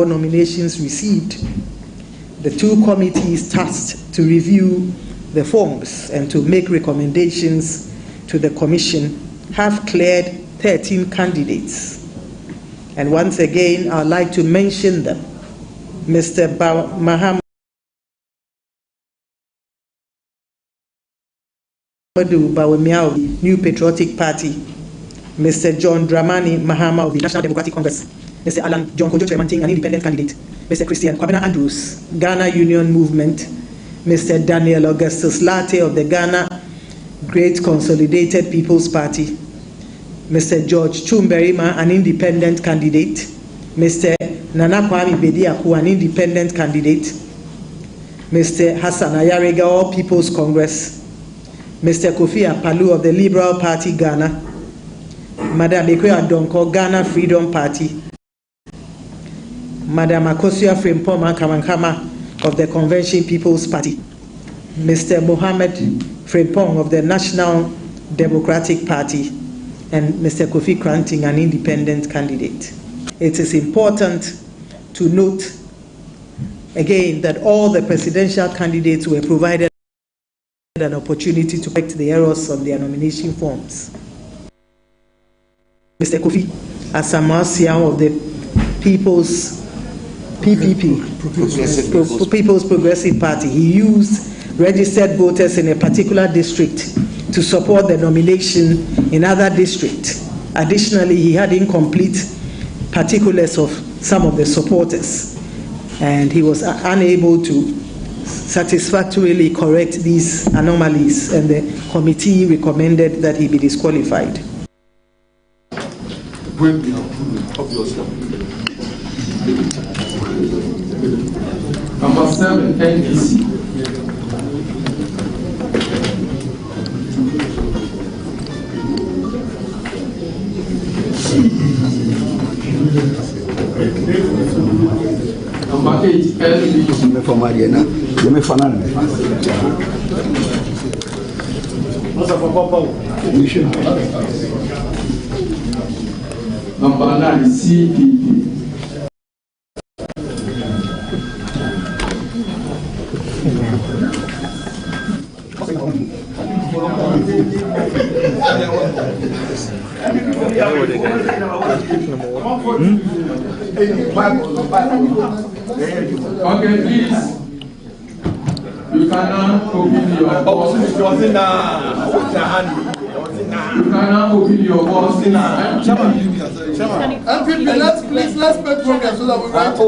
nominations received, the two committees tasked to review the forms and to make recommendations to the Commission have cleared 13 candidates. And once again, I'd like to mention them. Mr. Muhammad Bawemiao, New Patriotic Party, Mr. John Dramani Mahama of the National Democratic Congress, Mr. Alan John Kojo Tremanting, an independent candidate, Mr. Christian Kwabena Andrews, Ghana Union Movement, Mr. Daniel Augustus Latte of the Ghana Great Consolidated People's Party, Mr. George Chumberima, an independent candidate, Mr. Nana Kwame Bediaku, an independent candidate, Mr. Hassan Ayarega, All People's Congress, Mr. Kofi Apalu of the Liberal Party Ghana, Madam Ekwe Adonko, Ghana Freedom Party, Madam Akosua Frimpong Kamankama of the Convention People's Party, Mr. Mohammed Frimpong of the National Democratic Party, and Mr. Kofi Kranting, an independent candidate. It is important to note again that all the presidential candidates were provided an opportunity to correct the errors on their nomination forms. Mr. Kofi Asamasia of the People's Progressive Party, he used registered voters in a particular district to support the nomination in other districts. Additionally, he had incomplete particulars of some of the supporters, and he was unable to satisfactorily correct these anomalies, and the committee recommended that he be disqualified. Number 7, NDC. Number 8, LB. Number 9, CPP. Okay, please. You can now open your box. You can now open your box. Let's make progress so that we write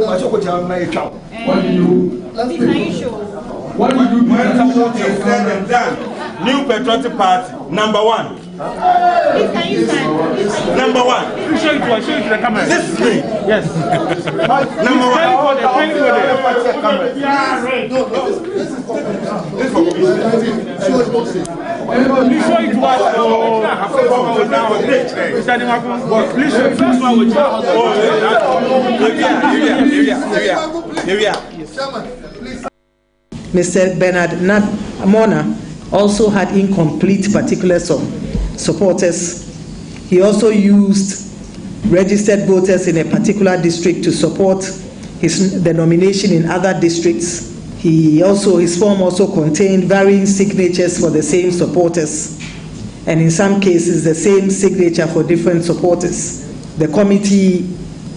What do you? What do you do? New Patriotic Party, number 1. Number 1. Show it to the camera. This is me. Yes. Number 1. Please show it to us. Please show it to us. Mr. Bernard Mona also had incomplete particulars of supporters. He also used registered voters in a particular district to support the nomination in other districts. His form also contained varying signatures for the same supporters, and in some cases the same signature for different supporters. The committee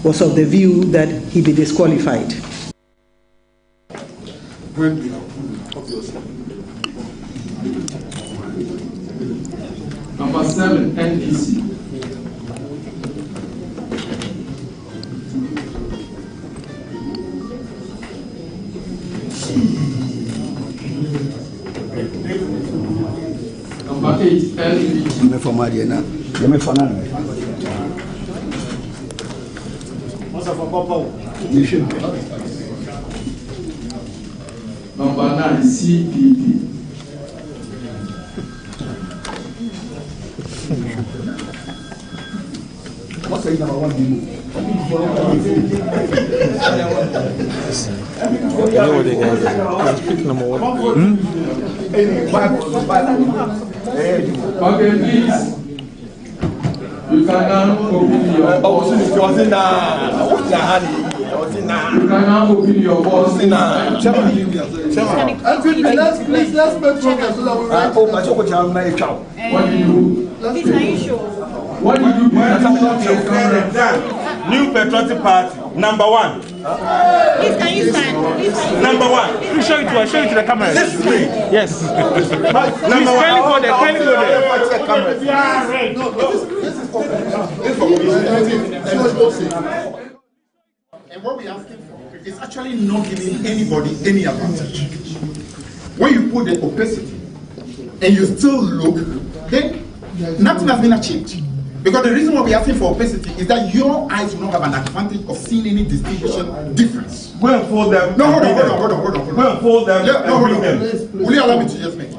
was of the view that he be disqualified. Number 7, NDC. Number 8, LB. Number 9, CPP. What's the number 1? Okay, please. You can now open your can now open your voice. Let's make progress so that we write. What do you? Please, are you sure? What did you do? New Patriotic Party, number 1. Please, can you stand? Please, can you Number 1. Please show it to the camera. This is me. Yes. Number 1. Kindly go there. Kindly go there. And what we're asking for is actually not giving anybody any advantage. When you put the opacity and you still look, then nothing has been achieved. Because the reason why we're asking for opacity is that your eyes will not have an advantage of seeing any distinction difference. Go and fold them. No, hold on. Go and fold them. Yeah, no, hold on. them. Will you allow me to just make?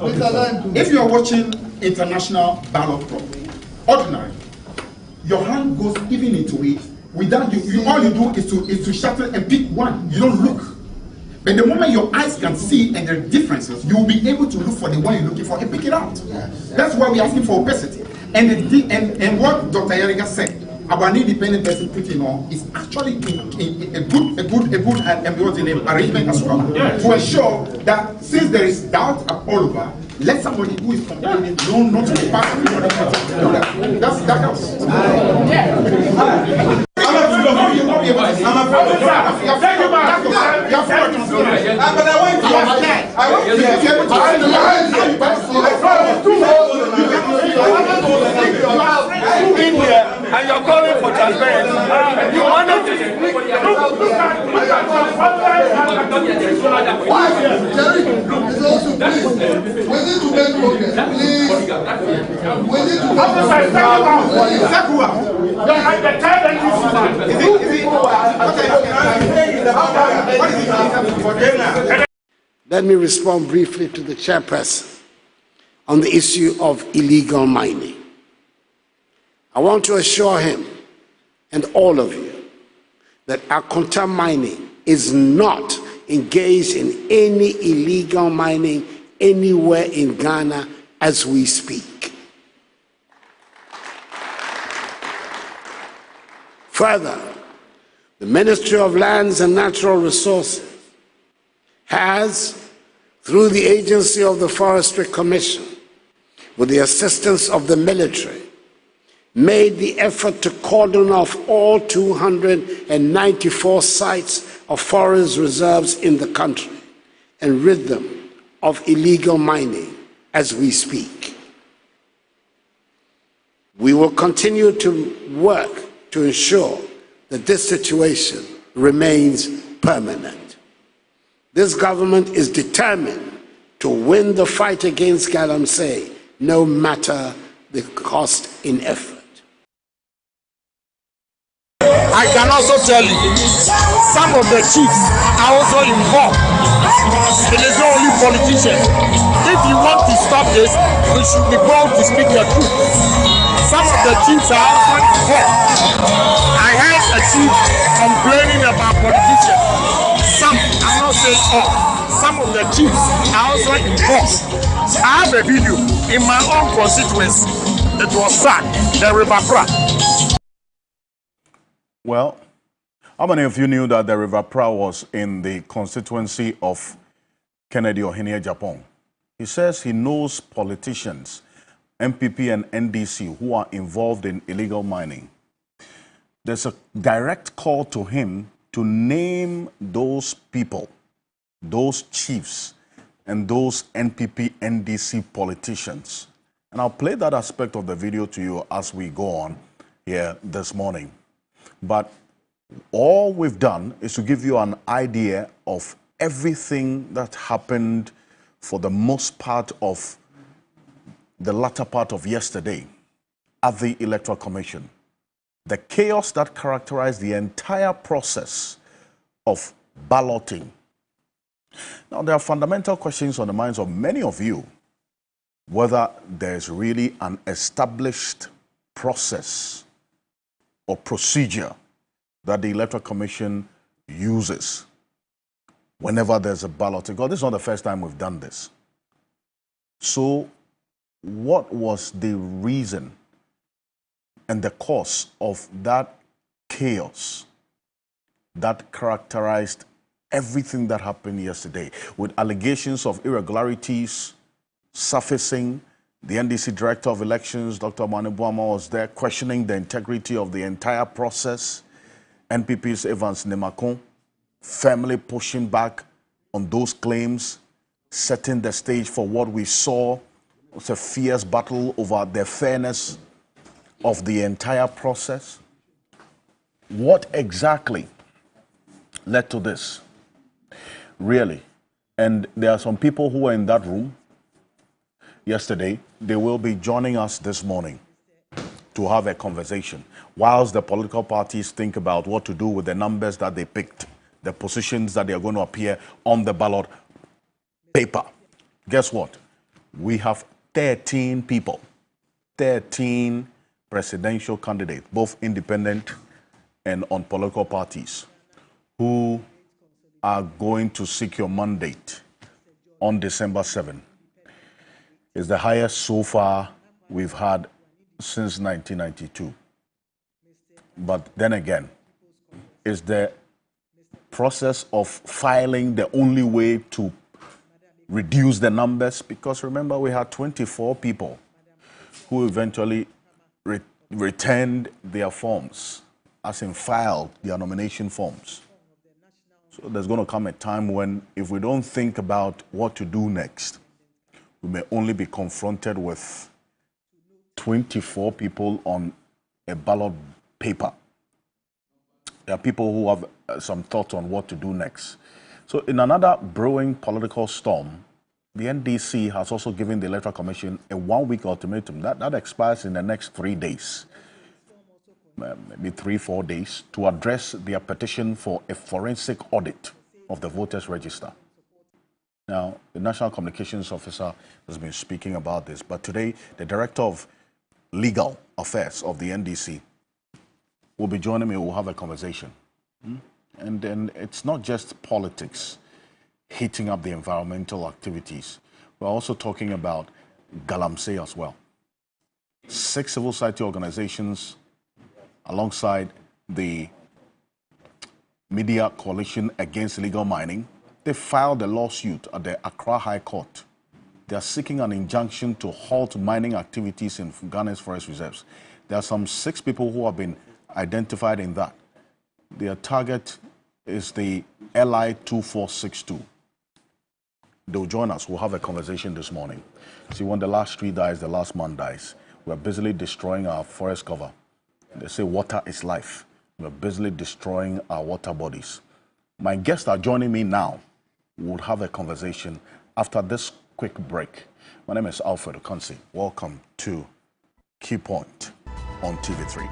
If you are watching international ballot program, ordinary, your hand goes even into it without you. All you do is to shuttle and pick one. You don't look. But the moment your eyes can see and there are differences, you will be able to look for the one you're looking for and pick it out. That's why we're asking for opacity. And what Dr. Yerega said about an independent person putting on is actually a good arrangement as well to ensure that since there is doubt all over, let somebody who is complaining know not to be part of the that helps. In here, and you're calling for transparency. You wanted to Jerry, it's also please. We need to make progress, please. We need to make progress. Let me respond briefly to the chairperson on the issue of illegal mining. I want to assure him and all of you that Akonta Mining is not engaged in any illegal mining anywhere in Ghana as we speak. Further, the Ministry of Lands and Natural Resources has, through the agency of the Forestry Commission, with the assistance of the military, made the effort to cordon off all 294 sites of forest reserves in the country and rid them of illegal mining as we speak. We will continue to work to ensure that this situation remains permanent. This government is determined to win the fight against Galamsey, no matter the cost in effort. I can also tell you, some of the chiefs are also involved. It is not only politicians. If you want to stop this, we should be bold to speak the truth. Some of the chiefs are also involved. I heard a chief complaining about politicians. Some, I'm not saying all, some of the chiefs are also involved. I have a video in my own constituency. It was sad, the River Pra. Well, how many of you knew that the River Pra was in the constituency of Kennedy Ohinia Japan? He says he knows politicians, MPP and NDC, who are involved in illegal mining. There's a direct call to him to name those people, those chiefs, and those NPP, NDC politicians. And I'll play that aspect of the video to you as we go on here this morning. But all we've done is to give you an idea of everything that happened for the most part of the latter part of yesterday at the Electoral Commission. The chaos that characterized the entire process of balloting. Now, there are fundamental questions on the minds of many of you, whether there's really an established process or procedure that the Electoral Commission uses whenever there's a balloting. God, this is not the first time we've done this. So, what was the reason and the cause of that chaos that characterized everything that happened yesterday, with allegations of irregularities surfacing. The NDC Director of Elections, Dr. Manubuama, was there questioning the integrity of the entire process. NPP's Evans Nemakon firmly pushing back on those claims, setting the stage for what we saw was a fierce battle over the fairness of the entire process. What exactly led to this? Really? And there are some people who were in that room yesterday. They will be joining us this morning to have a conversation whilst the political parties think about what to do with the numbers that they picked, the positions that they are going to appear on the ballot paper. Guess what? We have 13 people, 13 presidential candidates, both independent and on political parties, who are going to seek your mandate on December 7. It's the highest so far we've had since 1992. But then again, is the process of filing the only way to reduce the numbers? Because remember, we had 24 people who eventually returned their forms, as in filed their nomination forms. So there's going to come a time when, if we don't think about what to do next, we may only be confronted with 24 people on a ballot paper. There are people who have some thoughts on what to do next. So in another brewing political storm, the NDC has also given the Electoral Commission a one-week ultimatum that expires in the next 3 days, maybe 3-4 days, to address their petition for a forensic audit of the voters' register. Now, the National Communications Officer has been speaking about this, but today the Director of Legal Affairs of the NDC will be joining me. We'll have a conversation. And then it's not just politics heating up the environmental activities. We're also talking about Galamsey as well. 6 civil society organizations alongside the Media Coalition Against Illegal Mining, they filed a lawsuit at the Accra High Court. They are seeking an injunction to halt mining activities in Ghana's forest reserves. There are some 6 people who have been identified in that. Their target is the LI 2462. They'll join us. We'll have a conversation this morning. See, when the last tree dies, the last man dies. We're busily destroying our forest cover. They say water is life. We're busily destroying our water bodies. My guests are joining me now. We'll have a conversation after this quick break. My name is Alfred Okansi. Welcome to Key Point on TV3.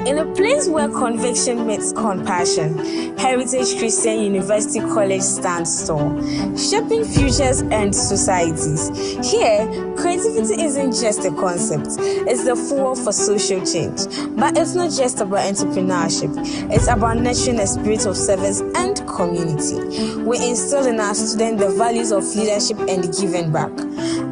In a place where conviction meets compassion, Heritage Christian University College stands tall, shaping futures and societies. Here, creativity isn't just a concept, it's the fuel for social change. But it's not just about entrepreneurship, it's about nurturing a spirit of service and community. We instill in our students the values of leadership and giving back.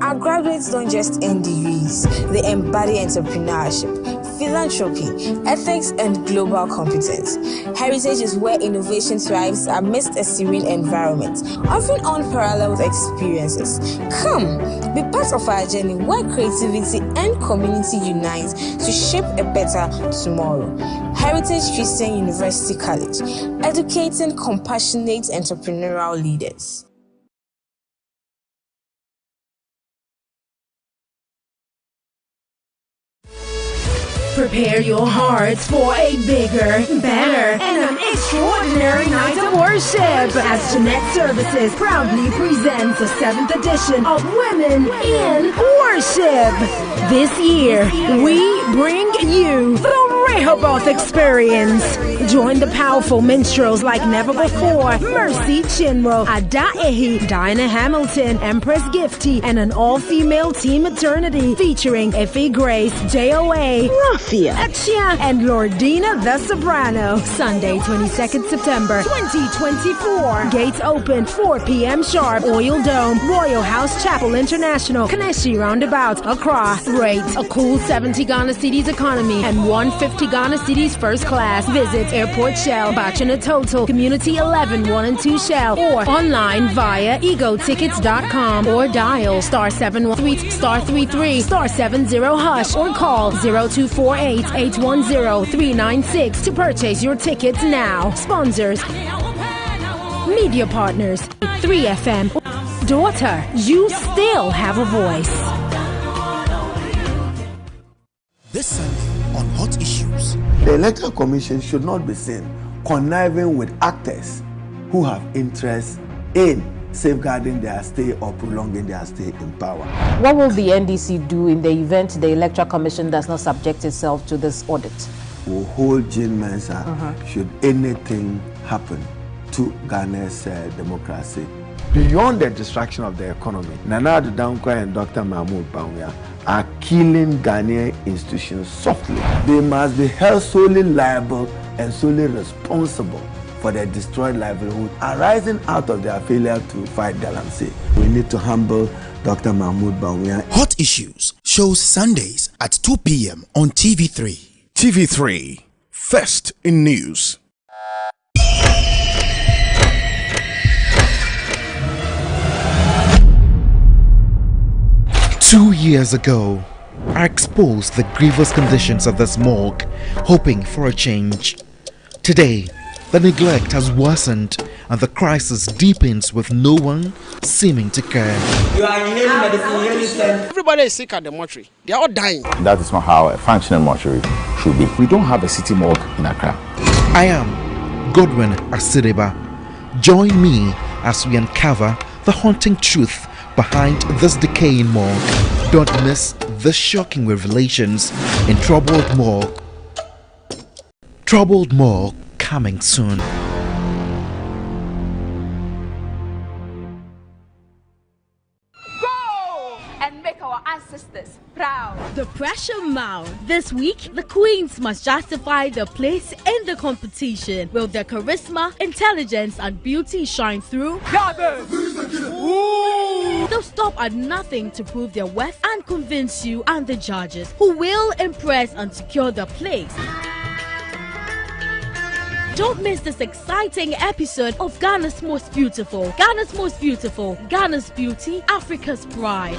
Our graduates don't just earn degrees, they embody entrepreneurship, philanthropy, ethics, and global competence. Heritage is where innovation thrives amidst a serene environment, offering unparalleled experiences. Come, be part of our journey where creativity and community unite to shape a better tomorrow. Heritage Christian University College, educating compassionate entrepreneurial leaders. Prepare your hearts for a bigger, better, and an extraordinary night of worship as Jeanette Services proudly presents the 7th edition of Women in Worship. This year, we bring you the Rehoboth experience. Join the powerful minstrels like never before. Mercy Chinro, Ada Ehi, Diana Hamilton, Empress Gifty, and an all-female team Eternity featuring Effie Grace, JOA, Raffia, Achia, and Lordina the Soprano. Sunday, 22nd September 2024. Gates open 4 p.m. sharp. Oil Dome, Royal House Chapel International, Kaneshi Roundabout, Accra. Rates a cool 70 Ghana Cedis economy and 150 Ghana Cedis first class. Visit Airport Shell, Bachana Total, Community 11 1 and 2 Shell, or online via egotickets.com or dial *713 *33 *70 hash or call 0248 810 396 to purchase your tickets now. Sponsors, media partners, 3FM. Daughter, you still have a voice. This Sunday on Hot Issues. The Electoral Commission should not be seen conniving with actors who have interest in safeguarding their stay or prolonging their stay in power. What will the NDC do in the event the Electoral Commission does not subject itself to this audit? We'll hold Jean Mensa should anything happen to Ghana's democracy. Beyond the destruction of the economy, Nana Addo Dankwa and Dr. Mahmoud Bawumia are killing Ghanaian institutions softly. They must be held solely liable and solely responsible for their destroyed livelihood arising out of their failure to fight galamsey. We need to humble Dr. Mahmoud Bawumia. Hot Issues shows Sundays at 2 p.m. on TV3. TV3, first in news. Two years ago, I exposed the grievous conditions of this morgue, hoping for a change. Today, the neglect has worsened and the crisis deepens with no one seeming to care. You are inhaling medicine. Everybody is sick at the mortuary. They are all dying. That is not how a functioning mortuary should be. We don't have a city morgue in Accra. I am Godwin Asideba. Join me as we uncover the haunting truth behind this decaying morgue. Don't miss the shocking revelations in Troubled Morgue. Troubled Morgue coming soon. Go and make our ancestors proud. The pressure mounts. This week, the queens must justify their place in the competition. Will their charisma, intelligence, and beauty shine through? They'll stop at nothing to prove their worth and convince you and the judges, who will impress and secure their place. Don't miss this exciting episode of Ghana's Most Beautiful. Ghana's Most Beautiful. Ghana's Beauty, Africa's Pride.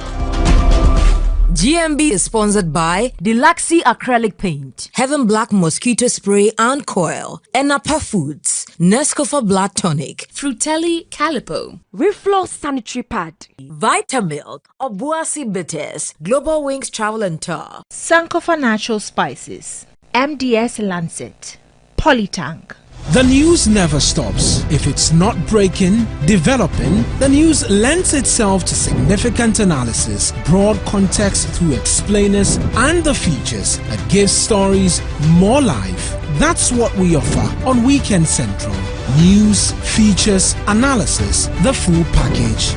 GMB is sponsored by Deluxy Acrylic Paint, Heaven Black Mosquito Spray and Coil, Enapa Foods, Nescafe Blood Tonic, Frutelli Calipo, Reflow Sanitary Pad, Vitamilk, Obuasi Bitters, Global Wings Travel and Tour, Sankofa Natural Spices, MDS Lancet, Polytank. The news never stops. If it's not breaking, developing, the news lends itself to significant analysis, broad context through explainers, and the features that give stories more life. That's what we offer on Weekend Central. News, features, analysis, the full package.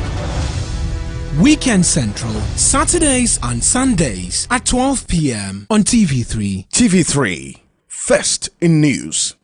Weekend Central, Saturdays and Sundays at 12 p.m. on TV3. TV3, first in news.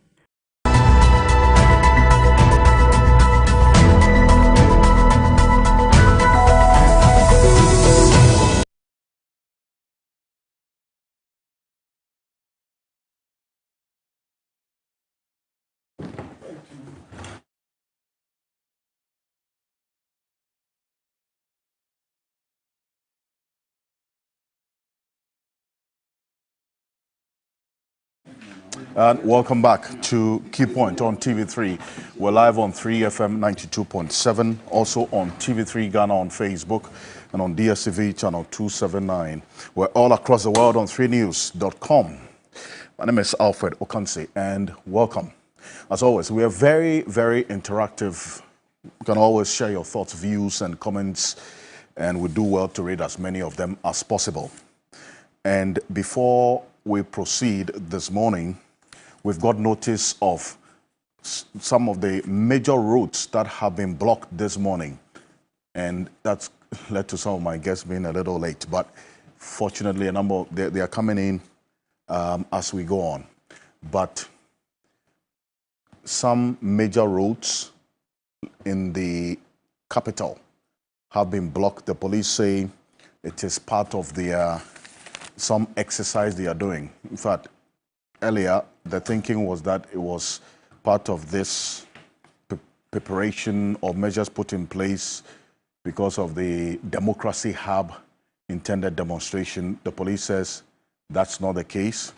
And welcome back to Key Point on TV3. We're live on 3FM 92.7, also on TV3 Ghana on Facebook and on DSTV channel 279. We're all across the world on 3news.com. My name is Alfred Okansi and welcome. As always, we are very, very interactive. You can always share your thoughts, views and comments, and we do well to read as many of them as possible. And before we proceed this morning, we've got notice of some of the major roads that have been blocked this morning. And that's led to some of my guests being a little late. But fortunately, a number they are coming in as we go on. But some major roads in the capital have been blocked. The police say it is part of their some exercise they are doing. In fact, earlier the thinking was that it was part of this preparation or measures put in place because of the Democracy Hub intended demonstration. The police says that's not the case.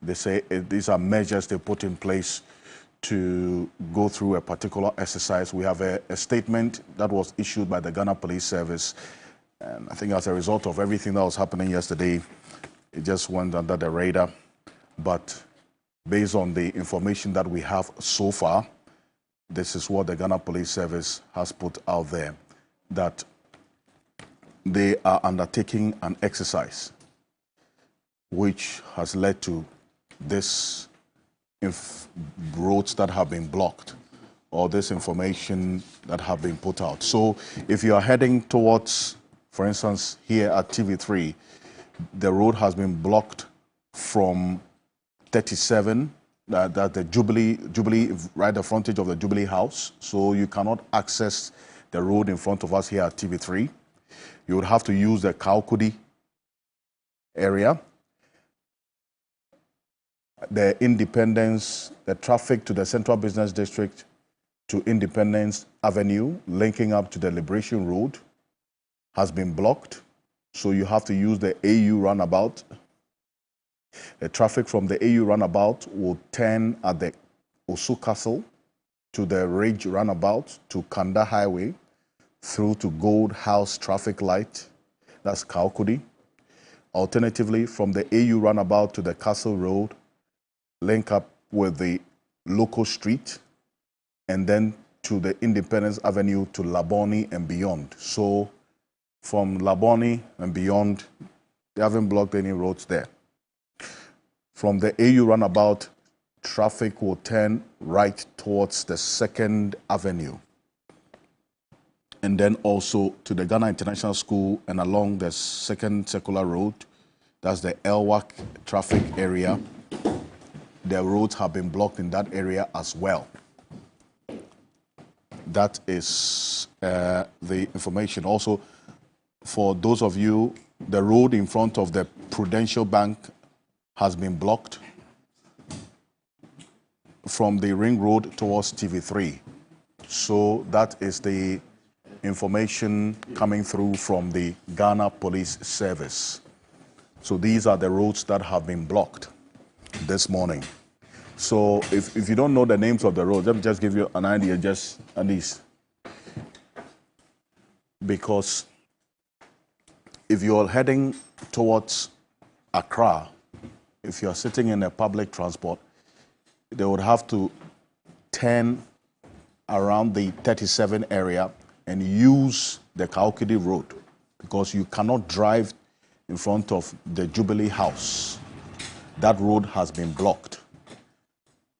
They say these are measures they put in place to go through a particular exercise. We have a statement that was issued by the Ghana Police Service. And I think as a result of everything that was happening yesterday, it just went under the radar. But based on the information that we have so far, this is what the Ghana Police Service has put out there, that they are undertaking an exercise which has led to this roads that have been blocked or this information that have been put out. So if you are heading towards, for instance, here at TV3, the road has been blocked from 37, that the Jubilee, right the frontage of the Jubilee House. So you cannot access the road in front of us here at TV3. You would have to use the Kaukudi area. The Independence, the traffic to the Central Business District to Independence Avenue, linking up to the Liberation Road, has been blocked. So you have to use the AU roundabout. The traffic from the AU roundabout will turn at the Osu Castle to the Ridge roundabout to Kanda Highway through to Gold House traffic light. That's Kaukudi. Alternatively, from the AU roundabout to the Castle Road, link up with the local street, and then to the Independence Avenue to Laboni and beyond. So from Laboni and beyond, they haven't blocked any roads there. From the AU roundabout, traffic will turn right towards the 2nd Avenue. And then also to the Ghana International School and along the 2nd Circular Road, that's the Elwak traffic area. The roads have been blocked in that area as well. That is the information. Also, for those of you, the road in front of the Prudential Bank has been blocked from the Ring Road towards TV3. So that is the information coming through from the Ghana Police Service. So these are the roads that have been blocked this morning. So if you don't know the names of the roads, let me just give you an idea, just at least. Because if you're heading towards Accra, if you're sitting in a public transport, they would have to turn around the 37 area and use the Kaukidi Road because you cannot drive in front of the Jubilee House. That road has been blocked.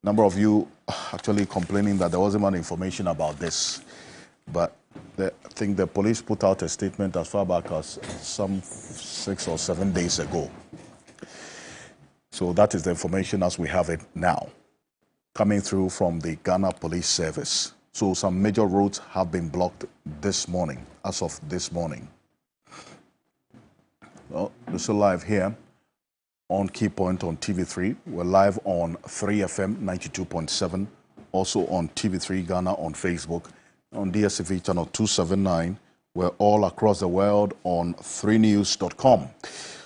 Number of you actually complaining that there wasn't much information about this, but I think the police put out a statement as far back as some 6 or 7 days ago. So that is the information as we have it now, coming through from the Ghana Police Service. So some major roads have been blocked this morning, as of this morning. Well, we're still live here on Key Point on TV3. We're live on 3FM 92.7, also on TV3 Ghana on Facebook, on DSTV channel 279. We're all across the world on 3news.com.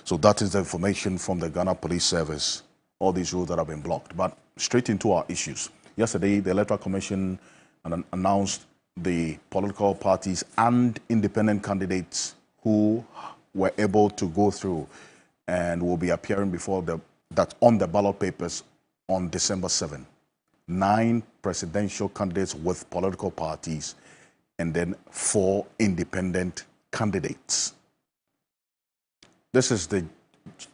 So that is the information from the Ghana Police Service, all these roads that have been blocked. But straight into our issues. Yesterday, the Electoral Commission announced the political parties and independent candidates who were able to go through and will be appearing before that's on the ballot papers on December 7. 9 presidential candidates with political parties and then 4 independent candidates. This is the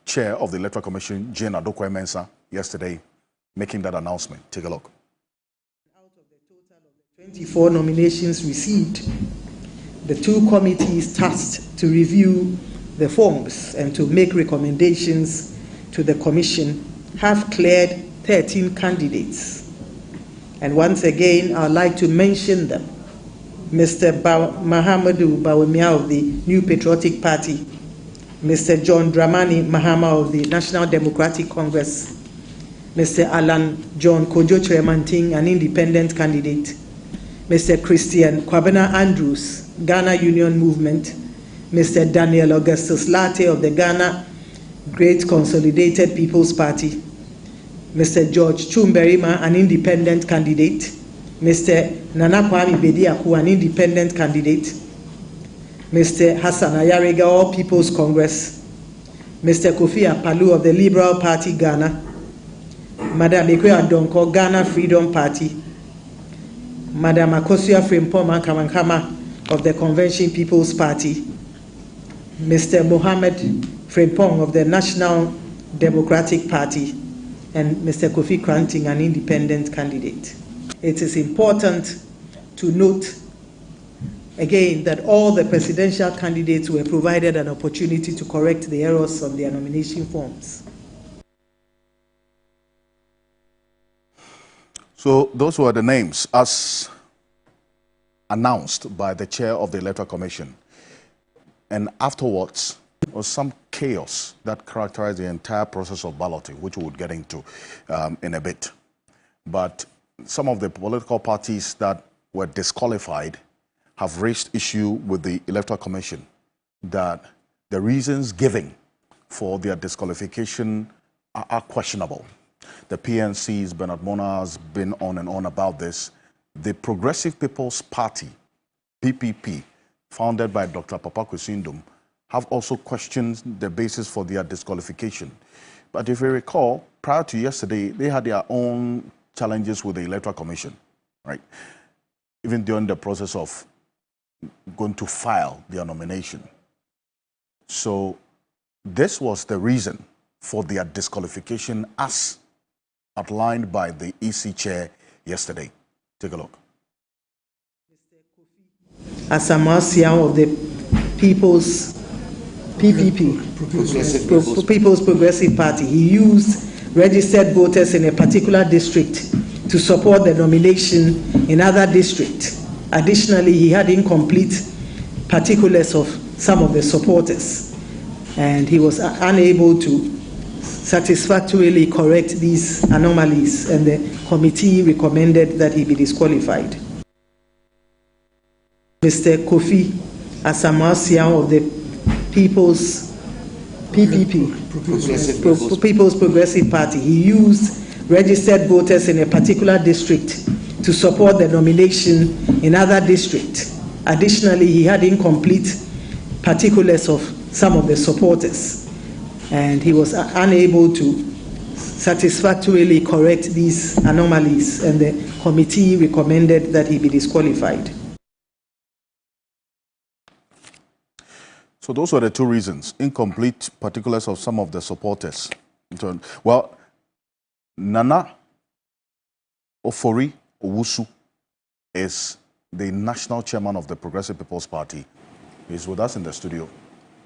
chair of the Electoral Commission, Jane Adokwe-Mensah, yesterday, making that announcement. Take a look. 24 nominations received, the two committees tasked to review the forms and to make recommendations to the Commission have cleared 13 candidates. And once again, I'd like to mention them. Mr. Mahamadou Bawumia of the New Patriotic Party, Mr. John Dramani Mahama of the National Democratic Congress, Mr. Alan John Kojo Tremanting, an independent candidate, Mr. Christian Kwabena Andrews, Ghana Union Movement, Mr. Daniel Augustus Latte of the Ghana Great Consolidated People's Party, Mr. George Chumberima, an independent candidate, Mr. Nana Kwame Bediaku, an independent candidate, Mr. Hassan Ayarega, All People's Congress, Mr. Kofi Apalu of the Liberal Party Ghana, Madam Ekwe Adonko, Ghana Freedom Party, Madam Akosua Frimpong Kamankama of the Convention People's Party, Mr. Mohamed Frimpong of the National Democratic Party, and Mr. Kofi Kranting, an independent candidate. It is important to note again that all the presidential candidates were provided an opportunity to correct the errors on their nomination forms. So those were the names as announced by the chair of the Electoral Commission. And afterwards, there was some chaos that characterized the entire process of balloting, which we would get into in a bit. But some of the political parties that were disqualified have raised issue with the Electoral Commission that the reasons given for their disqualification are questionable. The PNC's Bernard Mona has been on and on about this. The Progressive People's Party, PPP, founded by Dr. Papa Kusindum, have also questioned the basis for their disqualification. But if you recall, prior to yesterday, they had their own challenges with the Electoral Commission, right? Even during the process of going to file their nomination. So this was the reason for their disqualification as outlined by the EC chair yesterday. Take a look. Asamasia of the People's PPP, People's Progressive Party. He used registered voters in a particular district to support the nomination in other districts. Additionally, he had incomplete particulars of some of the supporters, and he was unable to satisfactorily correct these anomalies, and the committee recommended that he be disqualified. Mr. Kofi Asamasia of the People's PPP, People's Progressive Party. He used registered voters in a particular district to support the nomination in other districts. Additionally, he had incomplete particulars of some of the supporters, and he was unable to satisfactorily correct these anomalies, and the committee recommended that he be disqualified. So those were the two reasons: incomplete particulars of some of the supporters. Well, Nana Ofori Owusu is the national chairman of the Progressive People's Party. He's with us in the studio.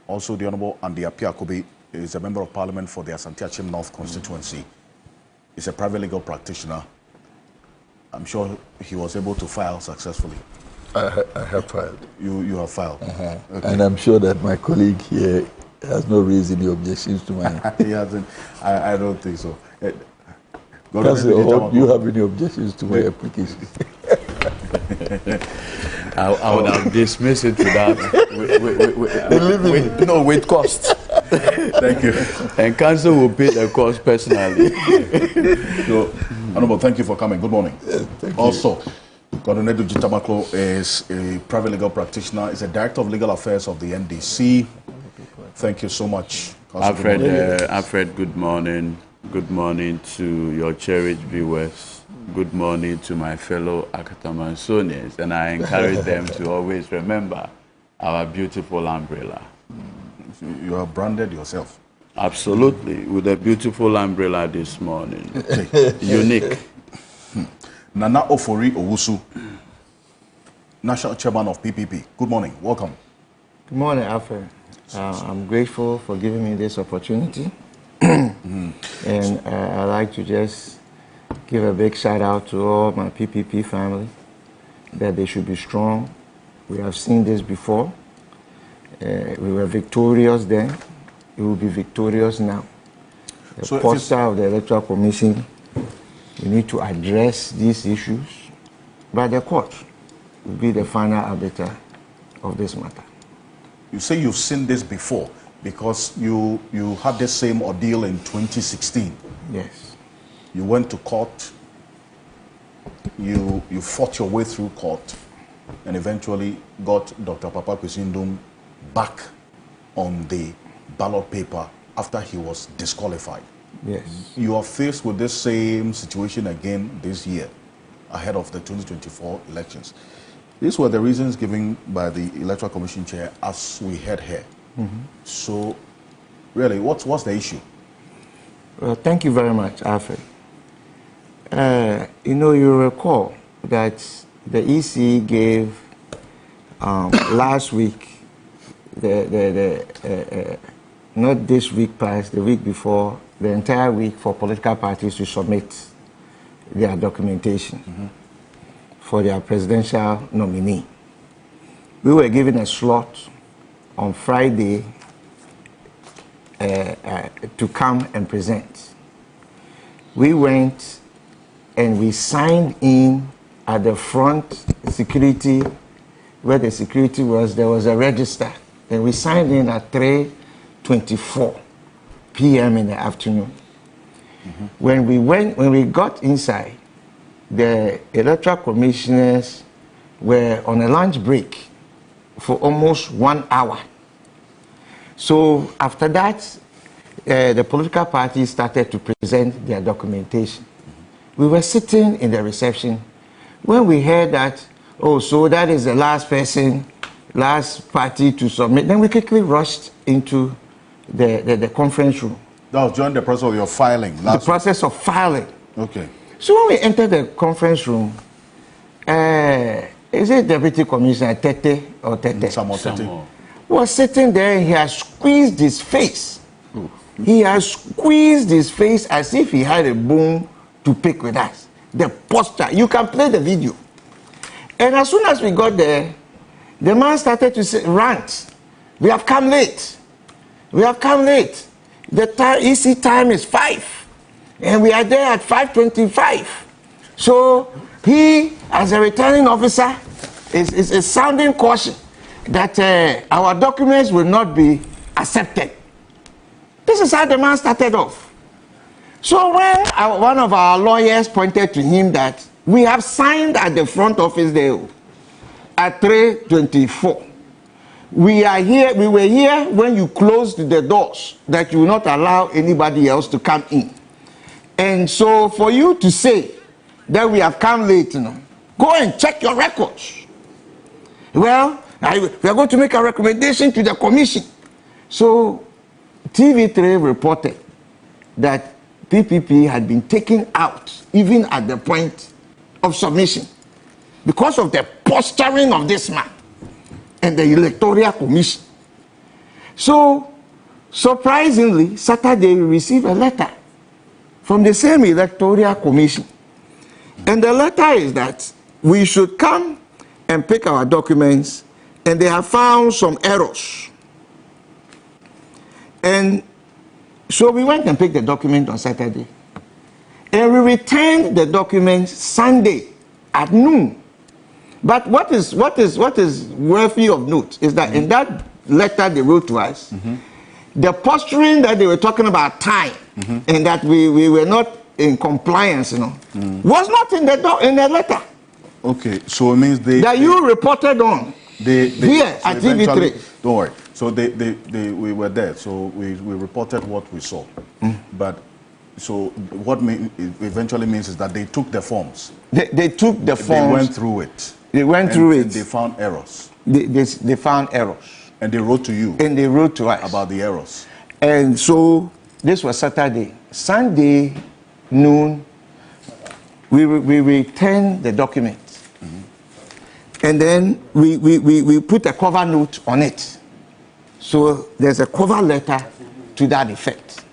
Also, the Honorable Andy Apiakobi is a member of parliament for the Asante Achim North constituency. He's a private legal practitioner. I'm sure he was able to file successfully. I have filed. You have filed. Okay. And I'm sure that my colleague here has not raised any objections to mine. He hasn't. I don't think so. Do you have any objections to my application? I would have dismissed it without with cost. Thank you. And council will pay the cost personally. So, Honorable, thank you for coming. Good morning. Also, Gordon Jitamaklo is a private legal practitioner. He's a director of legal affairs of the NDC. Thank you so much. Alfred, good morning. Good morning to your cherished viewers. Good morning to my fellow Akatamansonians. And I encourage them to always remember our beautiful umbrella. You have branded yourself. Absolutely, with a beautiful umbrella this morning. Unique. Nana Ofori Owusu, National Chairman of PPP. Good morning. Welcome. Good morning, Alfred. I'm grateful for giving me this opportunity. And I'd like to just give a big shout out to all my PPP family, that they should be strong. We have seen this before. We were victorious then. We will be victorious now. The posture of the Electoral Commission, we need to address these issues, but the court will be the final arbiter of this matter. You say you've seen this before because you had the same ordeal in 2016. Yes. You went to court, you fought your way through court, and eventually got Dr. Papa Kwesindum back on the ballot paper after he was disqualified. Yes. You are faced with this same situation again this year, ahead of the 2024 elections. These were the reasons given by the Electoral Commission Chair as we head here. So, really, what's the issue? Well, thank you very much, Alfred. You recall that the EC gave last week, not this week past, the week before, the entire week for political parties to submit their documentation for their presidential nominee. We were given a slot on Friday to come and present. We went and we signed in at the front security, where the security was, there was a register. And we signed in at 3:24 p.m. in the afternoon. When we got inside, the electoral commissioners were on a lunch break for almost 1 hour. So after that, the political parties started to present their documentation. We were sitting in the reception when we heard that, oh, so that is the last person, last party to submit. Then we quickly rushed into the conference room. That was during the process of your filing? The process of filing. Okay. So when we entered the conference room, is it Deputy Commissioner Tete or Tete? Samo. Was sitting there and he has squeezed his face. He has squeezed his face as if he had a bone to pick with us. The posture, you can play the video. And as soon as we got there, the man started to say, rant. We have come late. We have come late. The EC time is 5. And we are there at 5:25. So he, as a returning officer, is sounding caution that our documents will not be accepted. This is how the man started off. So when one of our lawyers pointed to him that we have signed at the front office there at 3:24. We were here when you closed the doors, that you will not allow anybody else to come in. And so for you to say that we have come late, go and check your records. Well, we are going to make a recommendation to the commission. So TV3 reported that PPP had been taken out even at the point of submission because of the posturing of this man and the Electoral Commission. So, surprisingly, Saturday we received a letter from the same Electoral Commission. And the letter is that we should come and pick our documents, and they have found some errors. And so we went and picked the document on Saturday. And we returned the document Sunday at noon. But what is worthy of note is that in that letter they wrote to us, the posturing that they were talking about time and that we were not in compliance, was not in the letter. Okay, so it means that you reported on here at TV3. Don't worry. So we were there. So we reported what we saw. But so what eventually means is that they took the forms. They took the forms. They went through it. They went through it. And they found errors. They found errors. And they wrote to you. And they wrote to us about the errors. And so this was Saturday. Sunday noon, we returned the documents. And then we put a cover note on it. So there's a cover letter to that effect.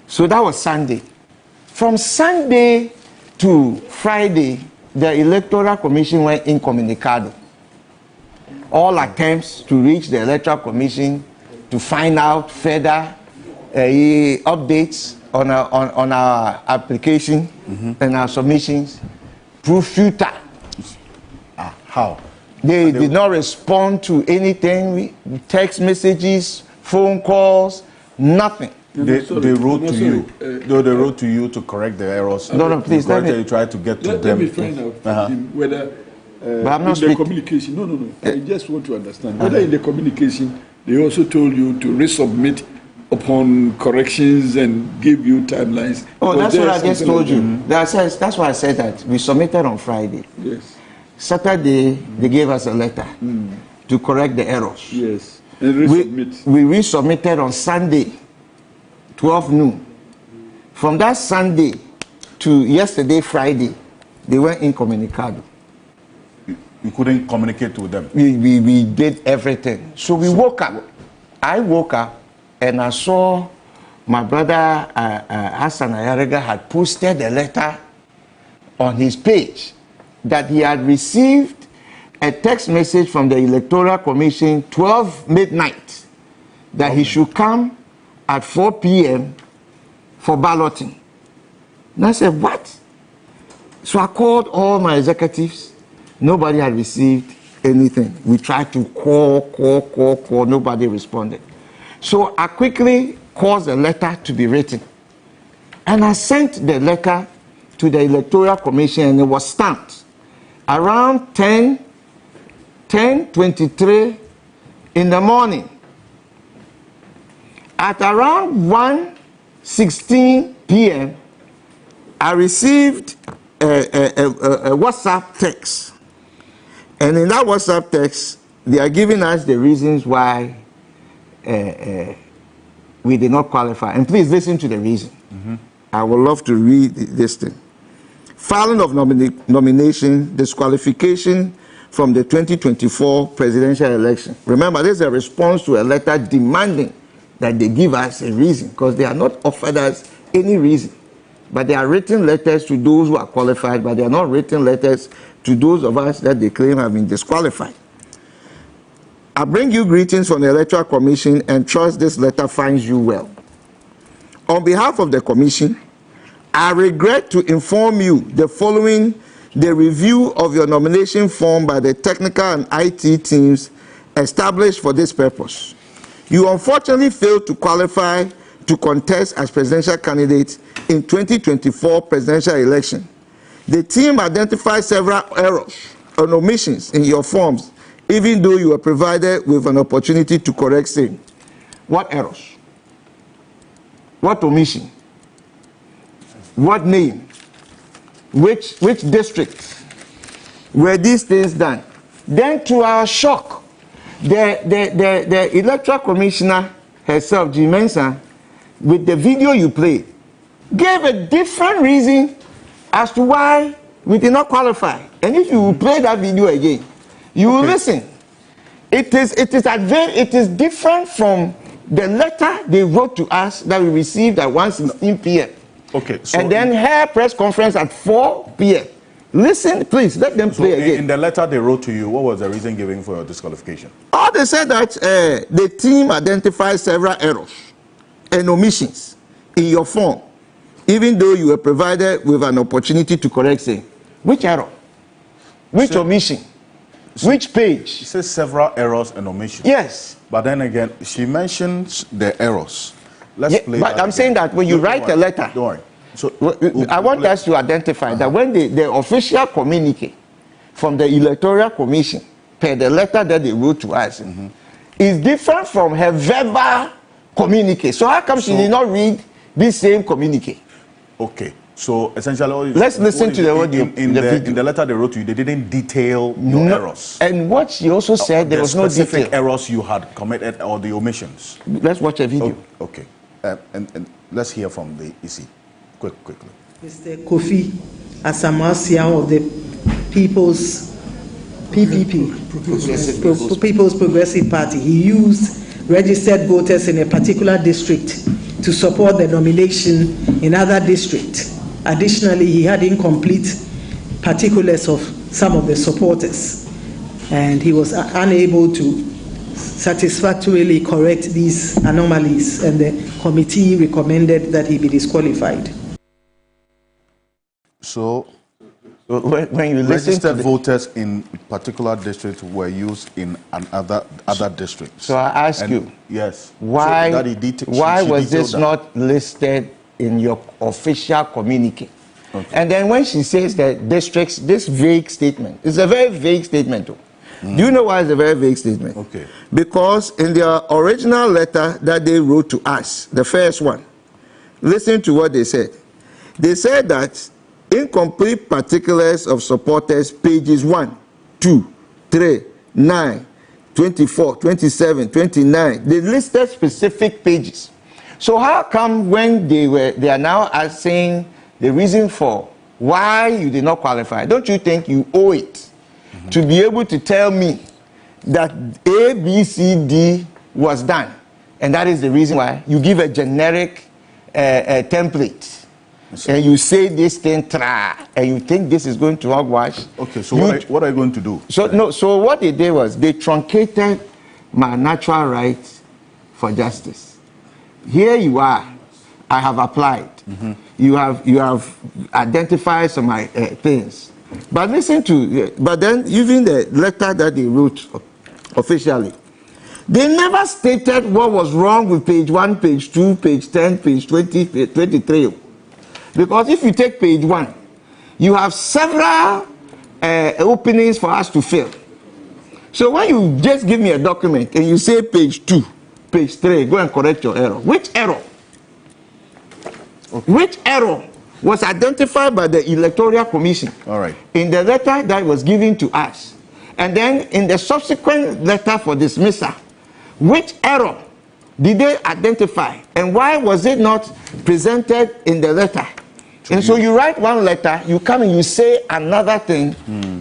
So that was Sunday. From Sunday to Friday, the Electoral Commission went incommunicado. All attempts to reach the Electoral Commission to find out further updates on our application and our submissions proved futile. How? They did not respond to anything, text messages, phone calls, nothing. They wrote to you. They wrote to you to correct the errors. No, please. You tried to get to them. Let me find out whether but I'm not in the communication. No. I just want to understand whether in the communication they also told you to resubmit upon corrections and give you timelines. Oh, that's what I just told you. That's why I said that we submitted on Friday. Yes. Saturday they gave us a letter to correct the errors. Yes. And resubmit. We resubmitted on Sunday, 12 noon. From that Sunday to yesterday, Friday, they went incommunicado. You couldn't communicate with them? We did everything. So we woke up. I woke up and I saw my brother Hassan Ayarega had posted a letter on his page that he had received a text message from the Electoral Commission 12 midnight that he should come at 4 p.m. for balloting. And I said, what? So I called all my executives. Nobody had received anything. We tried to call. Nobody responded. So I quickly caused a letter to be written. And I sent the letter to the Electoral Commission and it was stamped. Around 10:23 in the morning. At around 1:16 p.m., I received a WhatsApp text. And in that WhatsApp text, they are giving us the reasons why we did not qualify. And please listen to the reason. I would love to read this thing. Filing of nomination, disqualification from the 2024 presidential election. Remember, this is a response to a letter demanding that they give us a reason, because they are not offered us any reason. But they are written letters to those who are qualified, but they are not written letters to those of us that they claim have been disqualified. I bring you greetings from the Electoral Commission and trust this letter finds you well. On behalf of the Commission, I regret to inform you the following: the review of your nomination form by the technical and IT teams established for this purpose. You unfortunately failed to qualify to contest as presidential candidate in 2024 presidential election. The team identified several errors or omissions in your forms, even though you were provided with an opportunity to correct same. What errors? What omission? What name? Which district were these things done? Then, to our shock, the Electoral Commissioner herself, G. Mensah, with the video you played, gave a different reason as to why we did not qualify. And if you play that video again, you will listen. It is different from the letter they wrote to us that we received at 1:16 p.m. Okay. So and then her press conference at 4 p.m. Listen, please, let them play again. In the letter they wrote to you, what was the reason given for your disqualification? Oh, they said that the team identified several errors and omissions in your form, even though you were provided with an opportunity to correct them. Which error? Which omission? Which page? It says several errors and omissions. Yes. But then again, she mentions the errors. Let's play but that I'm saying that when you write a letter, don't worry. So I want us to identify that when the official communique from the Electoral Commission, per the letter that they wrote to us, is different from her verbal communique. So how come she did not read this same communique? Okay. So essentially, let's listen to the audio. In the letter they wrote to you, they didn't detail your errors. And what she also said, there was no specific errors you had committed or the omissions. Let's watch a video. Oh, okay. And let's hear from the EC quickly. Mr. Kofi Asamasia of the People's PPP, People's Progressive Party. He used registered voters in a particular district to support the nomination in other districts. Additionally, he had incomplete particulars of some of the supporters, and he was unable to satisfactorily correct these anomalies, and the committee recommended that he be disqualified. So when you listen registered voters in particular districts were used in other districts. So I ask you, yes, why so why was this not listed in your official communique? Okay. And then when she says that districts, this vague statement, it's a very vague statement. Do you know why it's a very vague statement? Okay. Because in their original letter that they wrote to us, the first one, listen to what they said. They said that incomplete particulars of supporters, pages 1, 2, 3, 9, 24, 27, 29. They listed specific pages. So how come when they are now asking the reason for why you did not qualify, don't you think you owe it to be able to tell me that A, B, C, D was done? And that is the reason why you give a generic template. And you say this thing, and you think this is going to hogwash. Okay, so what are you going to do? So what they did was they truncated my natural right for justice. Here you are. I have applied. You have identified some things. But listen to, but then even the letter that they wrote officially, they never stated what was wrong with page 1, page 2, page 10, page 20, page 23. Because if you take page 1, you have several openings for us to fill. So when you just give me a document and you say page 2, page 3, go and correct your error. Which error? Okay. Which error was identified by the Electoral Commission in the letter that was given to us? And then in the subsequent letter for dismissal, which error did they identify? And why was it not presented in the letter? And so you write one letter, you come and you say another thing.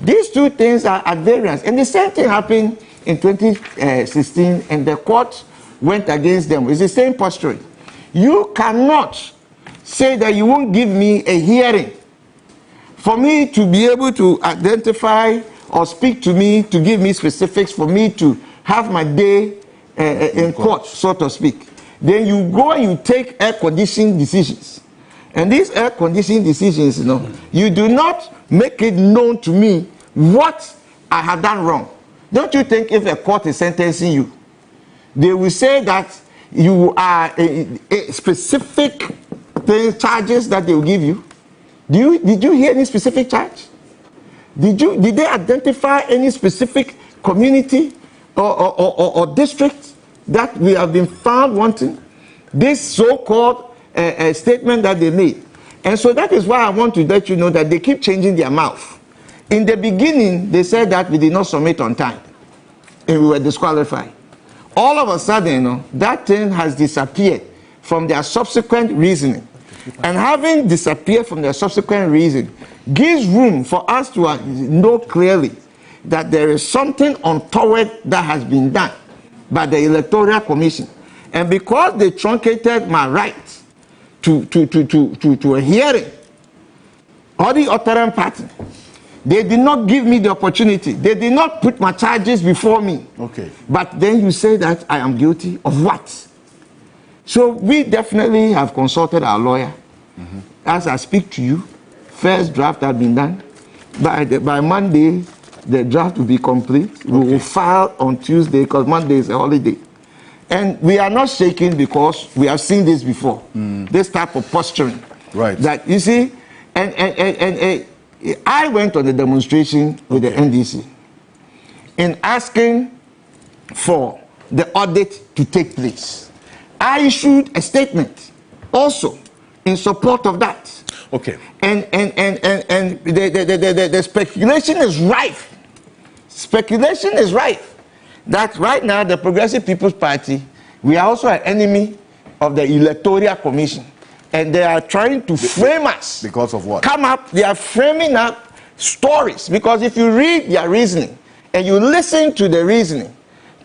These two things are at variance. And the same thing happened in 2016, and the court went against them. It's the same posture. You cannot say that you won't give me a hearing for me to be able to identify or speak to me, to give me specifics, for me to have my day in court, so to speak. Then you go and you take air-conditioned decisions. And these air-conditioned decisions, you do not make it known to me what I have done wrong. Don't you think if a court is sentencing you, they will say that you are a specific charges that they will give you? Did you hear any specific charge? Did they identify any specific community or district that we have been found wanting? This so-called statement that they made. And so that is why I want to let you know that they keep changing their mouth. In the beginning, they said that we did not submit on time and we were disqualified. All of a sudden, that thing has disappeared from their subsequent reasoning. And having disappeared from their subsequent reason gives room for us to know clearly that there is something untoward that has been done by the Electoral Commission. And because they truncated my right to a hearing, or the authoring party, they did not give me the opportunity. They did not put my charges before me. Okay. But then you say that I am guilty of what? So we definitely have consulted our lawyer. As I speak to you, first draft has been done. By Monday, the draft will be complete. We will file on Tuesday because Monday is a holiday. And we are not shaking because we have seen this before. This type of posturing. Right. That you see, and I went on a demonstration with the NDC in asking for the audit to take place. I issued a statement also in support of that. Okay. And the speculation is rife. Speculation is rife that right now the Progressive People's Party, we are also an enemy of the Electoral Commission. And they are trying to frame us. Because of what? They are framing up stories. Because if you read their reasoning and you listen to the reasoning,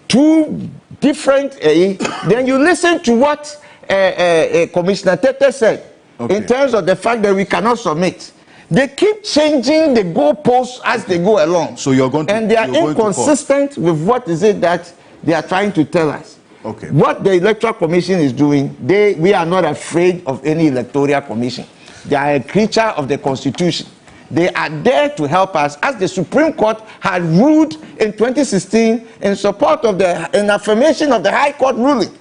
two different, then you listen to what Commissioner Tete said in terms of the fact that we cannot submit. They keep changing the goalposts as they go along. So you're going to, and they are inconsistent with what is it that they are trying to tell us. Okay. What the Electoral Commission is doing, we are not afraid of any Electoral Commission. They are a creature of the Constitution. They are there to help us, as the Supreme Court had ruled in 2016 in support of in affirmation of the High Court ruling,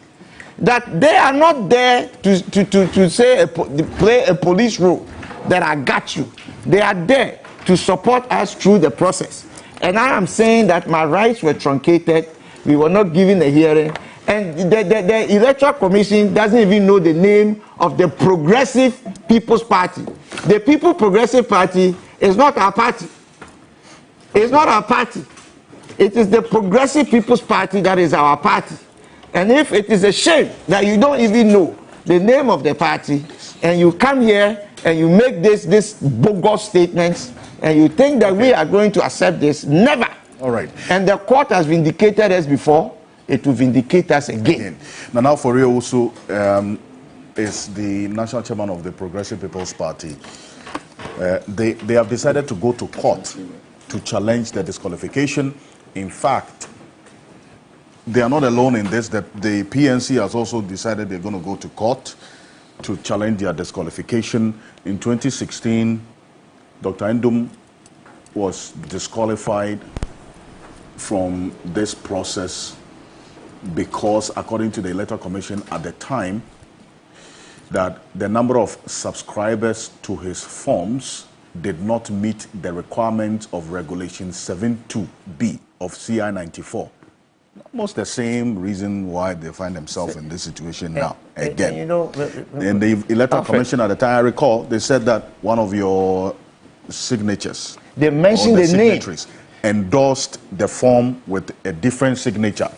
that they are not there to say play a police role, that I got you. They are there to support us through the process. And I am saying that my rights were truncated. We were not given a hearing. And the Electoral Commission doesn't even know the name of the Progressive People's Party. The People Progressive Party is not our party. It's not our party. It is the Progressive People's Party that is our party. And if it is a shame that you don't even know the name of the party, and you come here and you make this bogus statements, and you think that we are going to accept this, never. All right. And the court has vindicated us before. It will vindicate us again. Now for real also is the national chairman of the Progressive People's Party. They have decided to go to court to challenge the disqualification. In fact, they are not alone in this. That the PNC has also decided they're going to go to court to challenge their disqualification. In 2016, Dr. Ndum was disqualified from this process because, according to the Electoral Commission at the time, that the number of subscribers to his forms did not meet the requirements of Regulation 72B of CI 94. Almost the same reason why they find themselves in this situation now, again. You know, in the Electoral Commission at the time, I recall, they said that one of your signatures, they mentioned the name, endorsed the form with a different signature.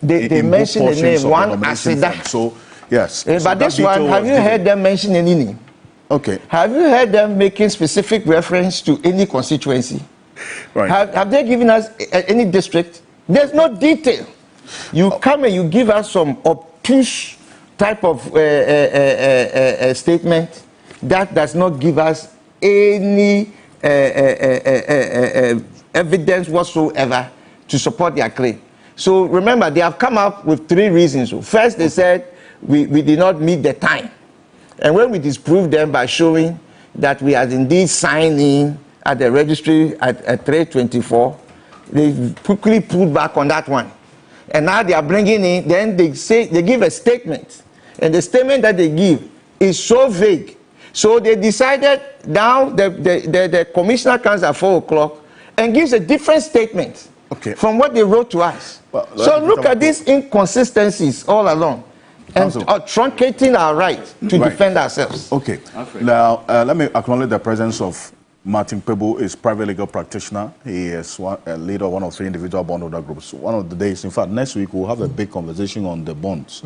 They mentioned the name, one Asida. So, yes. But so this one, have you heard them mention any name? Okay. Have you heard them making specific reference to any constituency? Right. Have they given us any district? There's no detail. You come and you give us some obtuse type of statement that does not give us any evidence whatsoever to support their claim. So remember, they have come up with three reasons. First, they said we did not meet the time. And when we disproved them by showing that we had indeed signed in at the registry at 324, they quickly pulled back on that one. And now they are bringing in, then they say, they give a statement. And the statement that they give is so vague. So they decided now the commissioner comes at 4 o'clock and gives a different statement from what they wrote to us. Well, so look at these inconsistencies all along. And truncating our right to defend ourselves. Okay. Now, let me acknowledge the presence of Martin Pebu, is private legal practitioner. He is a leader of one of 3 individual bondholder groups. One of the days, in fact, next week, we'll have a big conversation on the bonds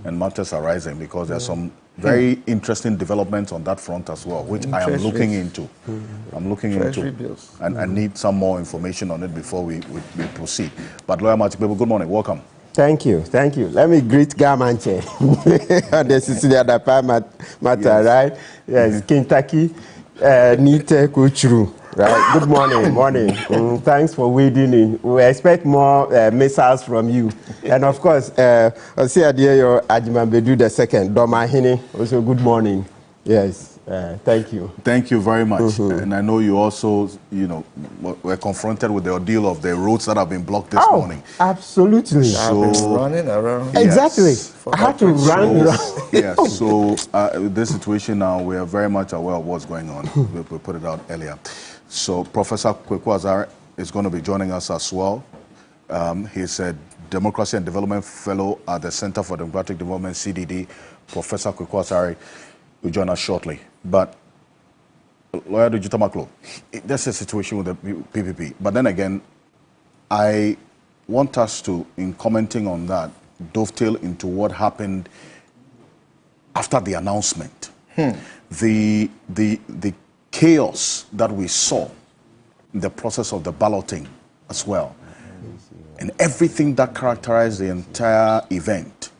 and matters arising, because there's some very interesting developments on that front as well, which I am looking into. I'm looking into. Bills. And I need some more information on it before we proceed. But Lawyer Martin Pebu, good morning. Welcome. Thank you, thank you. Let me greet Gamanche on the Cecilia Dapa matter, right? Yes, Kentucky, Nite Kuchuru, right? Good morning, thanks for wading in. We expect more missiles from you. And of course, Osiadio Ajimambedu II, Domahini, also good morning. Yes. Thank you. Thank you very much. And I know you also, were confronted with the ordeal of the roads that have been blocked this morning. Absolutely. So, I've been running around. Exactly. I had to run around. Yes. So with this situation now, we are very much aware of what's going on. We put it out earlier. So Professor Kweku Azare is going to be joining us as well. He's a Democracy and Development Fellow at the Center for Democratic Development, CDD. Professor Kweku Azare will join us shortly. But Lawyer Digitamaklo, there's a situation with the PPP. But then again, I want us to, in commenting on that, dovetail into what happened after the announcement. The chaos that we saw in the process of the balloting as well, and everything that characterized the entire event.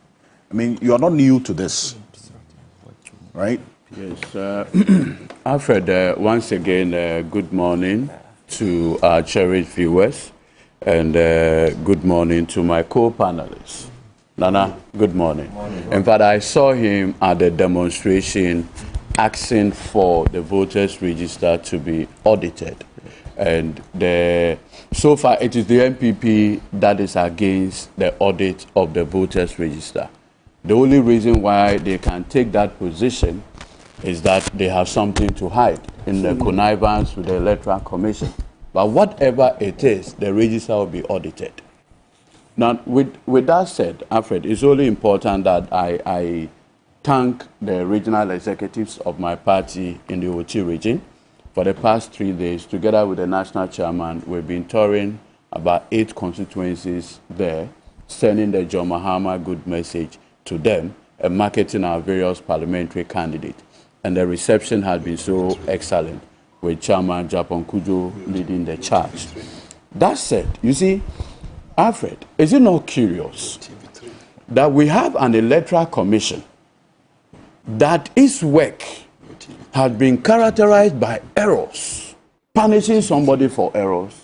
I mean, you are not new to this, right? Yes, Alfred, once again, good morning to our cherished viewers, and good morning to my co-panelists. Nana, good morning. In fact, I saw him at the demonstration asking for the voters' register to be audited. And so far, it is the MPP that is against the audit of the voters' register. The only reason why they can take that position is that they have something to hide in the connivance with the Electoral Commission. But whatever it is, the register will be audited. Now, with that said, Alfred, it's only important that I thank the regional executives of my party in the Oti region. For the past 3 days, together with the national chairman, we've been touring about 8 constituencies there, sending the John Mahama good message to them and marketing our various parliamentary candidates. And the reception has been so excellent, with Chairman Japon Kujo leading the charge. That said, you see, Alfred, is it not curious that we have an electoral commission that its work has been characterized by errors, punishing somebody for errors?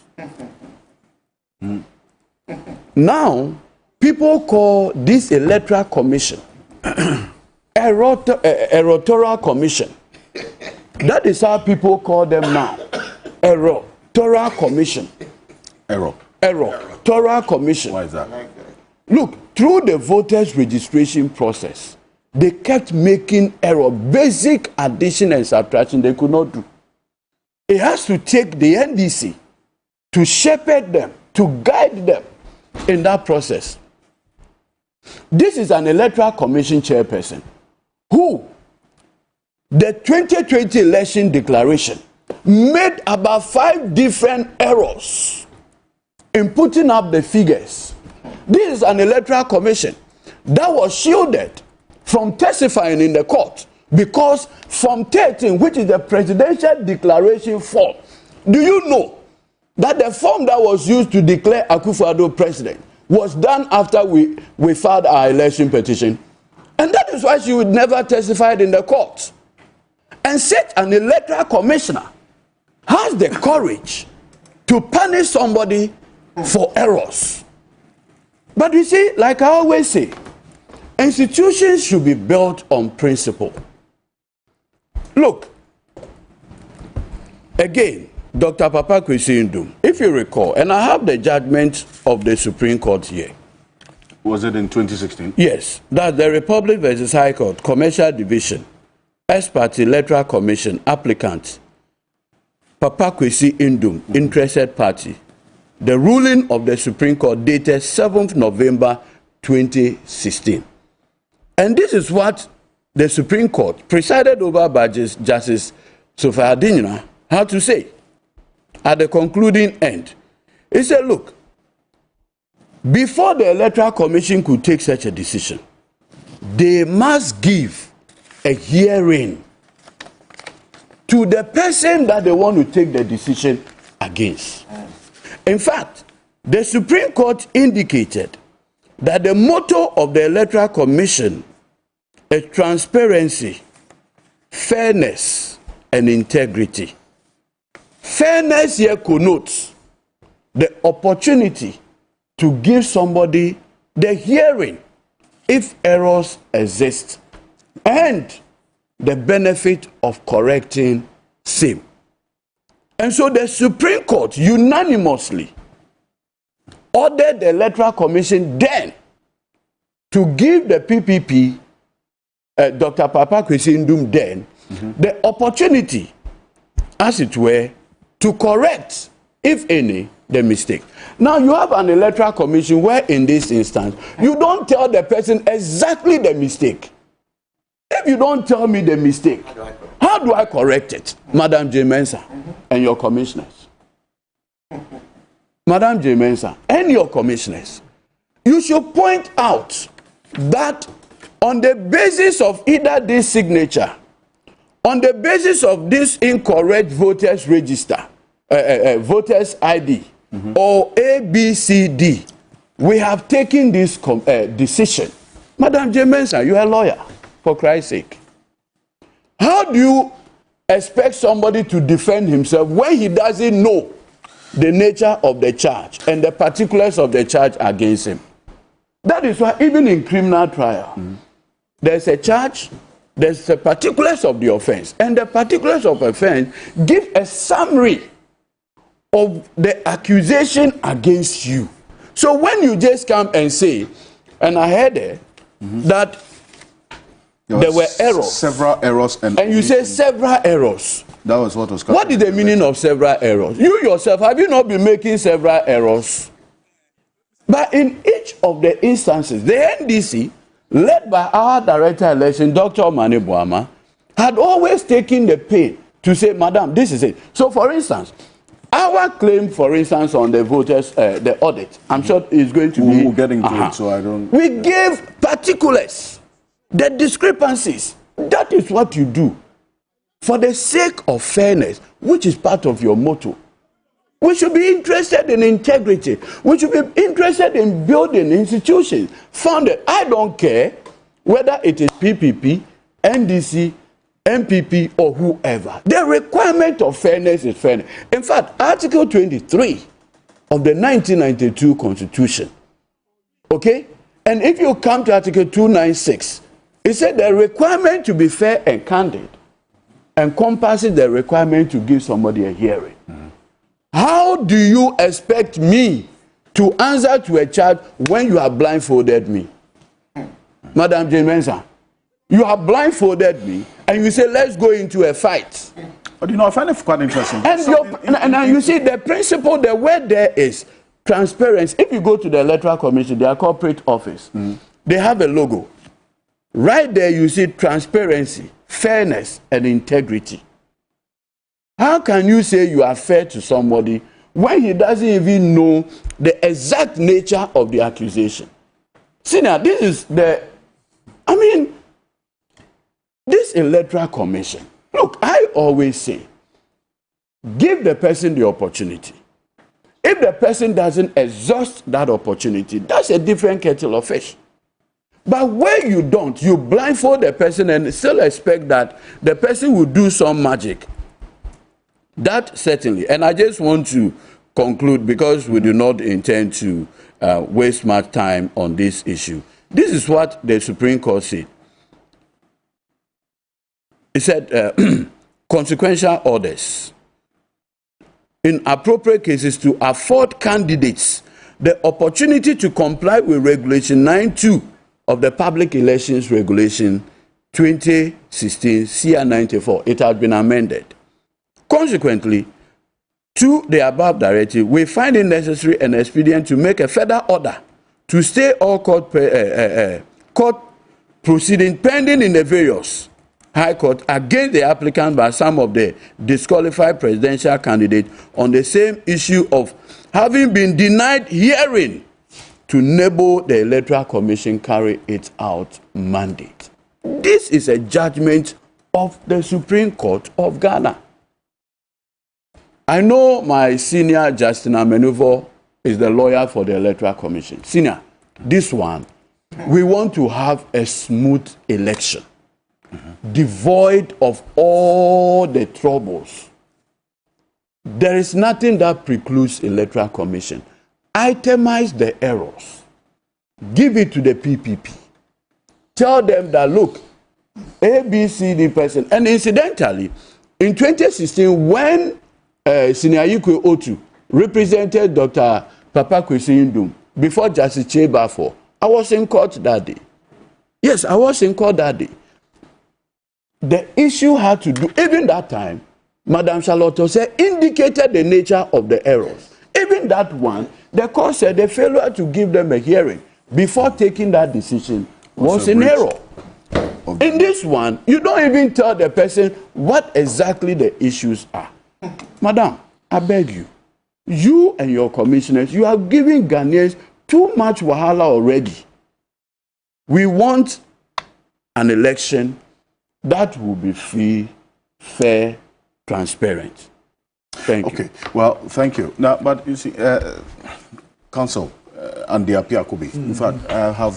Now, people call this electoral commission erotoral commission. That is how people call them now. Erotoral commission. Erotoral commission. Why is that? Look, through the voters' registration process, they kept making error. Basic addition and subtraction they could not do. It has to take the NDC to shepherd them, to guide them in that process. This is an electoral commission chairperson who, the 2020 election declaration, made about 5 different errors in putting up the figures. This is an electoral commission that was shielded from testifying in the court because Form 13, which is the presidential declaration form, do you know that the form that was used to declare Akufo-Addo president was done after we filed our election petition? And that is why she would never testify in the court. And such an electoral commissioner has the courage to punish somebody for errors. But you see, like I always say, institutions should be built on principle. Look, again, Dr. Papa Kwesi Ndum, if you recall, and I have the judgment of the Supreme Court here. Was it in 2016? Yes, that's the Republic versus High Court, Commercial Division, Expert Electoral Commission, applicant, Papa Kwesi Ndum, interested party. The ruling of the Supreme Court dated 7th November 2016. And this is what the Supreme Court, presided over by Justice Sophia Adinyina, had to say at the concluding end. He said, look, before the Electoral Commission could take such a decision, they must give a hearing to the person that they want to take the decision against. In fact, the Supreme Court indicated that the motto of the Electoral Commission is transparency, fairness, and integrity. Fairness here connotes the opportunity to give somebody the hearing if errors exist and the benefit of correcting same. And so the Supreme Court unanimously ordered the Electoral Commission then to give the PPP, Dr. Papa Kwesi Ndum then, the opportunity, as it were, to correct, if any, the mistake. Now you have an Electoral Commission where in this instance, you don't tell the person exactly the mistake. If you don't tell me the mistake, how How do I correct it, Madam J. Mensah and your commissioners? Madam J. Mensah and your commissioners, you should point out that on the basis of either this signature, on the basis of this incorrect voters register, voters ID, or ABCD, we have taken this decision. Madam J. Mensah, you are a lawyer, for Christ's sake. How do you expect somebody to defend himself when he doesn't know the nature of the charge and the particulars of the charge against him? That is why even in criminal trial, there's a charge, there's the particulars of the offense, and the particulars of offense give a summary of the accusation against you. So when you just come and say, and I heard that there were errors. Several errors. And you say several errors. That was what was. What is the meaning of several errors? You yourself, have you not been making several errors? But in each of the instances, the NDC, led by our director election, Dr. Mani Boama, had always taken the pain to say, Madam, this is it. So for instance, our claim, for instance, on the voters, the audit, I'm sure is going to be... We're getting to it, so I don't... We gave particulars, the discrepancies. That is what you do. For the sake of fairness, which is part of your motto. We should be interested in integrity. We should be interested in building institutions founded. I don't care whether it is PPP, NDC, MPP, or whoever. The requirement of fairness is fairness. In fact, Article 23 of the 1992 Constitution, okay? And if you come to Article 296, it said the requirement to be fair and candid encompasses the requirement to give somebody a hearing. How do you expect me to answer to a charge when you have blindfolded me? Madam J. Mensah, you have blindfolded me and you say, let's go into a fight. But you know, I find it quite interesting. And you see, the principle, the word there is transparency. If you go to the Electoral Commission, their corporate office, they have a logo. Right there you see transparency, fairness, and integrity. How can you say you are fair to somebody when he doesn't even know the exact nature of the accusation? See now, this is the... I mean, this Electoral Commission, look, I always say, give the person the opportunity. If the person doesn't exhaust that opportunity, that's a different kettle of fish. But when you don't, you blindfold the person and still expect that the person will do some magic. That certainly. And I just want to conclude, because we do not intend to waste much time on this issue. This is what the Supreme Court said. It said, consequential orders in appropriate cases to afford candidates the opportunity to comply with Regulation 9(2) of the Public Elections Regulation 2016 CR 94. It has been amended. Consequently, to the above directive, we find it necessary and expedient to make a further order to stay all court proceedings pending in the various High Court against the applicant by some of the disqualified presidential candidates on the same issue of having been denied hearing to enable the Electoral Commission carry its out mandate. This is a judgment of the Supreme Court of Ghana. I know my senior Justina Menuvo is the lawyer for the Electoral Commission. Senior, this one, we want to have a smooth election, devoid of all the troubles. There is nothing that precludes Electoral Commission. Itemize the errors. Give it to the PPP. Tell them that, look, A, B, C, D person. And incidentally, in 2016, when Senior Yikwe Otu represented Dr. Papa Kwesi Ndum before Justice Chebafo, I was in court that day. Yes, I was in court that day. The issue had to do, even that time, Madam Charlotte said, indicated the nature of the errors. Even that one, the court said the failure to give them a hearing before taking that decision was an error. In this one, you don't even tell the person what exactly the issues are. Madam, I beg you. You and your commissioners, you are giving Ghanaians too much wahala already. We want an election that will be free, fair, transparent. Thank you. Okay, well, thank you. Now, but you see, Counsel Andy Apiakubi, in fact, I have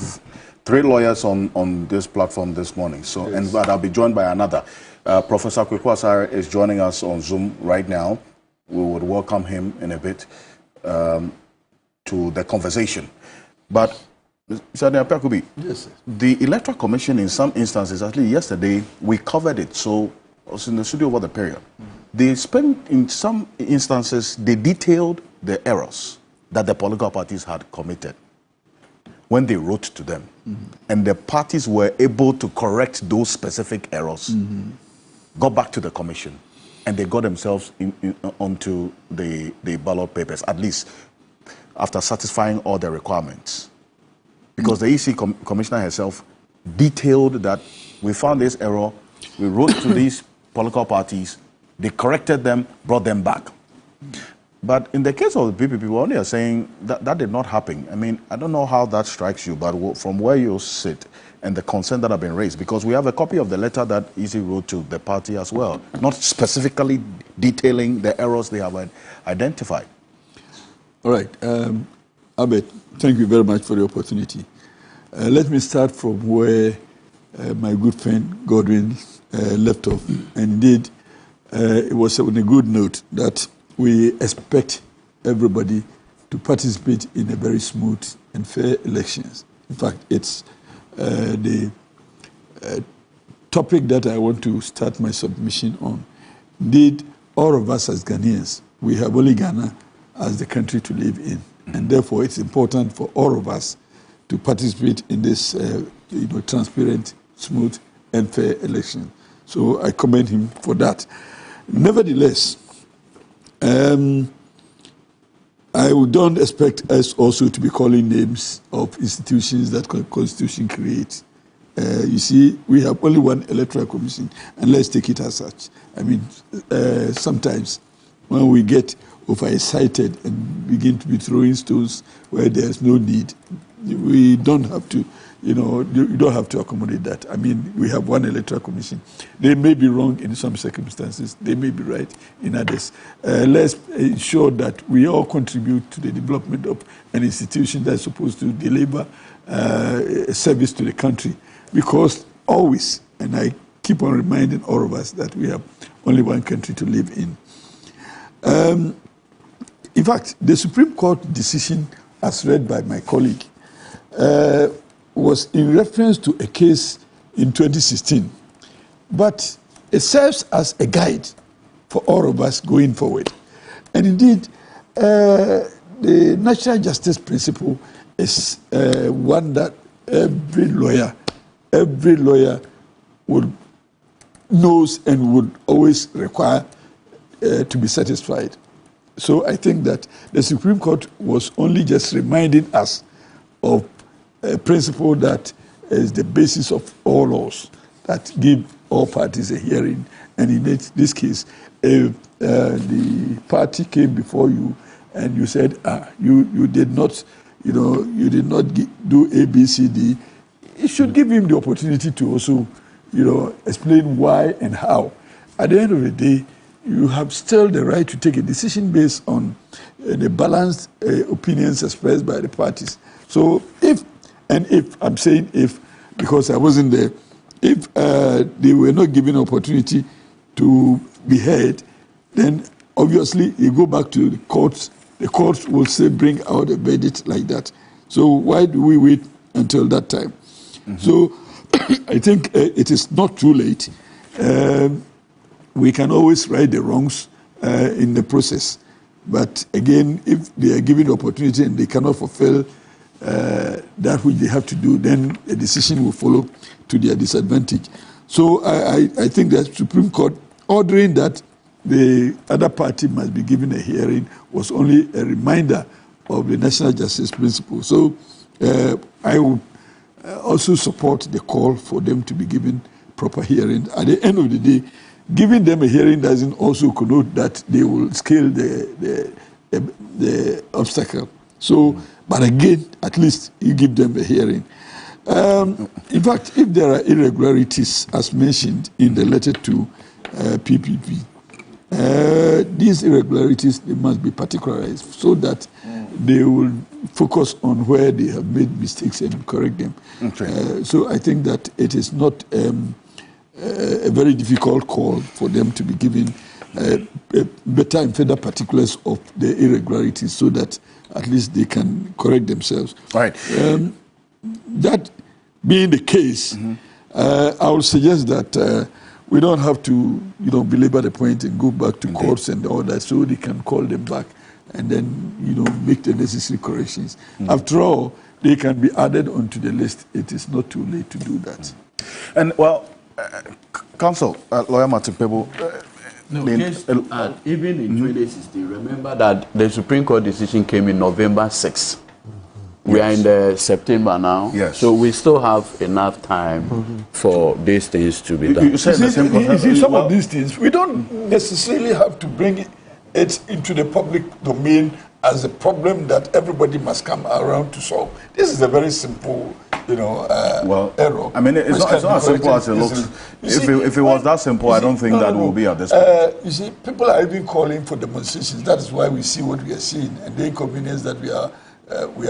3 lawyers on this platform this morning, so yes. But I'll be joined by another. Professor Kwekwasare is joining us on Zoom right now. We would welcome him in a bit to the conversation. But, Mr. Apiakubi, yes, the Electoral Commission, in some instances, actually yesterday, we covered it, so I was in the studio over the period. They spent, in some instances, they detailed the errors that the political parties had committed when they wrote to them. And the parties were able to correct those specific errors, got back to the commission, and they got themselves onto the ballot papers, at least after satisfying all the requirements. Because the EC commissioner herself detailed that we found this error, we wrote to these political parties, they corrected them, brought them back. But in the case of the PPP, we only are saying that that did not happen. I mean, I don't know how that strikes you, but from where you sit and the concern that have been raised, because we have a copy of the letter that EC wrote to the party as well, not specifically detailing the errors they have identified. All right. Abed, thank you very much for the opportunity. Let me start from where my good friend Godwin left off. And indeed, it was on a good note that we expect everybody to participate in a very smooth and fair elections. In fact, it's the topic that I want to start my submission on. Indeed, all of us as Ghanaians, we have only Ghana as the country to live in. And therefore, it's important for all of us to participate in this transparent, smooth, and fair election. So I commend him for that. Nevertheless, I don't expect us also to be calling names of institutions that the Constitution creates. You see, we have only one electoral commission, and let's take it as such. I mean, sometimes when we get overexcited and begin to be throwing stones where there's no need, we don't have to, you don't have to accommodate that. I mean, we have one electoral commission. They may be wrong in some circumstances. They may be right in others. Let's ensure that we all contribute to the development of an institution that's supposed to deliver a service to the country. Because always, and I keep on reminding all of us that we have only one country to live in. In fact, the Supreme Court decision, as read by my colleague, was in reference to a case in 2016. But it serves as a guide for all of us going forward. And indeed, the natural justice principle is one that every lawyer knows and would always require to be satisfied. So I think that the Supreme Court was only just reminding us of a principle that is the basis of all laws, that give all parties a hearing. And in this case, if the party came before you and you said, you did not, you did not do A, B, C, D, you should give him the opportunity to also, explain why and how. At the end of the day, you have still the right to take a decision based on the balanced opinions expressed by the parties. So if I'm saying if, because I wasn't there, if they were not given an opportunity to be heard, then obviously you go back to the courts. The courts will say bring out a verdict like that. So why do we wait until that time? So I think it is not too late. We can always right the wrongs in the process. But again, if they are given the opportunity and they cannot fulfill that which they have to do, then a decision will follow to their disadvantage. So I think that Supreme Court ordering that the other party must be given a hearing was only a reminder of the national justice principle. So I would also support the call for them to be given proper hearing. At the end of the day, giving them a hearing doesn't also connote that they will scale the obstacle. So, but again, at least you give them a hearing. In fact, if there are irregularities, as mentioned in the letter to PPP, these irregularities, they must be particularized so that they will focus on where they have made mistakes and correct them. Okay. So I think that it is not a very difficult call for them to be given better and further particulars of the irregularities so that at least they can correct themselves. All right. That being the case, I would suggest that we don't have to, belabor the point and go back to courts and all that, so they can call them back and then, make the necessary corrections. After all, they can be added onto the list. It is not too late to do that. And well, Counsel, Lawyer Martin Pebo, even in 2016, remember that the Supreme Court decision came in November 6th. We are in the September now, so we still have enough time for these things to be done. You see, some of these things, we don't necessarily have to bring it into the public domain as a problem that everybody must come around to solve. This is a very simple, error. I mean, it's not as simple as it looks. If it was that simple, I don't think that will be at this point. You see, people are even calling for demonstrations. That is why we see what we are seeing and the inconvenience that we are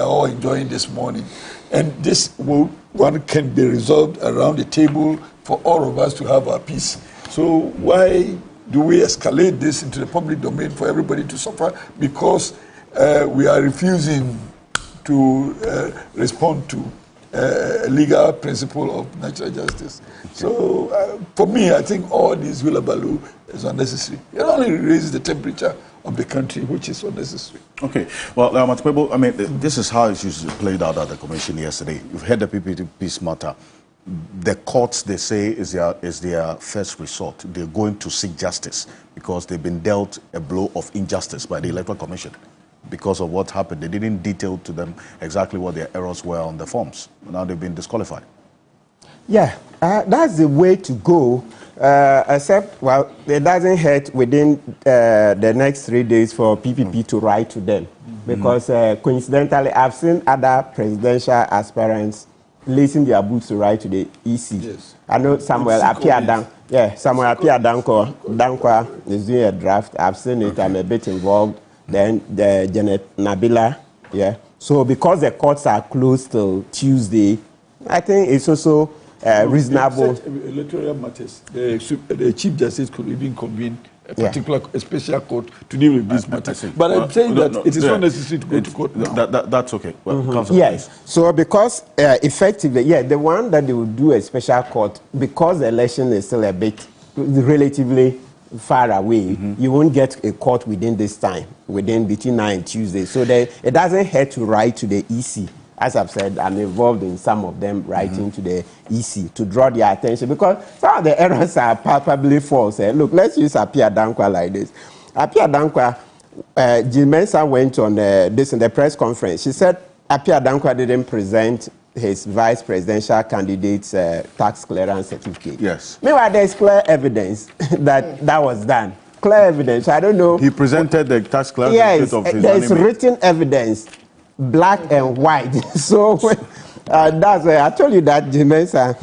all enjoying this morning. And this one can be resolved around the table for all of us to have our peace. So why do we escalate this into the public domain for everybody to suffer? Because we are refusing to respond to a legal principle of natural justice. So for me, I think all this hullabaloo is unnecessary. It only raises the temperature of the country, which is unnecessary. Okay. Well, I mean, this is how it usually played out at the commission yesterday. You've heard the PPP matter. The courts, they say, is their first resort. They're going to seek justice because they've been dealt a blow of injustice by the Electoral Commission because of what happened. They didn't detail to them exactly what their errors were on the forms. Now they've been disqualified. Yeah, that's the way to go. Except, well, it doesn't hurt within the next 3 days for PPP to write to them. Because coincidentally, I've seen other presidential aspirants lacing their boots to write to the EC. Yes. I know Samuel Dankwa is doing a draft. I've seen it. I'm a bit involved. Then the Janet Nabila, So because the courts are closed till Tuesday, I think it's also reasonable. Electoral matters. The Chief Justice could even convene a particular special court to deal with these matters. But I'm saying that it is not necessary to go to court now. That's okay. Well, yes. So because effectively, the one that they will do a special court, because the election is still a bit relatively far away, you won't get a court within this time, between now and Tuesday. So it doesn't hurt to write to the EC. As I've said, I'm involved in some of them writing to the EC to draw their attention because some of the errors are palpably false. Look, let's use Apia Dankwa like this. Apia Dankwa, Jill Mensah went on this in the press conference. She said Apia Dankwa didn't present his vice presidential candidate's tax clearance certificate. Yes. Meanwhile, there's clear evidence that was done. Clear evidence. I don't know. He presented the tax clearance certificate of his there's written evidence. Black and white. So that's why I told you that Jimensa,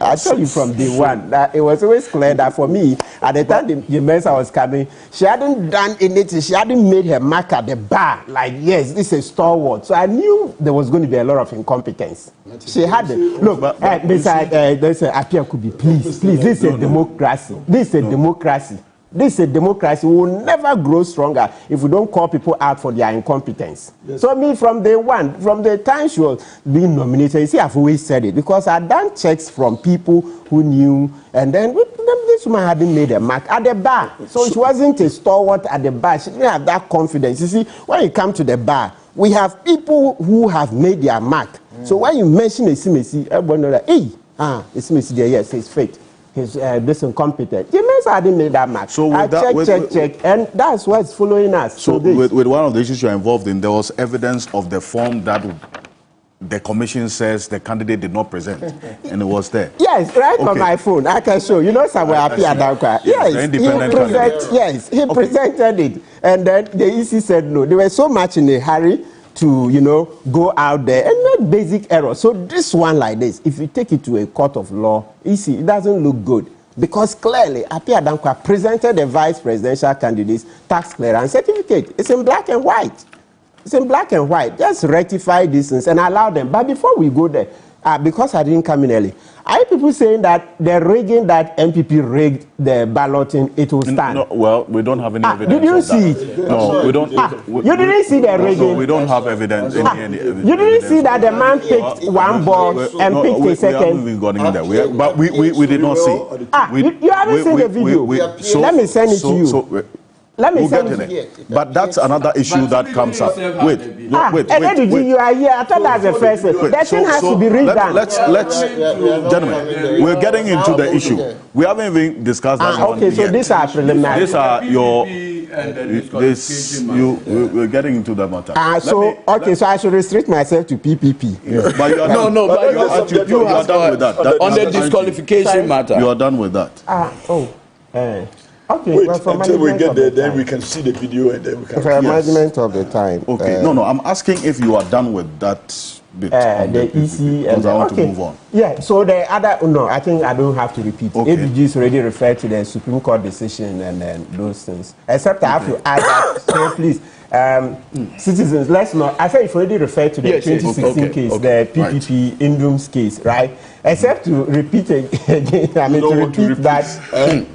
I told you from day one that it was always clear that for me, at the time Jimensa was coming, she hadn't done anything. She hadn't made her mark at the bar. Like, yes, this is stalwart. So I knew there was going to be a lot of incompetence. She had it. Look, Mr. Apia could be, please, this is a democracy. This is a democracy. This is a democracy. We will never grow stronger if we don't call people out for their incompetence. Yes. So me, from day one, from the time she was being nominated, you see, I've always said it, because I've done checks from people who knew, and then this woman hadn't made a mark at the bar. So she wasn't a stalwart at the bar. She didn't have that confidence. You see, when you come to the bar, we have people who have made their mark. So when you mention Esimesi, everyone knows that, hey, Esimesi there, yes, it's fake. He's this incompetent. Jimenez hadn't made that mark. So I check, and that's what's following us. So with one of the issues you're involved in, there was evidence of the form that the commission says the candidate did not present, and it was there. Yes, right on my phone. I can show. You know, somewhere happy Adankwa. Yes, he presented it, and then the EC said no. They were so much in a hurry to, you know, go out there and make basic errors. So this one like this, if you take it to a court of law, EC, it doesn't look good. Because clearly, Apia Dankwa presented the vice presidential candidate's tax clearance certificate. It's in black and white. It's in black and white. Just rectify these things and allow them. But before we go there, because I didn't come in early, are people saying that the rigging that MPP rigged the balloting, it will stand? No, well, we don't have any evidence. Did you see it? No, we don't. You didn't see the rigging? No, we don't have evidence. Any you didn't see that the man picked one ball and picked a second? We haven't even gotten in there. But we did not see. You haven't seen the video? So, let me send it to you. Let me get to it. But that's another issue that comes up. Wait. You are here. I thought that's the first thing. That thing has to be redone. Let's, gentlemen, we're getting into the issue. We haven't even discussed that one okay, so yet. these are preliminary. These are your... we're getting into the matter. So I should restrict myself to PPP. Yes. But you are done. You are done with that. On the disqualification matter. You are done with that. Okay, wait until we get there, then we can see the video and then we can... For management of the time. Okay, no, I'm asking if you are done with that bit. The EC and I want to move on. Yeah, so the other... No, I think I don't have to repeat. Okay. ABG's already referred to the Supreme Court decision and those things. Except I have to add that, so please... citizens, let's not. I said you've already referred to the 2016 case, the PPP Indum's case, right? Except to repeat again, that.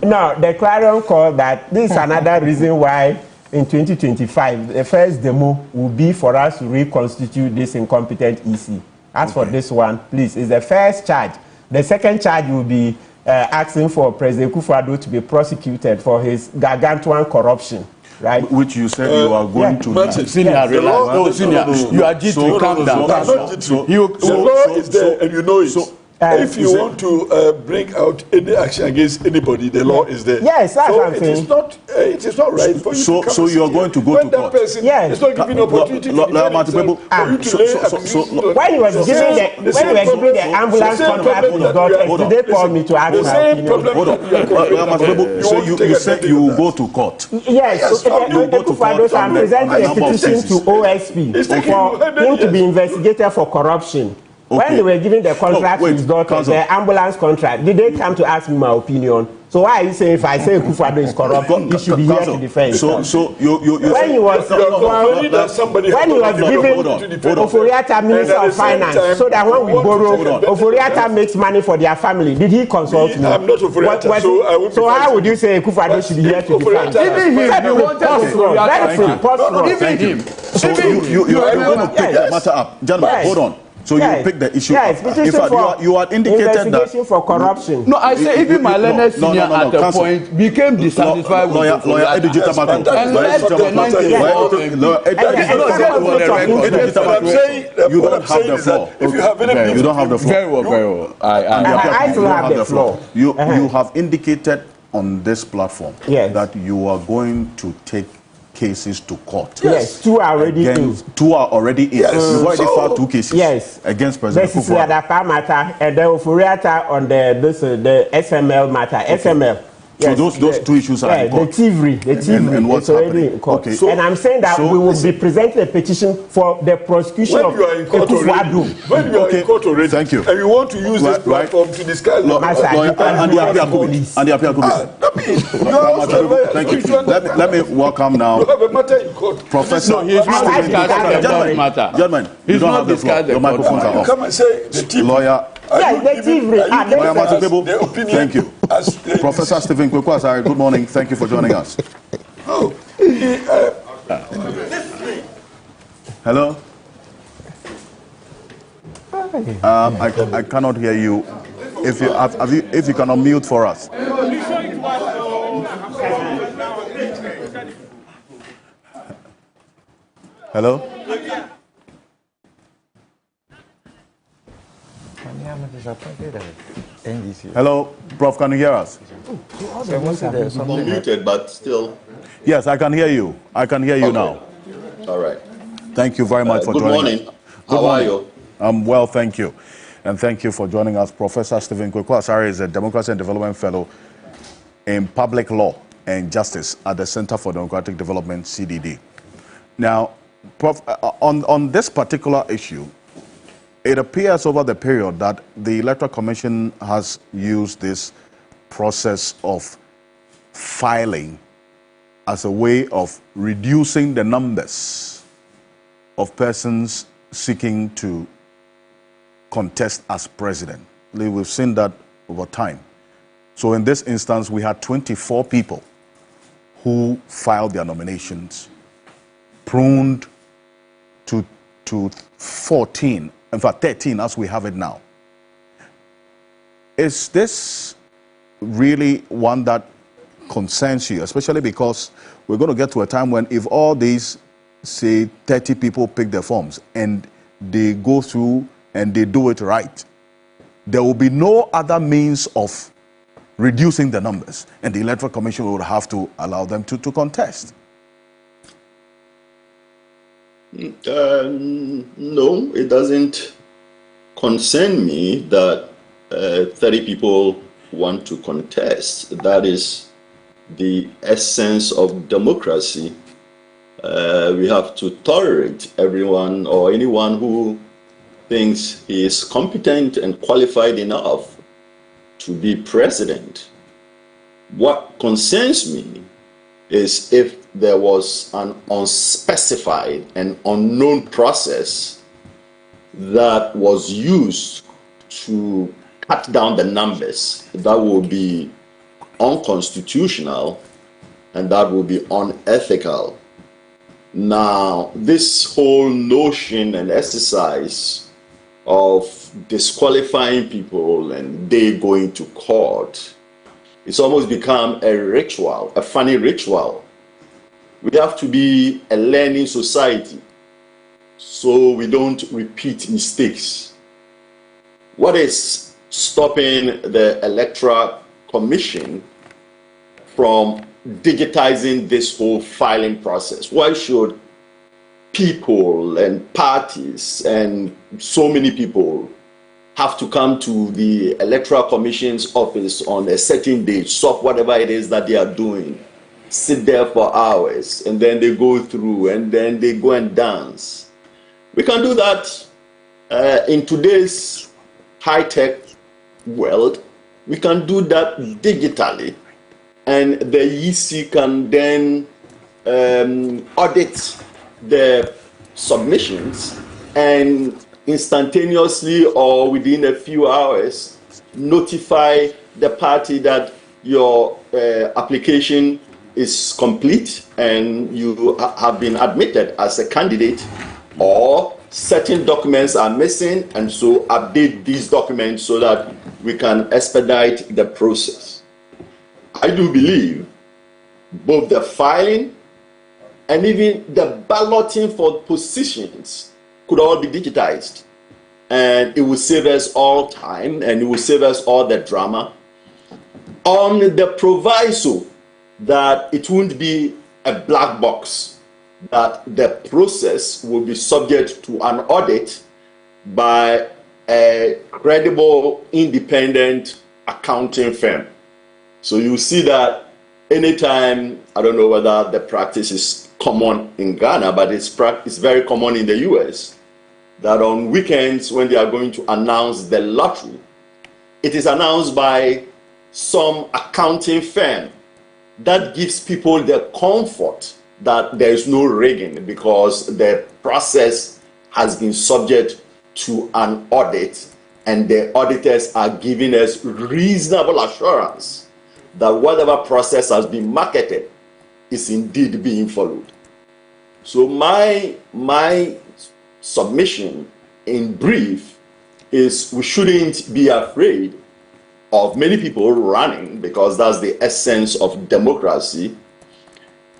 No, the clarion call that this is another reason why in 2025 the first demo will be for us to reconstitute this incompetent EC. As for this one, please, it's the first charge. The second charge will be asking for President Kufuor to be prosecuted for his gargantuan corruption. Right. Which you said you are going to do. Senior, you are G2, calm down. The law is there and you know it. If you want to bring out any action against anybody, the law is there. Yes, that's what I'm saying. It is not right for you to come. So you are going to go to court. It's not giving opportunity for you to lay when you were giving the ambulance contract to his daughter, they called me to ask my opinion. Hold on. So you said you will go to court. Yes, I'm presenting a petition to OSP for him to be investigated for corruption. Okay. When they were giving the contract to his daughter, the ambulance contract, did they come to ask me my opinion? So why are you saying if I say Kufuor is corrupt, he should be here to defend? So you when he was giving Oforiatta Minister of Finance, so that when we borrow, Oforiatta makes money for their family. Did he consult me? I'm not Oforiatta, so how would you say Kufuor should be here to defend? Even him. So you're going to pick that matter up. Gentlemen, hold on. So you pick the issue up. In fact, you had indicated investigation for corruption. No, I say even my learned senior at the point became dissatisfied with lawyer Edith Tamako. And left the 90 you don't have the floor. If you have any, you don't have the floor. Very well. I still have the floor. You have indicated on this platform that you are going to take cases to court. Yes, two are already in. Two are already in. You've already filed 2 cases against President Kufuor. This is the Adapa matter and the Oforiatta on the SML matter. SML. So those 2 issues are in court. The TV3, and what's already in court. Okay. So, and I'm saying that we will be presenting a petition for the prosecution of Kufuor. When you are in court already, thank you. And you want to use this platform to disguise Thank you. Let me welcome now Professor. Gentlemen, you don't have the floor. Your microphones are off. Come and say the lawyer. The opinion. Thank you. Professor Stephen Kwekwasari, good morning. Thank you for joining us. Hello? I cannot hear you. If you can unmute for us. Hello? Hello, Prof, can you hear us? Muted, but still. Yes, I can hear you. I can hear you now. All right. Thank you very much for joining. Good morning. How are you? Well, thank you. And thank you for joining us. Professor Stephen Kweku-Asare is a Democracy and Development Fellow in Public Law and Justice at the Center for Democratic Development, CDD. Now, Prof, on this particular issue, it appears over the period that the Electoral Commission has used this process of filing as a way of reducing the numbers of persons seeking to contest as president. We've seen that over time. So in this instance, we had 24 people who filed their nominations, pruned to 14, in fact 13 as we have it now. Is this really one that concerns you, especially because we're going to get to a time when if all these, say, 30 people pick their forms and they go through and they do it right, there will be no other means of reducing the numbers, and the Electoral Commission would have to allow them to contest. No, it doesn't concern me that 30 people want to contest. That is the essence of democracy. We have to tolerate everyone or anyone who thinks he is competent and qualified enough to be president. What concerns me is if there was an unspecified and unknown process that was used to cut down the numbers. That will be unconstitutional and that will be unethical. Now, this whole notion and exercise of disqualifying people and they going to court, it's almost become a ritual, a funny ritual. We have to be a learning society so we don't repeat mistakes. What is stopping the Electoral Commission from digitizing this whole filing process? Why should people and parties and so many people have to come to the Electoral Commission's office on a certain day, stop whatever it is that they are doing, sit there for hours, and then they go through, and then they go and dance? We can do that in today's high-tech world. We can do that digitally, and the EC can then audit the submissions and instantaneously or within a few hours notify the party that your application is complete and you have been admitted as a candidate, or certain documents are missing, and so update these documents so that we can expedite the process. I do believe both the filing and even the balloting for positions could all be digitized, and it will save us all time and it will save us all the drama, on the proviso that it won't be a black box, that the process will be subject to an audit by a credible, independent accounting firm. So you see that anytime, I don't know whether the practice is common in Ghana, but it's very common in the US, that on weekends when they are going to announce the lottery, it is announced by some accounting firm. That gives people the comfort that there is no rigging because the process has been subject to an audit, and the auditors are giving us reasonable assurance that whatever process has been marketed is indeed being followed. So my submission in brief is we shouldn't be afraid of many people running, because that's the essence of democracy.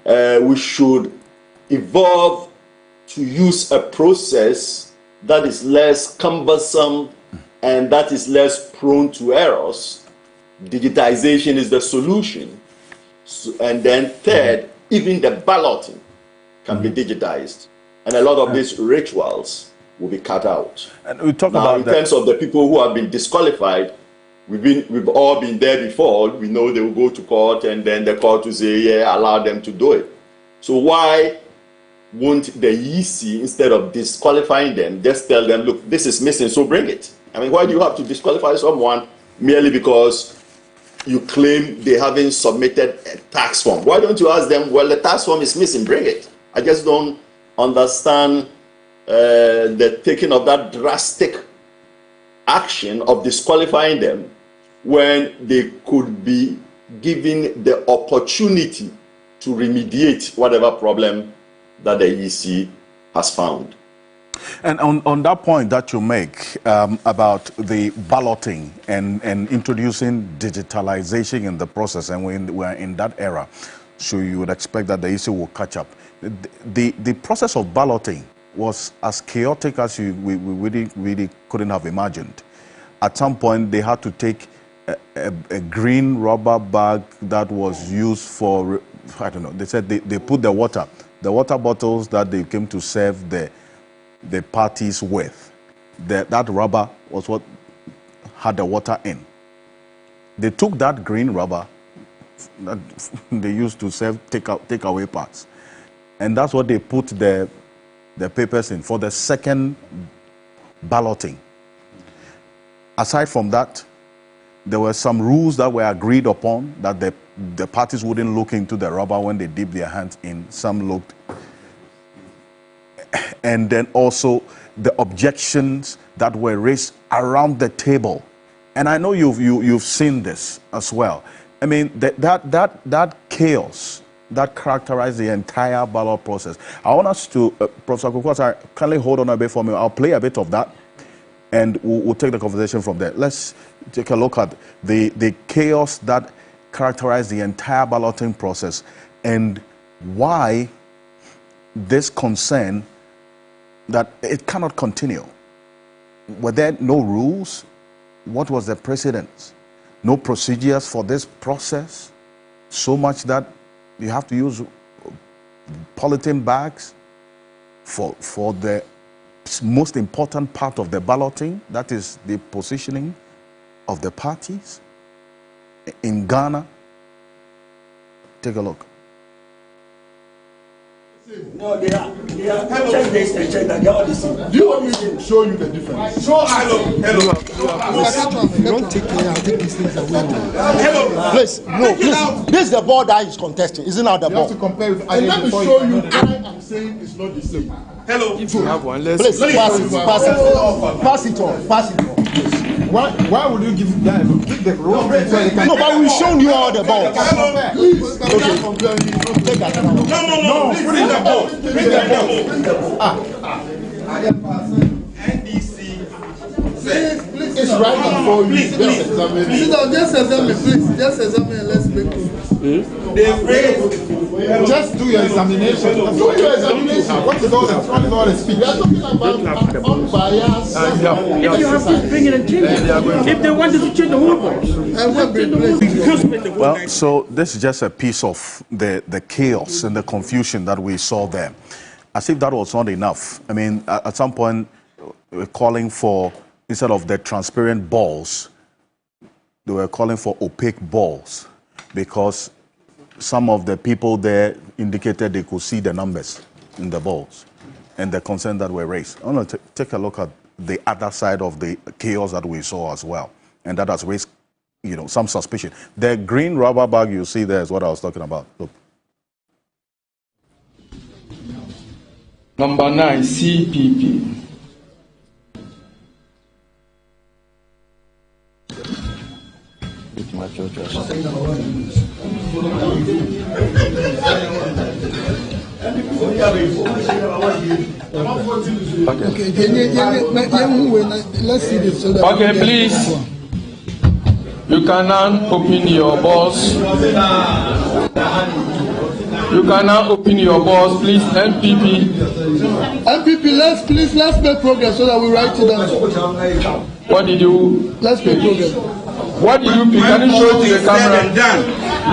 We should evolve to use a process that is less cumbersome and that is less prone to errors. Digitization is the solution. And then third, even the balloting can be digitized. And a lot of these rituals will be cut out. And we talk now, about in terms of the people who have been disqualified, we've all been there before. We know they will go to court, and then the court will say, yeah, allow them to do it. So why won't the EC, instead of disqualifying them, just tell them, look, this is missing, so bring it? I mean, why do you have to disqualify someone merely because you claim they haven't submitted a tax form? Why don't you ask them, well, the tax form is missing, bring it? I just don't understand the taking of that drastic action of disqualifying them when they could be given the opportunity to remediate whatever problem that the EC has found. And on that point that you make about the balloting and introducing digitalization in the process, and we're in that era, so you would expect that the EC will catch up. The process of balloting was as chaotic as we really couldn't have imagined. At some point, they had to take a green rubber bag that was used for, I don't know, they said they put the water bottles that they came to serve the parties with. That rubber was what had the water in. They took that green rubber that they used to serve takeaway parts, and that's what they put the papers in for the second balloting. Aside from that, there were some rules that were agreed upon that the parties wouldn't look into the rubber when they dipped their hands in. Some looked. And then also the objections that were raised around the table. And I know you've seen this as well. I mean, that chaos that characterized the entire ballot process. I want us to, Professor Kukwasa, kindly hold on a bit for me. I'll play a bit of that, and we'll take the conversation from there. Let's take a look at the chaos that characterized the entire balloting process and why this concern that it cannot continue. Were there no rules? What was the precedence? No procedures for this process? So much that you have to use polythene bags for the most important part of the balloting, that is the positioning of the parties in Ghana. Take a look. No, they are. Check this and check that. They are all the same. Do you want me to show you the difference? Hello. Don't take care. I'll take these things away. Hello. Please, no, please. This is the ball that is contesting. Isn't that the ball? You have to compare with. And let me show you why I'm saying it's not the same. Hello. If you have one, let's. Please pass it on. Why would you give that? Give the roll. No, but we've shown you all the balls. Please. Okay. Take that. No. Put in the ball. Bring the ball. NDC. It's right before you. Just examine. Sit down. Just examine, please. Just examine and let's make it. Just do your examination. Do your examination. What is all the speech? We are talking about unbiased. If you have to bring it and change it. If they wanted to change the whole box. Well, so this is just a piece of the chaos and the confusion that we saw there. As if that was not enough. I mean, at some point, we're calling for, instead of the transparent balls, they were calling for opaque balls, because some of the people there indicated they could see the numbers in the balls and the concern that were raised. I want to take a look at the other side of the chaos that we saw as well, and that has raised, some suspicion. The green rubber bag you see there is what I was talking about. Look. Number 9, CPP. Let's see this. Okay, please. You can now open your balls. You can now open your balls, please. NPP. Let's make progress so that we write it down. What did you? Let's make progress. What did you pick? Can you show it to the camera?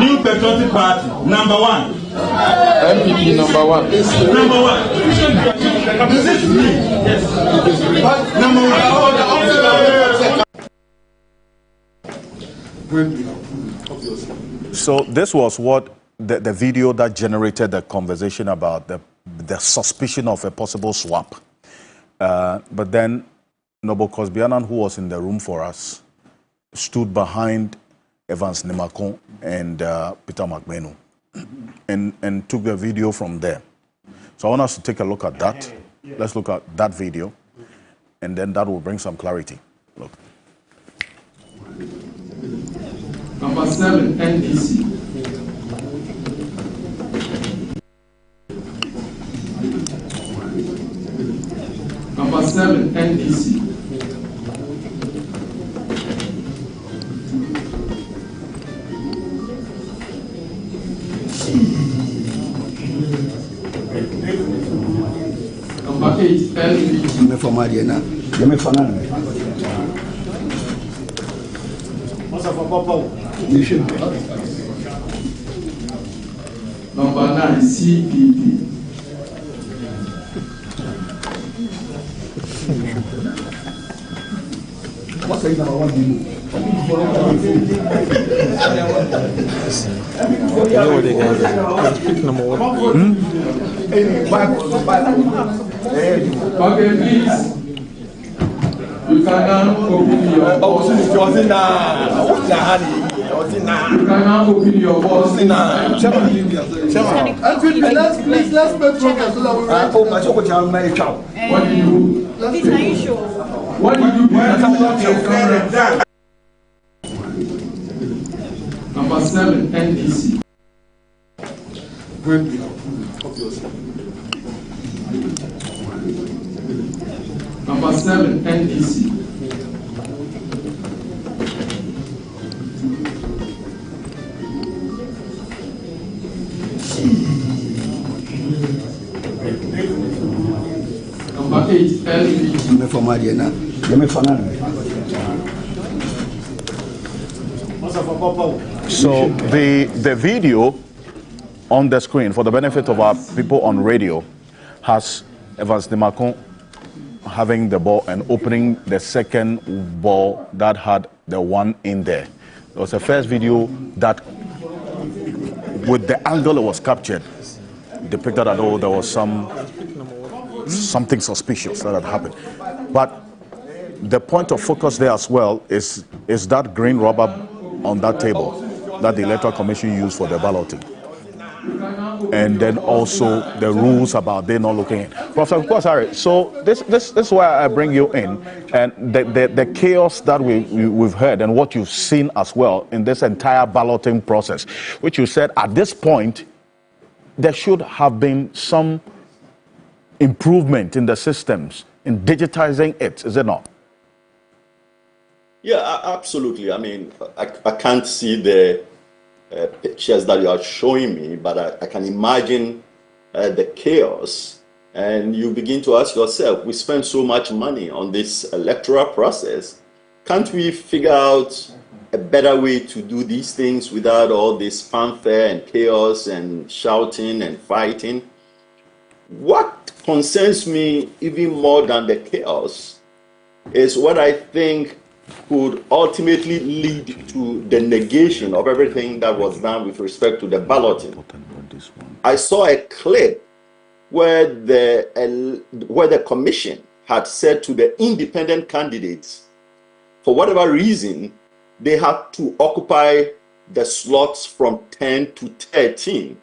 New Patriotic Party, number 1. MPP number 1. Number 1. This is me. Yes. Number 1. So this was what the video that generated the conversation about the suspicion of a possible swap. But then Noble Cosbianan, who was in the room for us, stood behind Evans Nimakon and Peter McMenu and took the video from there. So I want us to take a look at that. Let's look at that video, and then that will bring some clarity. Look. Number 7, NDC. Number 7, NDC. Number 8, LVG. Number 9, CPP. What's the number 1 demo? Okay, please. You can now open your box. You can now open your box. Let's make progress so that we write. What do you? Please, are you sure? What did you do? Number 7, NDC. Number 7, NDC. Number 8, LVG. So the video on the screen, for the benefit of our people on radio, has Evans Nimakon having the ball and opening the second ball that had the one in there. It was the first video that, with the angle it was captured, depicted that, oh, there was something suspicious that had happened. But the point of focus there as well is that green rubber on that table that the Electoral Commission used for the balloting. And then also the rules about they not looking in. Professor Kwasari, so this is why I bring you in, and the chaos that we've heard and what you've seen as well in this entire balloting process, which you said at this point there should have been some improvement in the systems, in digitizing it, is it not? Yeah, absolutely. I mean, I can't see the pictures that you are showing me, but I can imagine the chaos. And you begin to ask yourself, we spend so much money on this electoral process. Can't we figure out a better way to do these things without all this fanfare and chaos and shouting and fighting? What concerns me even more than the chaos is what I think could ultimately lead to the negation of everything that was done with respect to the balloting. I saw a clip where the commission had said to the independent candidates, for whatever reason, they had to occupy the slots from 10 to 13,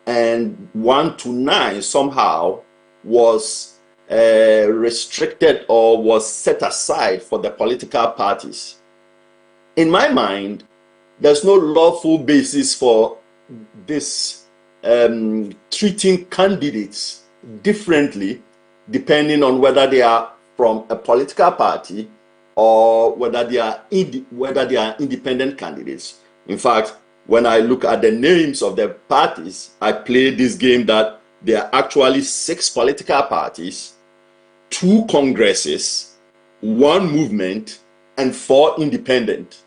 and 1 to 9 somehow was restricted or was set aside for the political parties. In my mind, there's no lawful basis for this treating candidates differently depending on whether they are from a political party or whether they are independent candidates. In fact, when I look at the names of the parties, I play this game that there are actually 6 political parties, 2 congresses, 1 movement, and 4 independent.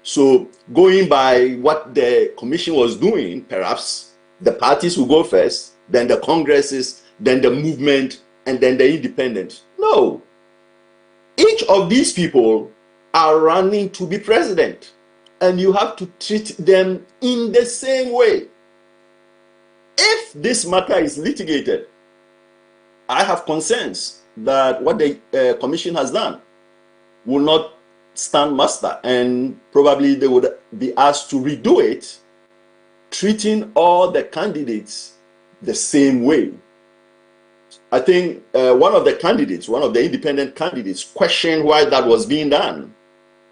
So going by what the commission was doing, perhaps The parties will go first, then the congresses, then the movement, and then the independent. No. Each of these people are running to be president, and you have to treat them in the same way. If this matter is litigated, I have concerns that what the commission has done will not stand muster, and probably they would be asked to redo it, treating all the candidates the same way. I think one of the independent candidates, questioned why that was being done.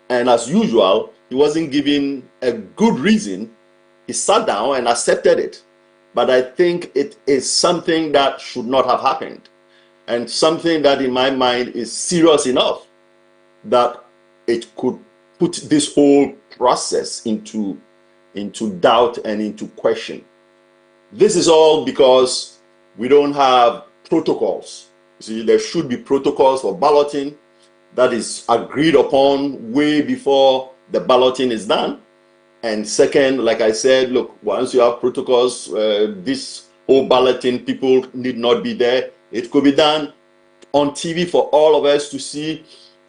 And as usual, he wasn't given a good reason. He sat down and accepted it. But I think it is something that should not have happened, and something that in my mind is serious enough that it could put this whole process into doubt and into question. This is all because we don't have protocols. See, there should be protocols for balloting that is agreed upon way before the balloting is done. And second, like I said, look, once you have protocols, this whole balloting, people need not be there. It could be done on TV for all of us to see,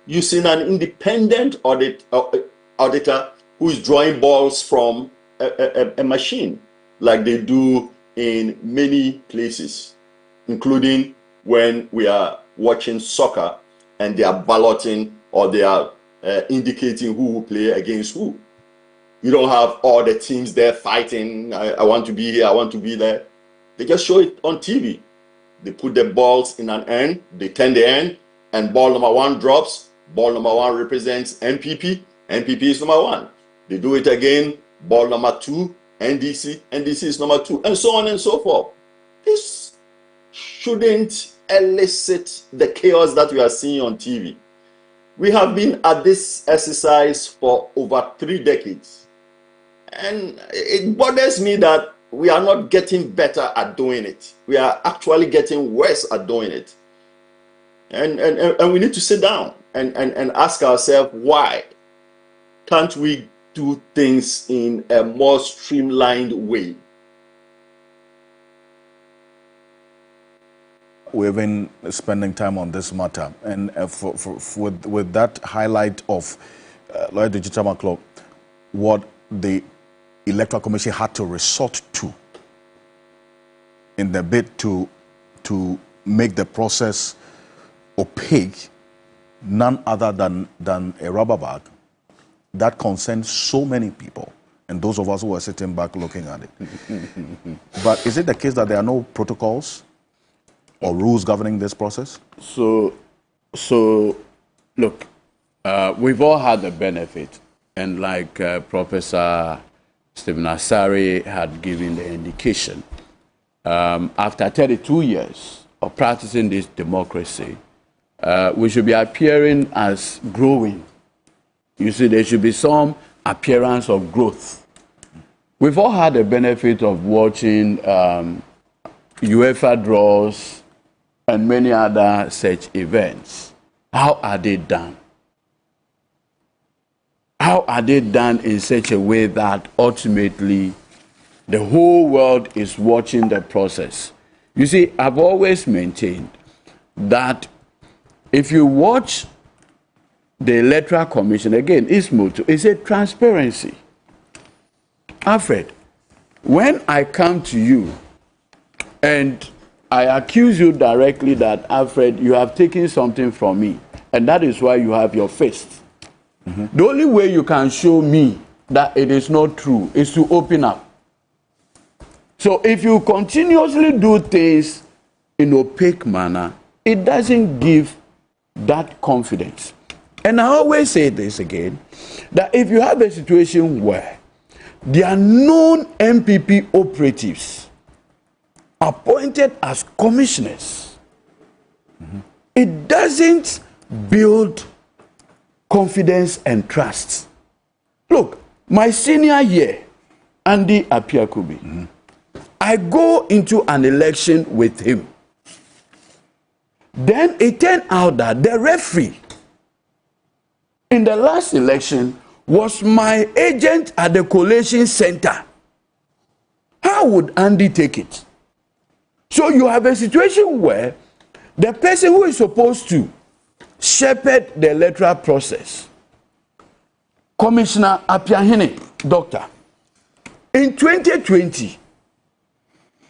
using an independent auditor who is drawing balls from a machine, like they do in many places, including when we are watching soccer and they are balloting or they are indicating who will play against who. You don't have all the teams there fighting. I want to be here, I want to be there. They just show it on TV. They put the balls in an end, they turn the end, and ball number 1 drops. Ball number 1 represents NPP. NPP is number 1. They do it again. Ball number 2, NDC. NDC is number 2, and so on and so forth. This shouldn't elicit the chaos that we are seeing on TV. We have been at this exercise for over 3 decades. And it bothers me that we are not getting better at doing it. We are actually getting worse at doing it. And we need to sit down and ask ourselves, why can't we do things in a more streamlined way? We've been spending time on this matter, and with that highlight of Lawyer Digital McClough, what the Electoral Commission had to resort to in the bid to make the process opaque, none other than a rubber bag that concerns so many people, and those of us who are sitting back looking at it. But is it the case that there are no protocols or rules governing this process? So look, we've all had the benefit, and like Professor Stephen Asari had given the indication, after 32 years of practicing this democracy, we should be appearing as growing. You see, there should be some appearance of growth. We've all had the benefit of watching UEFA draws and many other such events. How are they done? How are they done in such a way that ultimately the whole world is watching the process? You see, I've always maintained that if you watch the Electoral Commission, again, its motto is a transparency. Alfred, when I come to you and I accuse you directly that, Alfred, you have taken something from me, and that is why you have your fist. The only way you can show me that it is not true is to open up. So if you continuously do things in opaque manner, it doesn't give that confidence. And I always say this again, that if you have a situation where there are known MPP operatives appointed as commissioners, it doesn't build confidence and trust. Look, my senior year, Andy Apiakubi, I go into an election with him. Then it turned out that the referee in the last election was my agent at the collation center. How would Andy take it? So you have a situation where the person who is supposed to shepherd the electoral process, Commissioner Apiahene, Doctor, in 2020,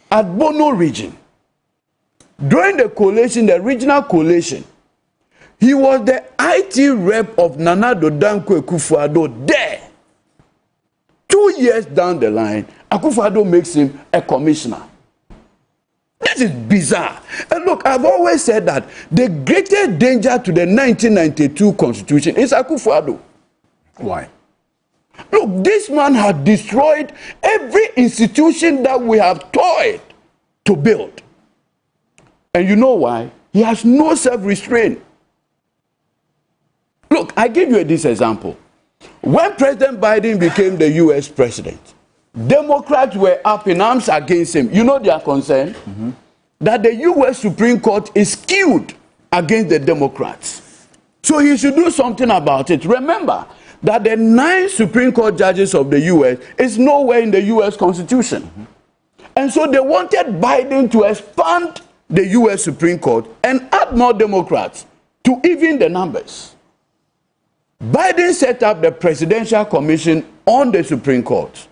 at Bono region, during the coalition, the regional coalition, he was the IT rep of Nana Addo Dankwa Akufo-Addo there. 2 years down the line, Akufo-Addo makes him a commissioner. This is bizarre. And look, I've always said that the greatest danger to the 1992 constitution is Akufo-Addo. Why? Look, this man had destroyed every institution that we have toiled to build. And you know why? He has no self-restraint. Look, I give you this example. When President Biden became the US president, Democrats were up in arms against him. You know their concern? That the US Supreme Court is skewed against the Democrats. So he should do something about it. Remember that the 9 Supreme Court judges of the US is nowhere in the US Constitution. And so they wanted Biden to expand the US Supreme Court and add more Democrats to even the numbers. Biden set up the Presidential Commission on the Supreme Court.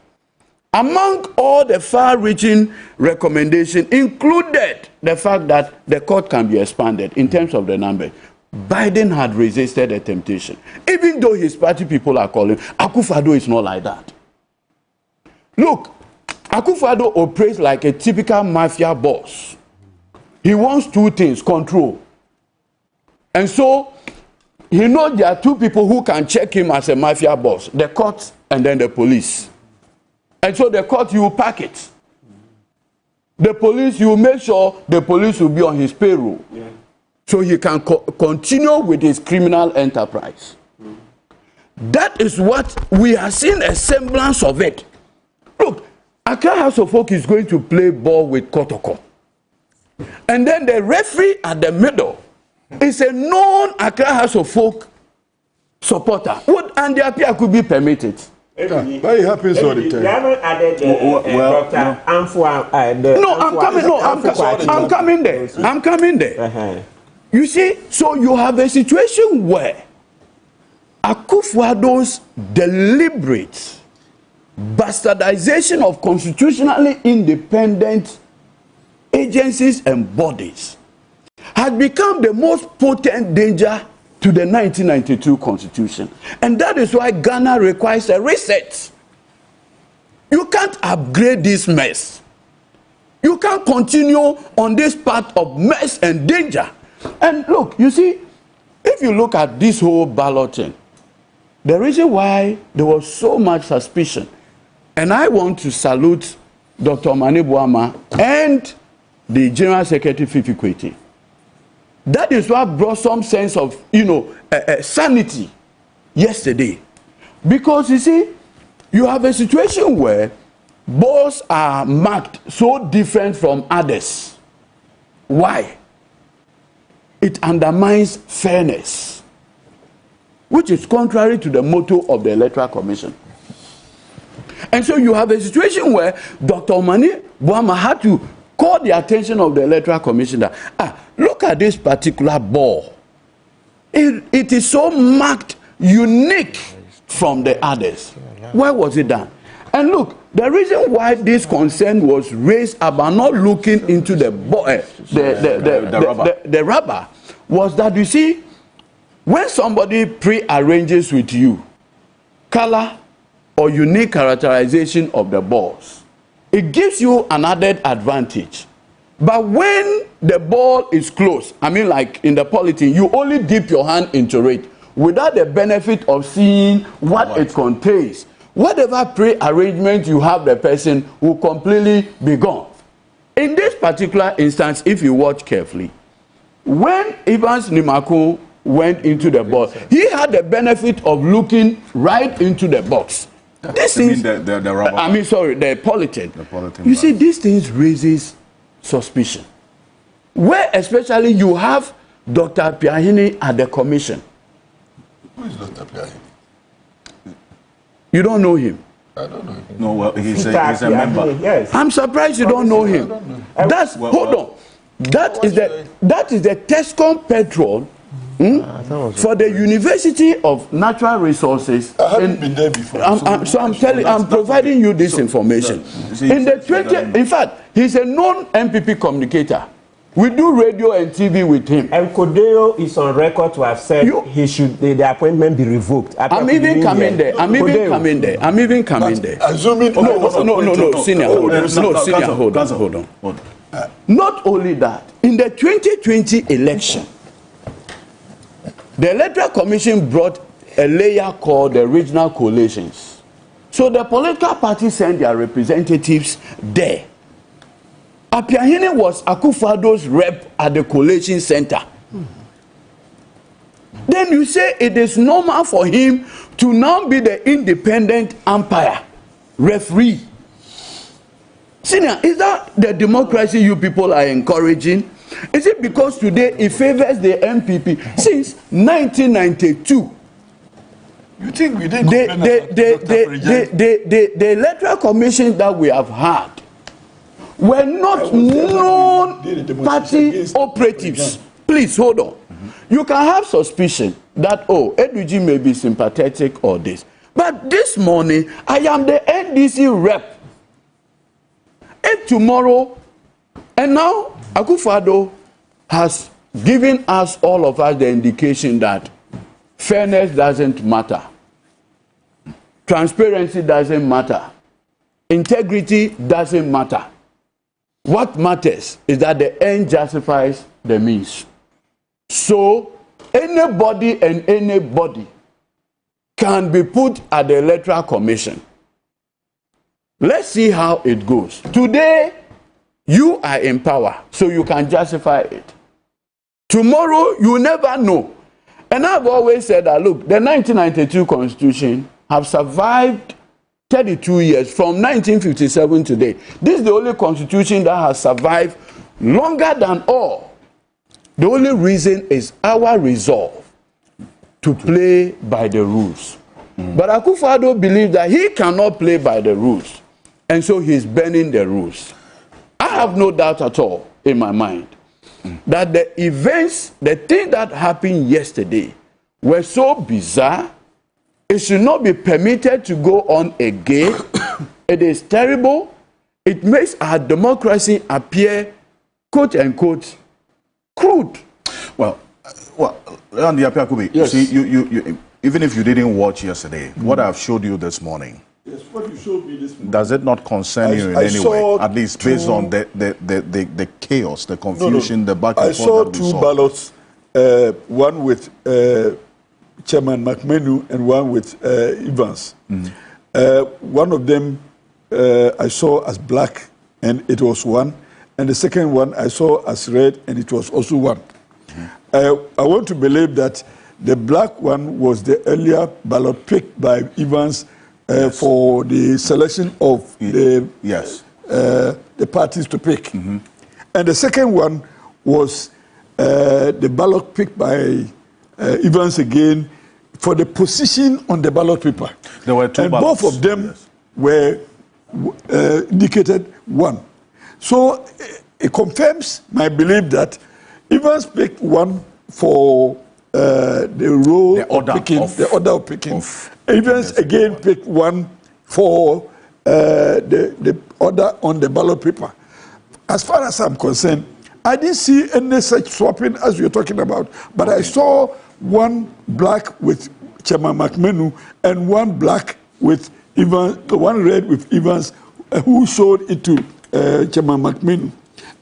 Among all the far-reaching recommendations included the fact that the court can be expanded in terms of the number. Biden had resisted the temptation. Even though his party people are calling, Akufo-Addo is not like that. Look, Akufo-Addo operates like a typical mafia boss. He wants 2 things, control. And so, he knows there are 2 people who can check him as a mafia boss, the court and then the police. And so the court, you will pack it. The police, you will make sure the police will be on his payroll. Yeah. So he can continue with his criminal enterprise. That is what we are seeing a semblance of it. Look, Accra House of Folk is going to play ball with Kotoko. And then the referee at the middle is a known Accra House of Folk supporter. Would Andy Appiah could be permitted? But it happens all the time. I'm coming there. I'm coming there. You see, so you have a situation where Akufo-Addo's deliberate bastardization of constitutionally independent agencies and bodies has become the most potent danger to the 1992 Constitution. And that is why Ghana requires a reset. You can't upgrade this mess. You can't continue on this path of mess and danger. And look, you see, if you look at this whole balloting, the reason why there was so much suspicion, and I want to salute Dr. Mani Buama and the General Secretary Fifi Kweti. That is what brought some sense of, sanity yesterday. Because, you see, you have a situation where balls are marked so different from others. Why? It undermines fairness, which is contrary to the motto of the Electoral Commission. And so you have a situation where Dr. Mani Buama had to call the attention of the Electoral Commission that, look at this particular ball. It is so marked unique from the others. Why was it done? And look, the reason why this concern was raised about not looking into the rubber was that, you see, when somebody pre-arranges with you color or unique characterization of the balls, it gives you an added advantage. But when the ball is closed, I mean, like in the polythene, you only dip your hand into it without the benefit of seeing what it contains. Whatever pre-arrangement you have, the person will completely be gone. In this particular instance, if you watch carefully, when Evans Nimaku went into the ball, he had the benefit of looking right into the box. This is the rubber. I mean, sorry, the polythene. You see, these things raises suspicion. Where especially you have Dr. Apiahene at the commission. Who is Dr. Apiahene? You don't know him. I don't know him. No, well, he's a member. Yes. I'm surprised you don't know him. That's hold on. That is the Tescom petrol for the University of Natural Resources. I haven't been there before. I'm providing you this information. In the 20, in fact, he's a known MPP communicator. We do radio and TV with him. And Kodeo is on record to have said he should the appointment be revoked. I'm even coming there. I'm even coming there. Assuming no, senior, hold on. Not only that, in the 2020 election, the Electoral Commission brought a layer called the regional coalitions. So the political parties sent their representatives there. Apiahene was Akufo-Addo's rep at the collation center. Then you say it is normal for him to now be the independent umpire, referee. Senior, is that the democracy you people are encouraging? Is it because today it favors the MPP since 1992? You think we didn't the Electoral Commission that we have had were not known party operatives. Please hold on. You can have suspicion that, Eduji may be sympathetic or this. But this morning, I am the NDC rep. And tomorrow, and now, Akufo-Addo has given us, all of us, the indication that fairness doesn't matter. Transparency doesn't matter. Integrity doesn't matter. What matters is that the end justifies the means. So, anybody and anybody can be put at the Electoral Commission. Let's see how it goes. Today, you are in power, so you can justify it. Tomorrow, you never know. And I've always said that, look, the 1992 Constitution have survived 32 years from 1957 today. This is the only constitution that has survived longer than all. The only reason is our resolve to play by the rules. But Akufo-Addo believes that he cannot play by the rules. And so he's bending the rules. I have no doubt at all in my mind that the events, the thing that happened yesterday were so bizarre, it should not be permitted to go on again. It is terrible. It makes our democracy appear, quote unquote, crude. Well, Randy Apiakubi, yes. See, you, even if you didn't watch yesterday, what I've showed you this morning, yes, what you showed me this morning, does it not concern you in any way? At least based on the chaos, the confusion, the back and forth. I saw two ballots, one with Chairman McMenu and one with Evans. One of them I saw as black and it was one, and the second one I saw as red and it was also one. I want to believe that the black one was the earlier ballot picked by Evans for the selection of the parties to pick. And the second one was the ballot picked by Evans again for the position on the ballot paper. There were two and ballots. Both of them were indicated one. So it confirms my belief that Evans picked one for the role of picking, the order of picking. Evans again picked one for the order on the ballot paper. As far as I'm concerned, I didn't see any such swapping as you're talking about, but I saw one black with Chairman McMenu and one black with Evans, one red with Evans, who showed it to Chairman McMenu.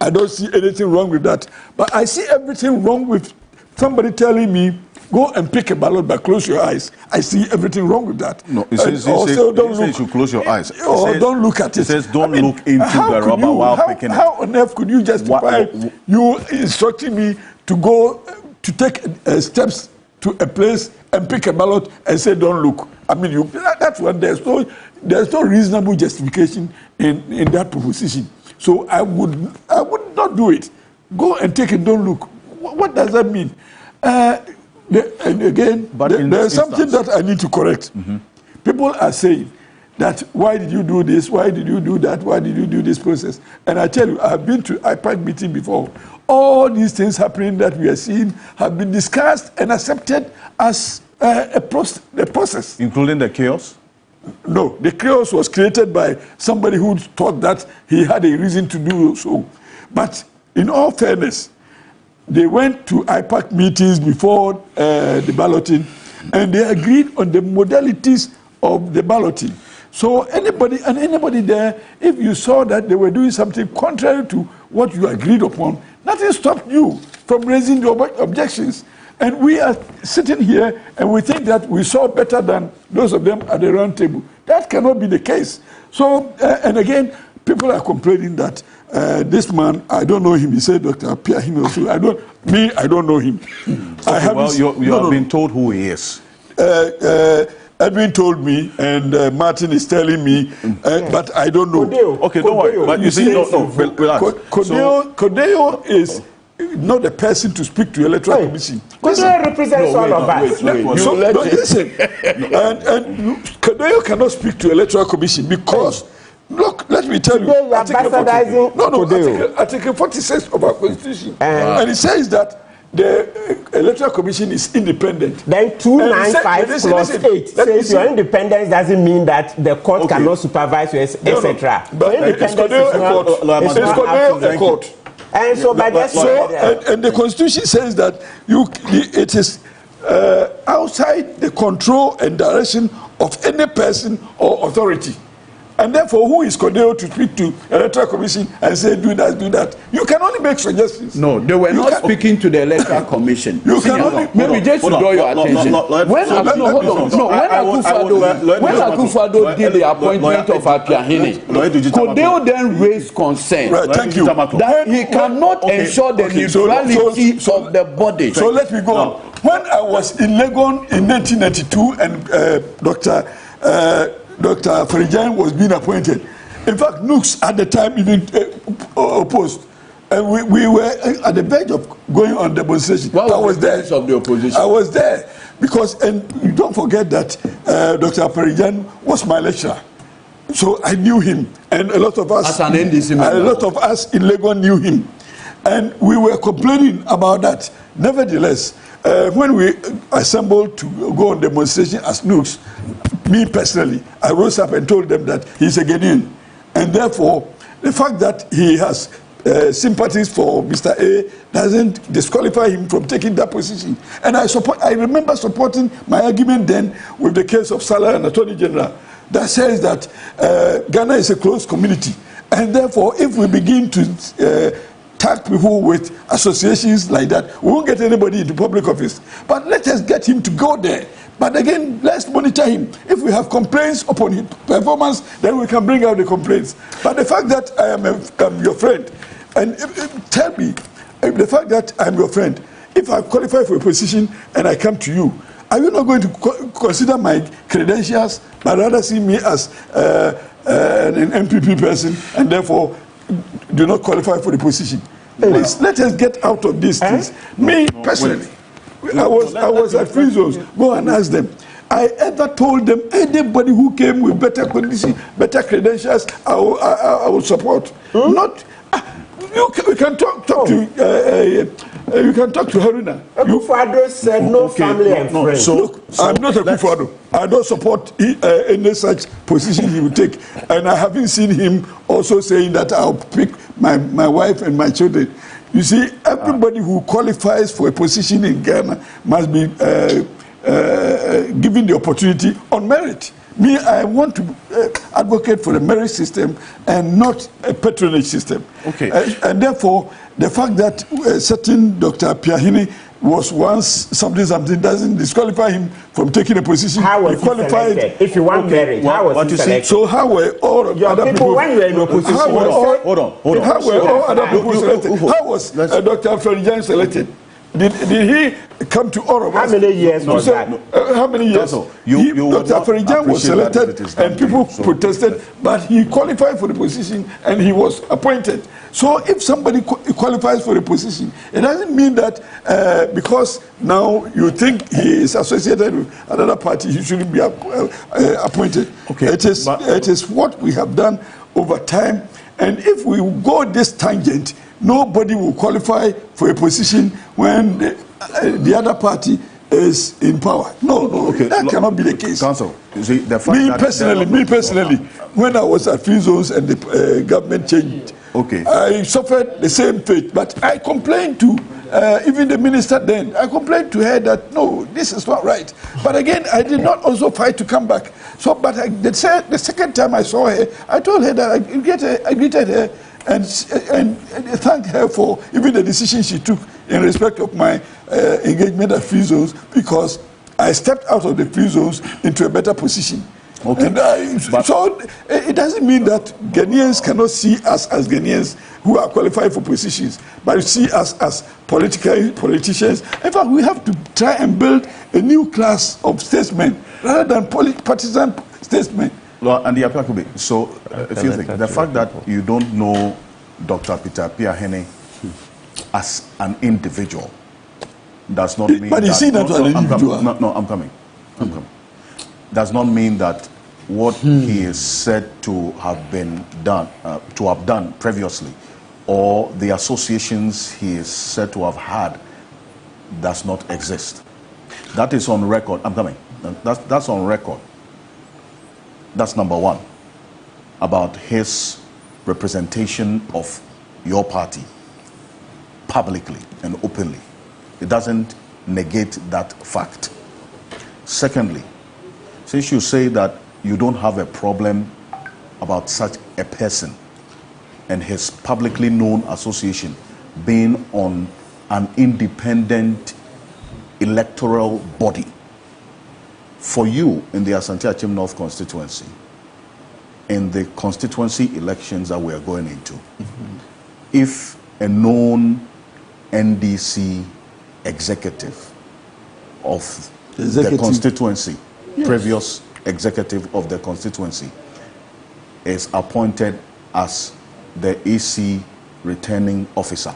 I don't see anything wrong with that, but I see everything wrong with somebody telling me, go and pick a ballot, but close your eyes. I see everything wrong with that. No, it says you should close your eyes. Or don't look at it. It says don't look into the rubber while picking it. How on earth could you justify you instructing me to go to take steps to a place and pick a ballot and say don't look? I mean, that's when there's no reasonable justification in that proposition. So I would not do it. Go and take it, don't look. What does that mean? And again, there's something that I need to correct. People are saying that why did you do this? Why did you do that? Why did you do this process? And I tell you, I've been to IPAC meeting before. All these things happening that we are seeing have been discussed and accepted as a process. Including the chaos? No, the chaos was created by somebody who thought that he had a reason to do so. But in all fairness, they went to IPAC meetings before the balloting, and they agreed on the modalities of the balloting. So anybody there, if you saw that they were doing something contrary to what you agreed upon, nothing stopped you from raising the objections. And we are sitting here and we think that we saw better than those of them at the round table. That cannot be the case. So, and again, people are complaining that this man, I don't know him. He said Dr. Pierre Hinosu. I don't know him. Okay, well, you have been told who he is. Edwin told me, and Martin is telling me, but I don't know. Okay, don't worry. But you see, relax. Codeo is not the person to speak to electoral commission. Codeo represents all of us. Listen, and Codeo cannot speak to electoral commission because, look, let me tell you, Article 46 of our constitution, and it says that the electoral commission is independent. Then 295 plus 8 says your independence doesn't mean that the court cannot supervise you, etc. But it's Codeo a court. And so, by that and the constitution says that it is outside the control and direction of any person or authority. And therefore, who is Codeo to speak to electoral commission and say, do that, do that? You can only make suggestions. No, they were not speaking to the electoral commission. You can only... Maybe just to draw your attention. When Akufo-Addo did the appointment of Apiahene, Codeo then raised concern. Right, thank you. That he cannot ensure the neutrality of the body. So let me go on. When I was in Legon in 1992 and Dr. Farijan was being appointed. In fact, Nooks at the time even opposed. And we were at the verge of going on demonstration. I was there. Of the opposition? I was there. Because, and you don't forget that Dr. Farijan was my lecturer. So I knew him. And a lot of us, as an NDC member, a lot of us in Legon knew him. And we were complaining about that. Nevertheless, when we assembled to go on demonstration as Nooks, me personally, I rose up and told them that he's a Ghanaian. And therefore, the fact that he has sympathies for Mr. A doesn't disqualify him from taking that position. And I remember supporting my argument then with the case of Salah and Attorney General that says that Ghana is a closed community. And therefore, if we begin to tag people with associations like that, we won't get anybody into public office. But let us get him to go there. But again, let's monitor him. If we have complaints upon his performance, then we can bring out the complaints. But the fact that I am your friend, and tell me, the fact that I'm your friend, if I qualify for a position and I come to you, are you not going to consider my credentials, but rather see me as an MPP person and therefore do not qualify for the position? Please, let us get out of these things. Me, personally, I was at Free Zones. Go and ask them. I ever told them anybody who came with better conditions, better credentials, I will support. Not you can talk to you can talk to Haruna. Akufo-Addo said no family and friends. So look, I'm not Akufo-Addo. I don't support any such position he will take, and I haven't seen him also saying that I'll pick my wife and my children. You see, everybody who qualifies for a position in Ghana must be given the opportunity on merit. Me, I want to advocate for a merit system and not a patronage system. Okay. And therefore, the fact that certain Dr. Piahini was once something doesn't disqualify him from taking a position. How was he qualified? Selected? If you want merit, how was he selected? So how were all other people? When you were in opposition, how were all other people selected? How was Dr. Farijan selected? Did he come to all of us? How many years was that? How many years? Dr. Farijan was selected and people protested, but he qualified for the position and he was appointed. So if somebody qualifies for a position, it doesn't mean that because now you think he is associated with another party, he shouldn't be appointed. Okay. It is what we have done over time. And if we go this tangent, nobody will qualify for a position when the other party is in power. No, that cannot be the case. Counsel, you see, the fact me personally, when I was at Free Zones and the government changed, I suffered the same fate. But I complained to even the minister then. I complained to her that no, this is not right. But again, I did not also fight to come back. So, but the second time I saw her, I told her that I greeted her and thanked her for even the decision she took in respect of my engagement at Free Zones, because I stepped out of the Free Zones into a better position. Okay. And so it doesn't mean that Ghanaians cannot see us as Ghanaians who are qualified for positions, but see us as politicians. In fact, we have to try and build a new class of statesmen rather than partisan statesmen. Well, and so a few things. The fact that you don't know Dr. Peter Piahene as an individual does not mean but you see that an individual. I'm coming. Does not mean that what he is said to have been done, previously, or the associations he is said to have had, does not exist. That is on record. I'm coming. That's on record. That's number one, about his representation of your party publicly and openly. It doesn't negate that fact. Secondly, since you say that you don't have a problem about such a person and his publicly known association being on an independent electoral body, for you in the Asante Achim North constituency, in the constituency elections that we are going into, if a known NDC executive of the constituency, previous executive of the constituency, is appointed as the EC returning officer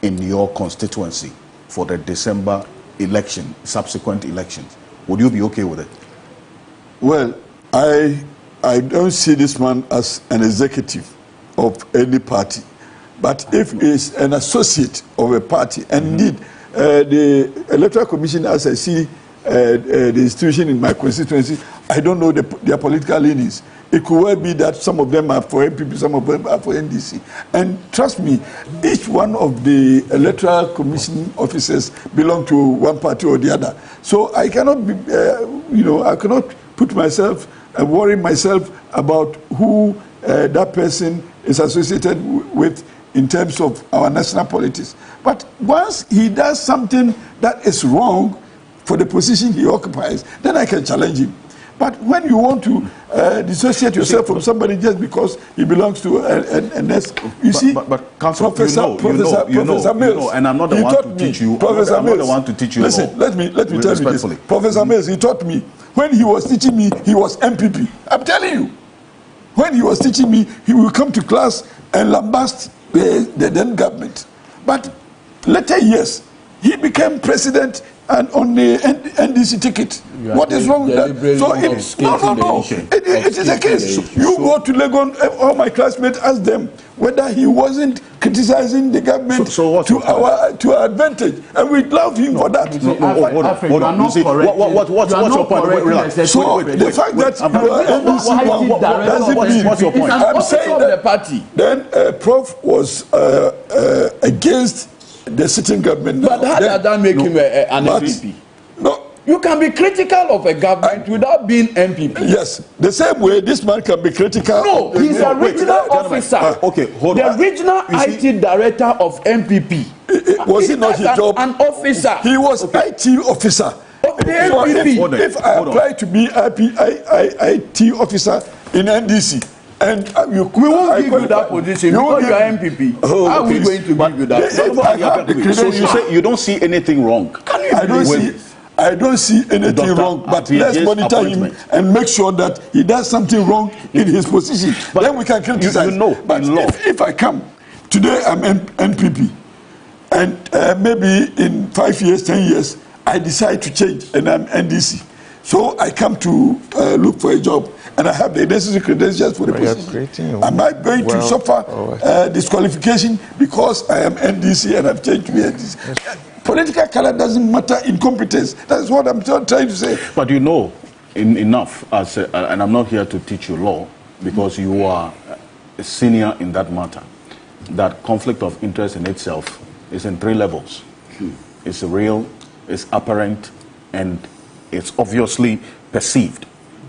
in your constituency for the December election, subsequent elections, would you be okay with it? Well, I don't see this man as an executive of any party, but if he's an associate of a party, and indeed the Electoral Commission, as I see the institution in my constituency, I don't know their political leanings. It could well be that some of them are for MPP, some of them are for NDC. And trust me, each one of the Electoral Commission officers belong to one party or the other. So I cannot be, I cannot put myself and worry myself about who that person is associated with in terms of our national politics. But once he does something that is wrong for the position he occupies, then I can challenge him. But when you want to dissociate yourself from somebody just because he belongs to a nest, you see, Counsel, Professor Mills, and I'm not the one to teach you. Professor Mills, I'm not the one to teach you. Listen, let me tell you this. Professor Mills, he taught me. When he was teaching me, he was MPP. I'm telling you. When he was teaching me, he will come to class and lambast the then government. But later years, he became president and on the NDC ticket. What is wrong with that? So it is a case. You go to Legon, all my classmates ask them whether he wasn't criticizing the government to our advantage, and we love him for that. Hold on. You see, what's your point? So the fact that you are NDC doesn't mean I'm saying that the party. Then Prof was against the sitting government. But how does that make him an MPP? No. You can be critical of a government without being MPP. Yes. The same way this man can be critical. No, he's a regional officer. Hold on. The regional IT director of MPP. Was it not his job? An officer. He was IT officer. If I apply to be IT officer in NDC, And we won't give you that position because you are MPP. Oh, how are we going to give you that? So you say you don't see anything wrong? I don't see anything wrong, but let's monitor him and make sure that he does something wrong in his position. But then we can criticize. But if I come, today I'm NPP, and maybe in 5 years, 10 years, I decide to change and I'm NDC. So I come to look for a job and I have the necessary credentials for the position. Am I going to suffer disqualification because I am NDC and I've changed to be NDC? Political color doesn't matter in competence. That's what I'm trying to say. But you know enough, and I'm not here to teach you law, because you are a senior in that matter, that conflict of interest in itself is in 3 levels. It's real, it's apparent, and it's obviously perceived.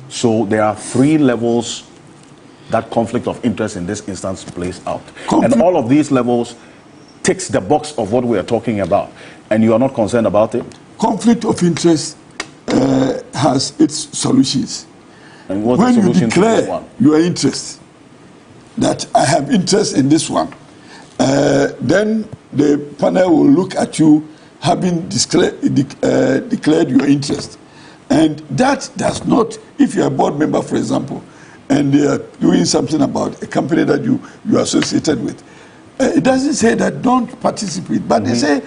So there are 3 levels that conflict of interest in this instance plays out. And all of these levels ticks the box of what we are talking about. And you are not concerned about it? Conflict of interest has its solutions. And what's when the solution you declare to that one? your interest, that I have interest in this one, then the panel will look at you having declared your interest. And that does not, if you're a board member, for example, and they are doing something about a company that you are associated with, it doesn't say that don't participate, but they say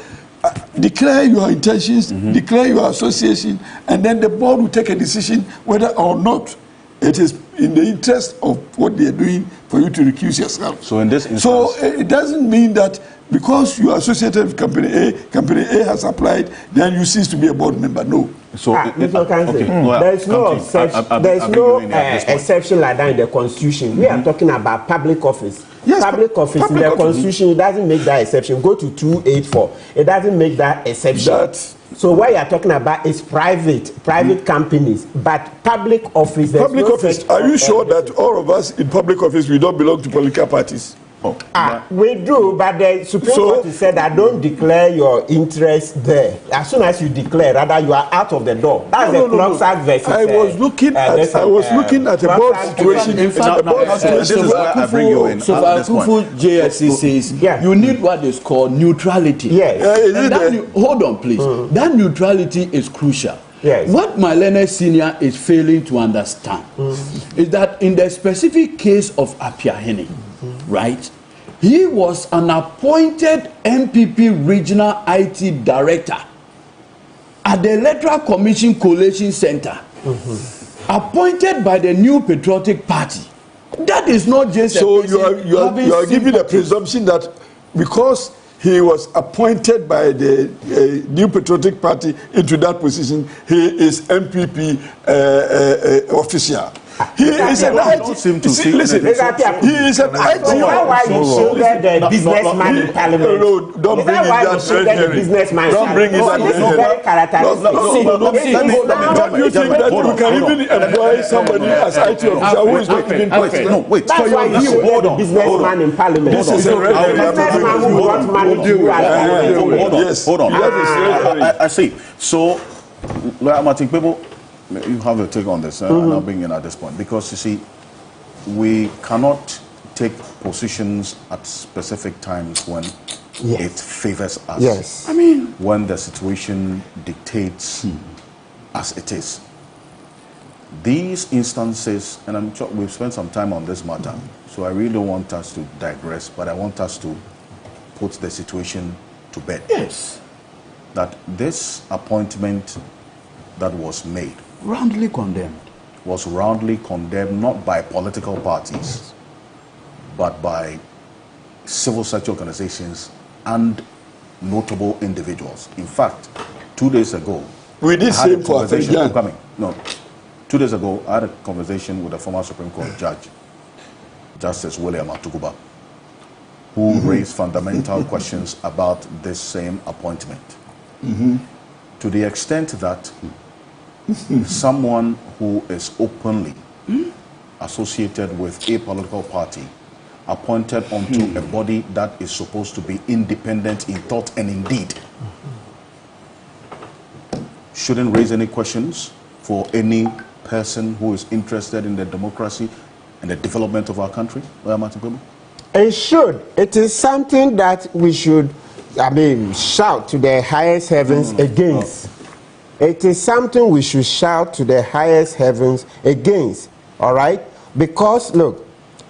declare your intentions, declare your association, and then the board will take a decision whether or not it is in the interest of what they are doing for you to recuse yourself. So in this instance, so it doesn't mean that because you are associated with company A has applied, then you cease to be a board member. No. So there's no exception like that in the Constitution. We are talking about public office. Yes, public office in the Constitution, it doesn't make that exception. Go to 284. It doesn't make that exception. So what you are talking about is private companies, but public office. Public office. Are you sure that all of us in public office, we don't belong to political parties? We do, but the Supreme Court said that don't declare your interest there. As soon as you declare, rather you are out of the door. That's the Clocksack versus. I was looking at a board situation. In fact, this is where I bring you in. So Kufu JSC says you need what is called neutrality. Yes. Hold on, please. That neutrality is crucial. Yes. What my learned senior is failing to understand is that in the specific case of Apiahene, right, he was an appointed MPP regional IT director at the Electoral Commission Collation Center, appointed by the New Patriotic Party. That is not just so you are giving a presumption that because he was appointed by the New Patriotic Party into that position, he is MPP official. He is an IT. Listen, he is an IT. Why you shielded the businessman in Parliament? No, don't bring in that businessman. Don't bring in that. Don't you think that you can even employ somebody as IT officer who is not even question? No, wait. That's why you shielded the businessman in Parliament. This is a businessman who wants money to do. Yes. Hold on. I see. So, Martin, people, you have a take on this, and I'll bring in at this point, because you see, we cannot take positions at specific times when it favors us. Yes. I mean, when the situation dictates as it is. These instances, and I'm sure we've spent some time on this matter, so I really don't want us to digress, but I want us to put the situation to bed. Yes. That this appointment that was made roundly condemned. Was roundly condemned not by political parties, but by civil society organizations and notable individuals. In fact, 2 days ago, we did same for No, 2 days ago, I had a conversation with a former Supreme Court judge, Justice William Atuguba, who raised fundamental questions about this same appointment. To the extent that someone who is openly associated with a political party, appointed onto a body that is supposed to be independent in thought and in deed, shouldn't raise any questions for any person who is interested in the democracy and the development of our country? It should. It is something that we should, shout to the highest heavens against. It is something we should shout to the highest heavens against. All right? Because, look,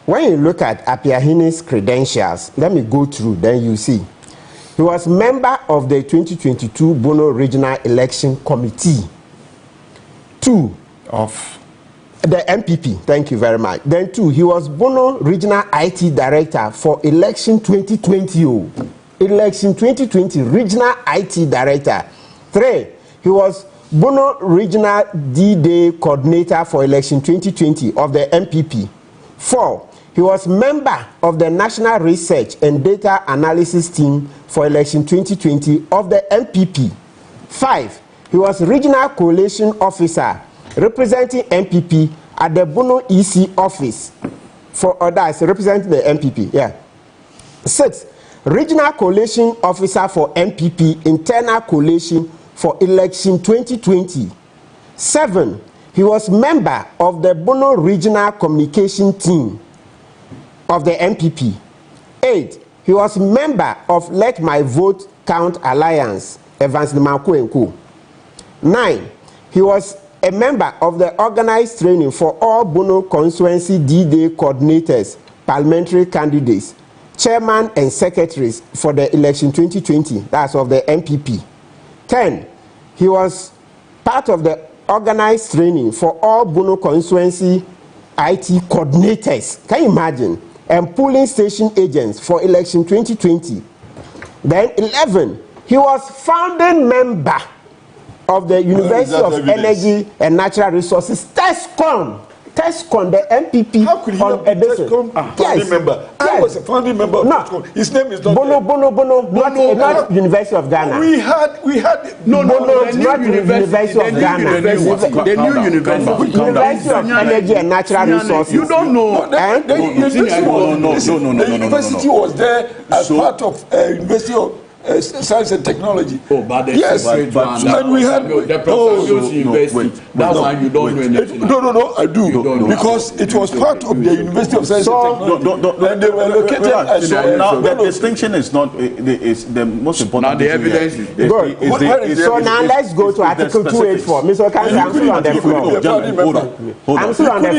when you look at Apiahini's credentials, let me go through, then you see. He was member of the 2022 Bono Regional Election Committee. 2 of the MPP, thank you very much. Then 2, he was Bono Regional IT Director for Election 2020. Election 2020, Regional IT Director. 3, he was Bono Regional D-Day Coordinator for Election 2020 of the MPP. 4, he was member of the National Research and Data Analysis Team for Election 2020 of the MPP. 5, he was Regional Coalition Officer representing MPP at the Bono EC office for others representing the MPP. Yeah. 6, Regional Coalition Officer for MPP Internal Coalition for Election 2020. 7, he was member of the Bono Regional Communication Team of the MPP. 8, he was member of Let My Vote Count Alliance, Evans Nimanko & Co. 9, he was a member of the organized training for all Bono constituency D-Day coordinators, parliamentary candidates, chairman and secretaries for the election 2020, that's of the MPP. 10, he was part of the organized training for all Bono constituency IT coordinators, can you imagine, and polling station agents for election 2020. Then 11, he was founding member of the University of Energy and Natural Resources, TESCON, the MPP. How could he not be TESCON founding member? I was a founding member of TESCON. His name is not Bono, not University of Ghana. We had not University of Ghana. The new university. University of Energy and Natural Resources. You don't know. The university was there as part of University of Science and Technology. Oh, but yes, and we had university. That one you don't know anything. No, I do because it was part of the University of Science and Technology, and they were located. Now the distinction is not is the most important. Now the evidence is so now let's go to Article 284. Mr. Kansi, I'm still on the floor. I'm still on the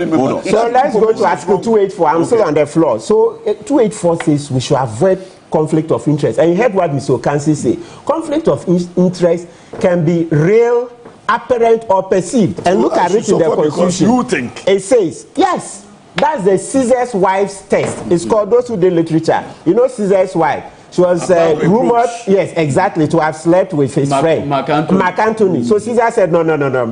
floor. So let's go to Article 284. I'm still on the floor. So 284 says we should avoid conflict of interest. And you heard what Mr. Okansi say. Conflict of interest can be real, apparent, or perceived. And look at it in the Constitution. You think. It says, yes, that's the Caesar's wife's test. It's called, those who do literature. You know Caesar's wife. She was rumored, yes, exactly, to have slept with his friend, Mark Antony. So Caesar said, no,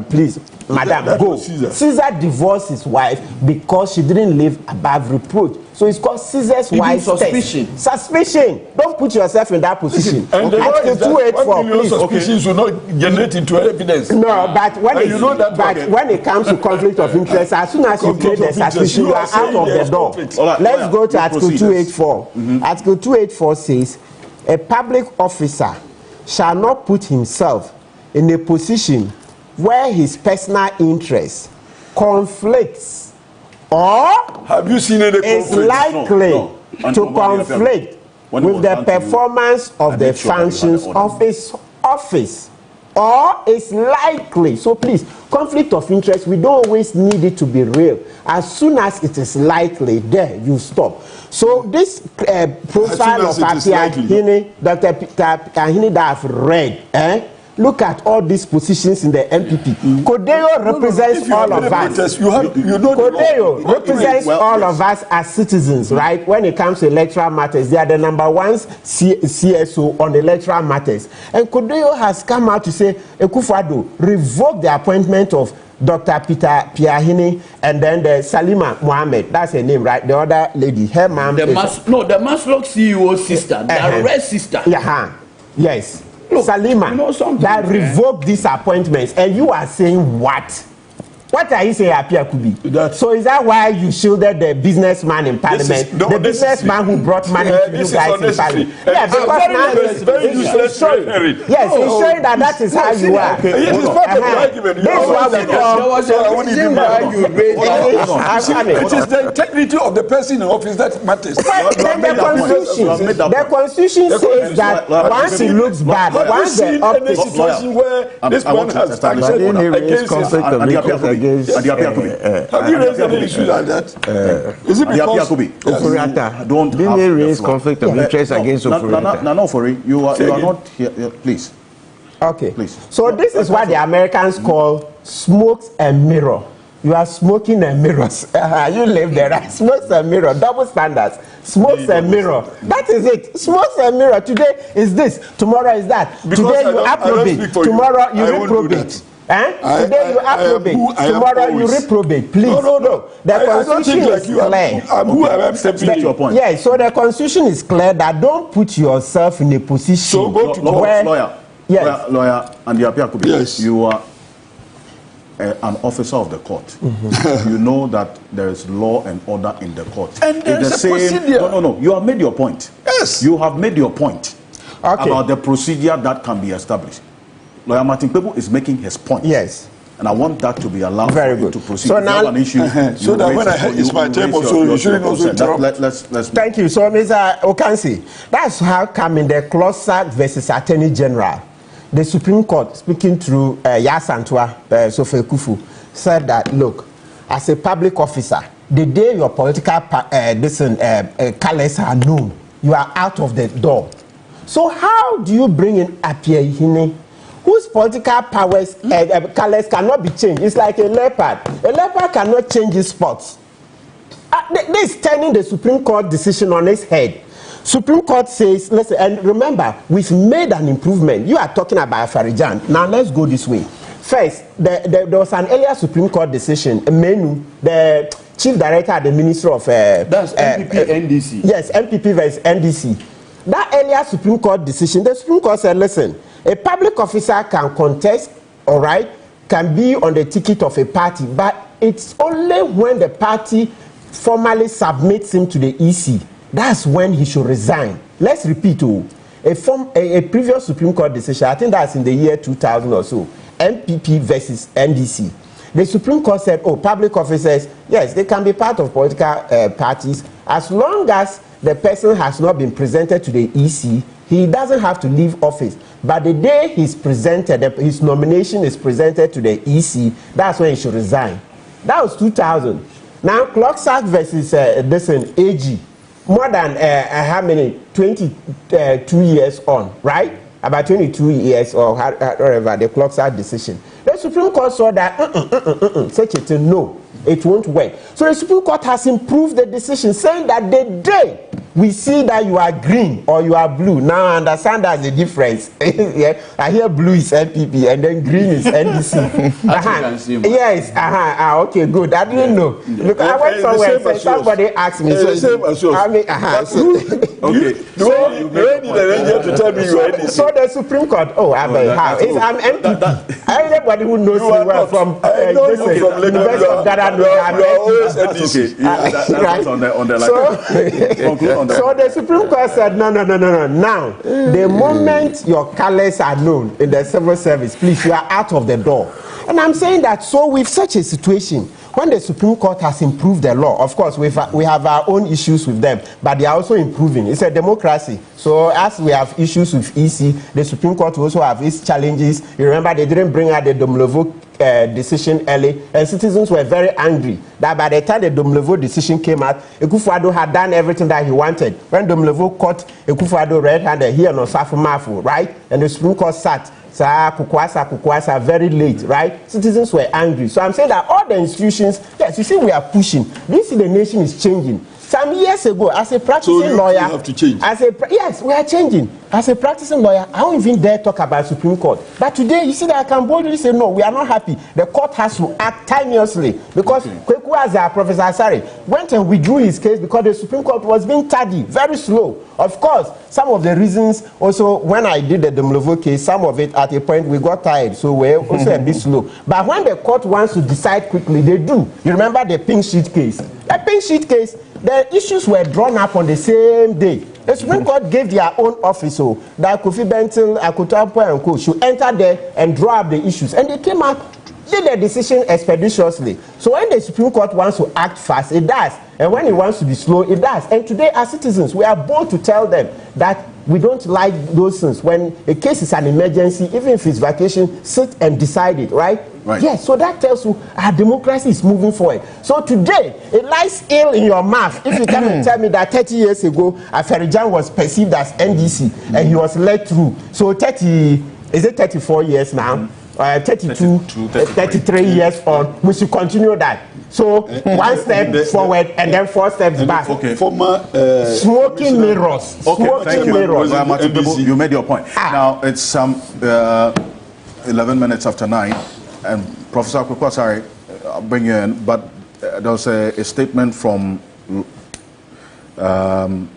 please, madam, go. Caesar divorced his wife because she didn't live above reproach. So it's called Caesar's wife's suspicion. Test. Suspicion. Don't put yourself in that position. And the law is that 1 million suspicions will not generate into evidence. No, but when it comes to conflict of interest, as soon as you create the suspicion, you are out of the door. Let's go to Article 284. Article 284 says, a public officer shall not put himself in a position where his personal interest conflicts or have you seen any is likely to conflict with the performance of the functions of his office, or is likely. So please, conflict of interest, we don't always need it to be real. As soon as it is likely, there you stop. So this profile of Apiahini, Dr. Apiahini that I've read, look at all these positions in the MPP. Kodeo represents all of us. Kodeo represents all of us as citizens, right? When it comes to electoral matters, they are the number one CSO on electoral matters. And Kodeo has come out to say, Ekufado, revoke the appointment of Dr. Peter Piahini and then the Salima Mohammed. That's her name, right? The other lady, her mom. The Maslock CEO's sister, the red sister. Yes. Look, Salima, that revoked these appointments, and you are saying what? What are you saying, Apia Kubi? So is that why you shielded the businessman in parliament? The businessman who brought money to you guys in parliament? Yeah, because now it's showing. Yes, it's showing that is how you are. It is part of the argument. This is what we call. It is the integrity of the person in office that matters. The constitution says that once it looks bad, once the optics situation where this man has acted against conflict of interest against. Have you raised any issue like that? Is it because Oforiatta didn't raise conflict of interest against Oforiatta? No, you are not here. Please. Okay. Please. So this is what the Americans call smokes and mirror. You are smoking and mirrors. You live there, right? Smokes and mirror, double standards. Smokes and mirror. That is it. Smokes and mirror. Today is this. Tomorrow is that. Today you approbate. Tomorrow you reprobate. Today you approbate. Tomorrow you reprobate. Please. No. The constitution is clear. Yeah, so the constitution is clear that don't put yourself in a position where lawyer and yes. You are an officer of the court. You know that there is law and order in the court. And there's a procedure. No. You have made your point. Yes. You have made your point about the procedure that can be established. Lawyer Martin Pebu is making his point. Yes. And I want that to be allowed to proceed. So now, an issue, so that when it's my turn, so you shouldn't also interrupt. Let's Thank you. So, Mr. Okansi, that's how come in the Closak versus Attorney General, the Supreme Court, speaking through Yasantwa Sofe Kufu, said that, look, as a public officer, the day your political colors are known, you are out of the door. So how do you bring in Apia Ihine, whose political powers colors cannot be changed? It's like a leopard. A leopard cannot change his spots. This is turning the Supreme Court decision on its head. Supreme Court says, listen, and remember, we've made an improvement. You are talking about Farijan. Now let's go this way. First, there was an earlier Supreme Court decision, Menu, the Chief Director at the Ministry of... That's MPP NDC. Yes, MPP versus NDC. That earlier Supreme Court decision, the Supreme Court said, listen, a public officer can contest, all right, can be on the ticket of a party, but it's only when the party formally submits him to the EC. That's when he should resign. Let's repeat, a previous Supreme Court decision, I think that's in the year 2000 or so, MPP versus NDC. The Supreme Court said, public officers, yes, they can be part of political parties as long as the person has not been presented to the EC. He doesn't have to leave office. But the day he's presented, his nomination is presented to the EC, that's when he should resign. That was 2000. Now, Clocksack versus AG, more than how many? 22 years on, right? About 22 years or whatever, the Clocksack decision. The Supreme Court saw that, such a thing, no, it won't work. So the Supreme Court has improved the decision, saying that the day we see that you are green or you are blue, now I understand there's a difference. Yeah, I hear blue is MPP and then green is NDC. Yes, okay, good. I didn't know. Look, I went somewhere and said, somebody asked me. So the Supreme Court, I'm MPP. Everybody who knows me well from University of Ghana. So the Supreme Court said, no. Now, the moment your colors are known in the civil service, please, you are out of the door. And I'm saying that, so with such a situation, when the Supreme Court has improved the law, of course, we have our own issues with them, but they are also improving. It's a democracy. So as we have issues with EC, the Supreme Court also have its challenges. You remember they didn't bring out the Domlevo decision early, and citizens were very angry that by the time the Domlevo decision came out, Akufo-Addo had done everything that he wanted. When Domlevo caught Akufo-Addo red-handed, he and Osafo Mafu, right? And the Supreme Court sat Kukwasa, very late, right? Citizens were angry. So I'm saying that all the institutions, yes, you see, we are pushing. This the nation is changing. Some years ago, as a practicing lawyer, have to change. Yes, we are changing. As a practicing lawyer, I don't even dare talk about Supreme Court. But today, you see that I can boldly say, no, we are not happy. The court has to act timeously because Kweku Azar, Professor Asare, went and withdrew his case because the Supreme Court was being tardy, very slow. Of course, some of the reasons also, when I did the Demlovo case, some of it at a point we got tired, so we're also a bit slow. But when the court wants to decide quickly, they do. You remember the pink sheet case? The pink sheet case, the issues were drawn up on the same day. The Supreme Court gave their own office, so that Kofi Bentil, Akutampo and Co. should enter there and draw up the issues. And they came out, did the decision expeditiously. So when the Supreme Court wants to act fast, it does. And when it wants to be slow, it does. And today, as citizens, we are bold to tell them that we don't like those things. When a case is an emergency, even if it's vacation, sit and decide it, right? Right. Yes, so that tells you our democracy is moving forward. So today, it lies ill in your mouth if you come and tell me that 30 years ago, Aferijan was perceived as NDC and he was led through. So 34 years now? 33 years on, we should continue that. So one step forward and then 4 steps back. Okay. Smoking mirrors. Okay, Smoking mirrors. You made your point. Now it's 11 minutes after 9, and Professor Kweku Asare, I'll bring you in, but there was a statement from Nelson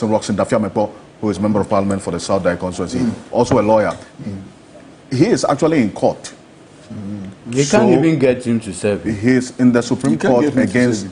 Roxon Dafiamepo, who is member of parliament for the South Dai constituency, also a lawyer. He is actually in court. They can't even get him to serve. He is in the Supreme Court against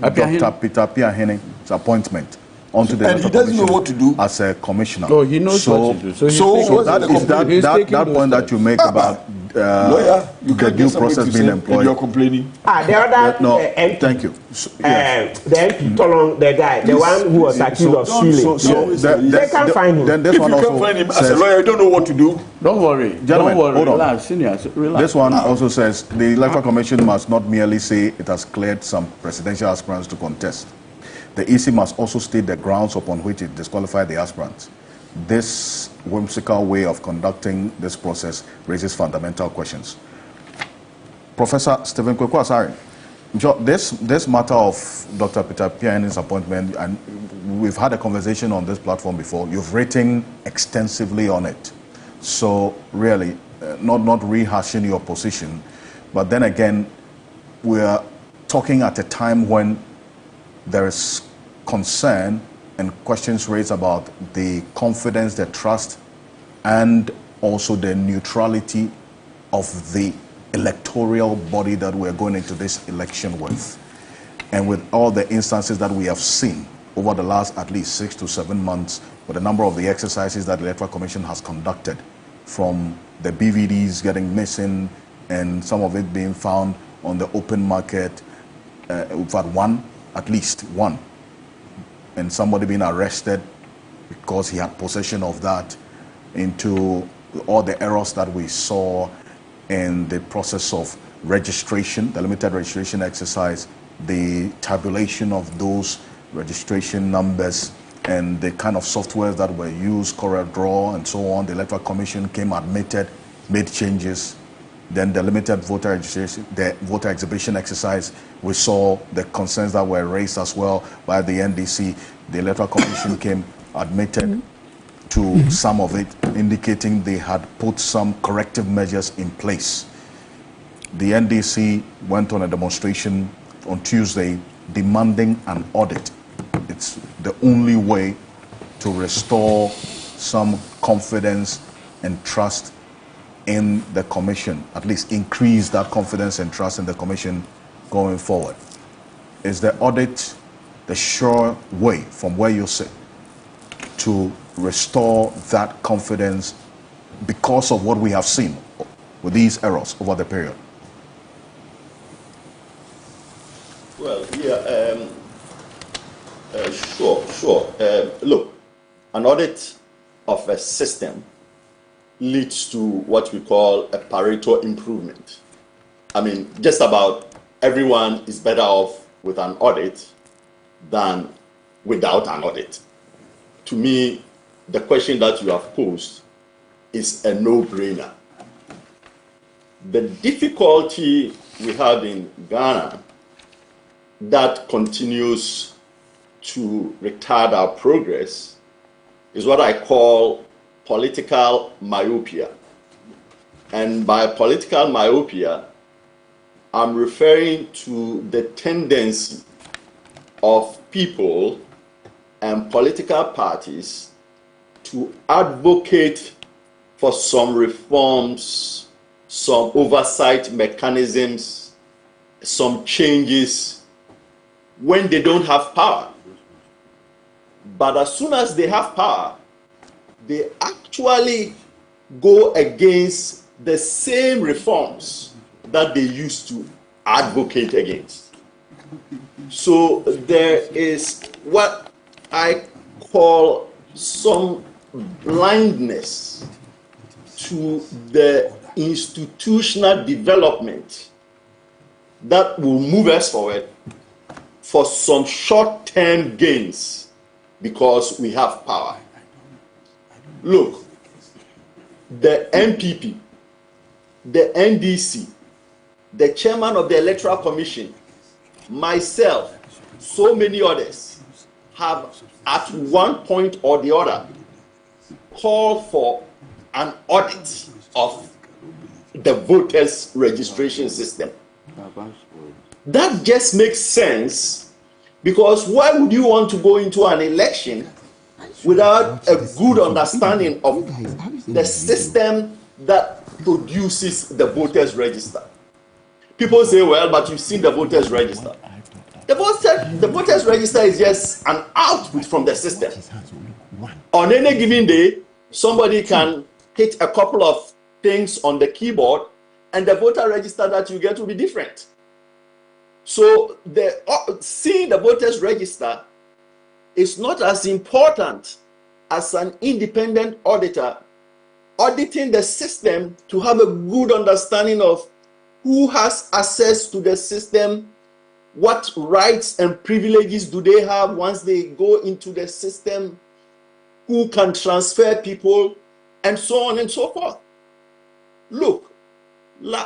Dr. Peter Piahene's appointment onto the and he doesn't know what to do as a commissioner. Oh, he knows what to do. So that is that point that you make about lawyer, you the due process being employed. You're complaining. The other MP, thank you. The MP Tolong, the guy, the one who was accused of stealing. They can't find him. Then this if one you also can't find him as a lawyer, you don't know what to do. Don't worry, gentlemen. Hold on. Relax, seniors, relax. This one also says the Electoral Commission must not merely say it has cleared some presidential aspirants to contest. The EC must also state the grounds upon which it disqualified the aspirants. This whimsical way of conducting this process raises fundamental questions. Professor Stephen Kweku Asare, this matter of Dr. Peter Piahene's appointment, and we've had a conversation on this platform before. You've written extensively on it. So really, not rehashing your position, but then again, we're talking at a time when there is concern and questions raised about the confidence, the trust, and also the neutrality of the electoral body that we're going into this election with. And with all the instances that we have seen over the last at least 6 to 7 months, with a number of the exercises that the Electoral Commission has conducted, from the BVDs getting missing and some of it being found on the open market, we've had at least one, and somebody being arrested because he had possession of that, into all the errors that we saw in the process of registration, the limited registration exercise, the tabulation of those registration numbers, and the kind of softwares that were used, CorelDRAW and so on. The Electoral Commission came, admitted, made changes. Then the limited voter registration, the voter exhibition exercise, we saw the concerns that were raised as well by the NDC. The Electoral Commission came, admitted to some of it, indicating they had put some corrective measures in place. The NDC went on a demonstration on Tuesday demanding an audit. It's the only way to restore some confidence and trust in the commission, at least increase that confidence and trust in the commission going forward. Is the audit the sure way from where you sit to restore that confidence because of what we have seen with these errors over the period? Well, yeah, sure. Look, an audit of a system leads to what we call a Pareto improvement. I mean, just about everyone is better off with an audit than without an audit. To me, the question that you have posed is a no-brainer. The difficulty we had in Ghana that continues to retard our progress is what I call political myopia. And by political myopia, I'm referring to the tendency of people and political parties to advocate for some reforms, some oversight mechanisms, some changes when they don't have power. But as soon as they have power, they actually go against the same reforms that they used to advocate against. So there is what I call some blindness to the institutional development that will move us forward for some short-term gains because we have power. Look, the MPP, the NDC, the chairman of the Electoral Commission, myself, so many others have at one point or the other called for an audit of the voters registration system. That just makes sense, because why would you want to go into an election without a good understanding of the system that produces the voters register? People say, well, but you've seen the voters register. The voters register is just an output from the system. On any given day, somebody can hit a couple of things on the keyboard and the voter register that you get will be different. So seeing the voters register is not as important as an independent auditor auditing the system to have a good understanding of who has access to the system, what rights and privileges do they have once they go into the system, who can transfer people, and so on and so forth. Look,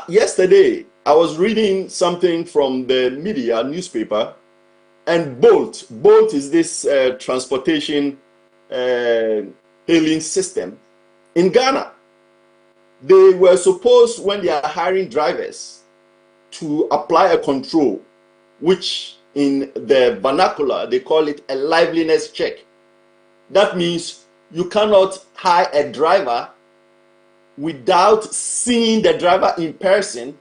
yesterday I was reading something from the media, newspaper, and Bolt is this transportation hailing system in Ghana. They were supposed, when they are hiring drivers, to apply a control, which in the vernacular they call it a liveliness check. That means you cannot hire a driver without seeing the driver in person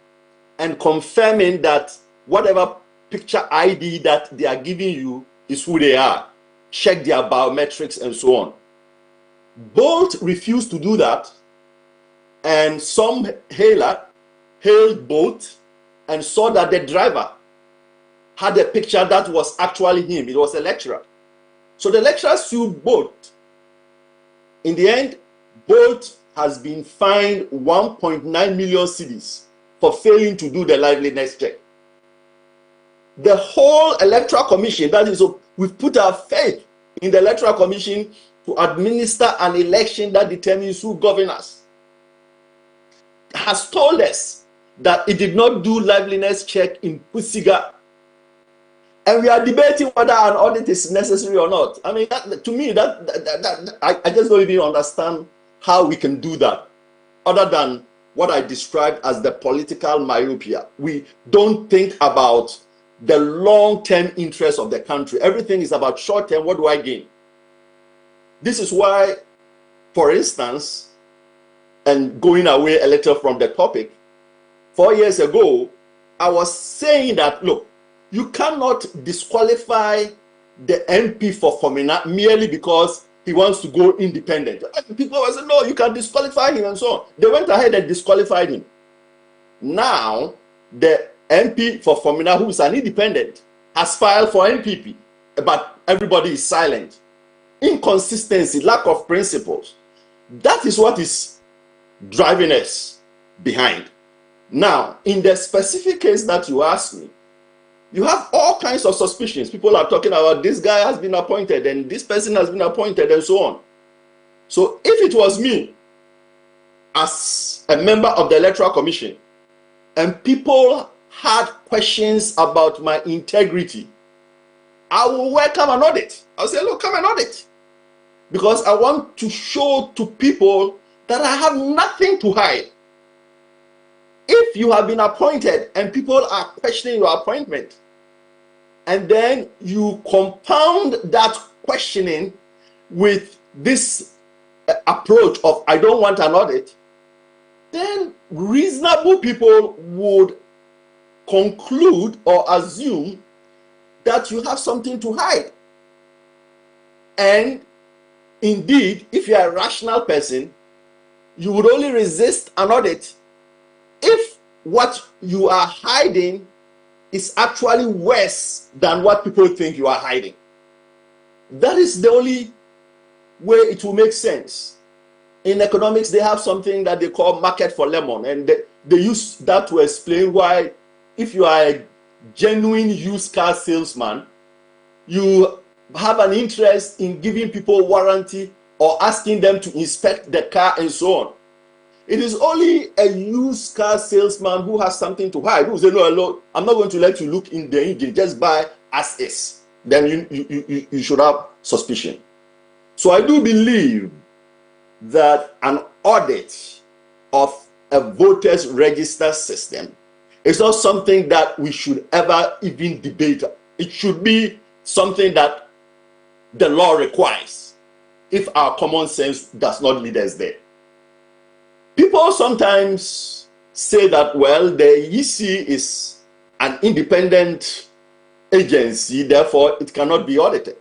and confirming that whatever picture ID that they are giving you is who they are. Check their biometrics and so on. Bolt refused to do that, and some hailer hailed Bolt and saw that the driver had a picture that was actually him. It was a lecturer. So the lecturer sued Bolt. In the end, Bolt has been fined 1.9 million cedis for failing to do the liveliness check. The whole Electoral Commission, that is, we've put our faith in the Electoral Commission to administer an election that determines who governs us, has told us that it did not do liveliness check in Pusiga. And we are debating whether an audit is necessary or not. I mean, to me, I just don't even understand how we can do that, other than what I described as the political myopia. We don't think about the long-term interests of the country. Everything is about short-term. What do I gain? This is why, for instance, and going away a little from the topic, 4 years ago, I was saying that, look, you cannot disqualify the MP for Fomina merely because he wants to go independent. People were saying, no, you can disqualify him and so on. They went ahead and disqualified him. Now, the MP for Fomina, who is an independent, has filed for MPP, but everybody is silent. Inconsistency, lack of principles. That is what is driving us behind. Now, in the specific case that you asked me, you have all kinds of suspicions. People are talking about this guy has been appointed and this person has been appointed and so on. So if it was me as a member of the Electoral Commission and people had questions about my integrity, I will welcome an audit. I'll say, look, come and audit. Because I want to show to people that I have nothing to hide. If you have been appointed and people are questioning your appointment, and then you compound that questioning with this approach of I don't want an audit, then reasonable people would conclude or assume that you have something to hide. And indeed, if you are a rational person, you would only resist an audit if what you are hiding is actually worse than what people think you are hiding. That is the only way it will make sense. In economics, they have something that they call market for lemon, and they use that to explain why if you are a genuine used car salesman, you have an interest in giving people warranty or asking them to inspect the car and so on. It is only a used car salesman who has something to hide, who say, no, I'm not going to let you look in the engine, just buy as is. Then you should have suspicion. So I do believe that an audit of a voters register system is not something that we should ever even debate. It should be something that the law requires if our common sense does not lead us there. People sometimes say that, well, the EC is an independent agency, therefore it cannot be audited.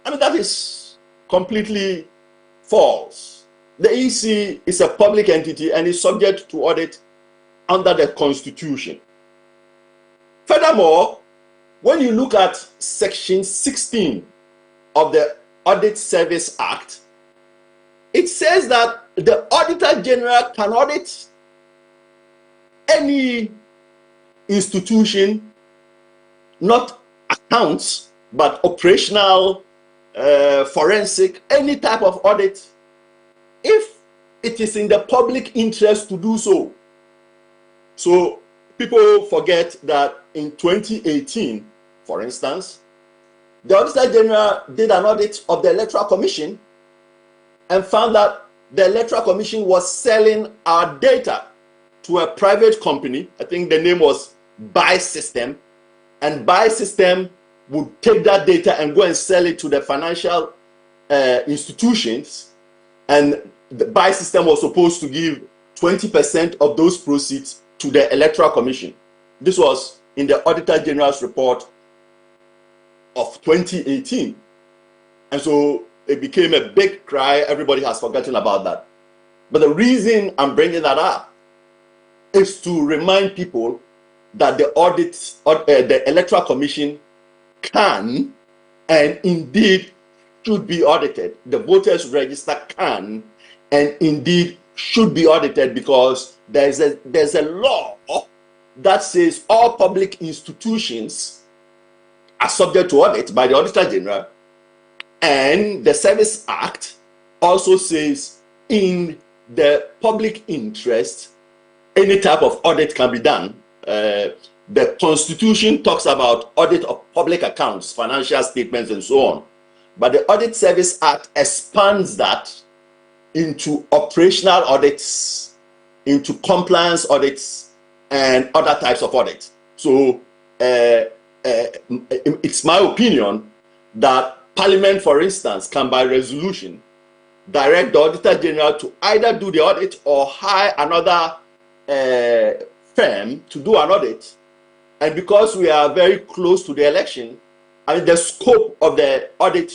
I mean, that is completely false. The EC is a public entity and is subject to audit under the Constitution. Furthermore, when you look at Section 16 of the Audit Service Act, it says that the Auditor General can audit any institution, not accounts, but operational, forensic, any type of audit, if it is in the public interest to do so. So people forget that in 2018, for instance, the Auditor General did an audit of the Electoral Commission and found that the Electoral Commission was selling our data to a private company. I think the name was Buy System, and Buy System would take that data and go and sell it to the financial institutions, and the Buy System was supposed to give 20% of those proceeds to the Electoral Commission. This was in the Auditor General's report of 2018. And so it became a big cry. Everybody has forgotten about that. But the reason I'm bringing that up is to remind people that the the Electoral Commission can and indeed should be audited. The voters register can and indeed should be audited, because there's a law that says all public institutions are subject to audit by the Auditor General, and the Service Act also says in the public interest any type of audit can be done. The Constitution talks about audit of public accounts, financial statements, and so on. But the Audit Service Act expands that into operational audits, into compliance audits, and other types of audits. So it's my opinion that Parliament, for instance, can by resolution direct the Auditor General to either do the audit or hire another firm to do an audit. And because we are very close to the election, I mean, the scope of the audit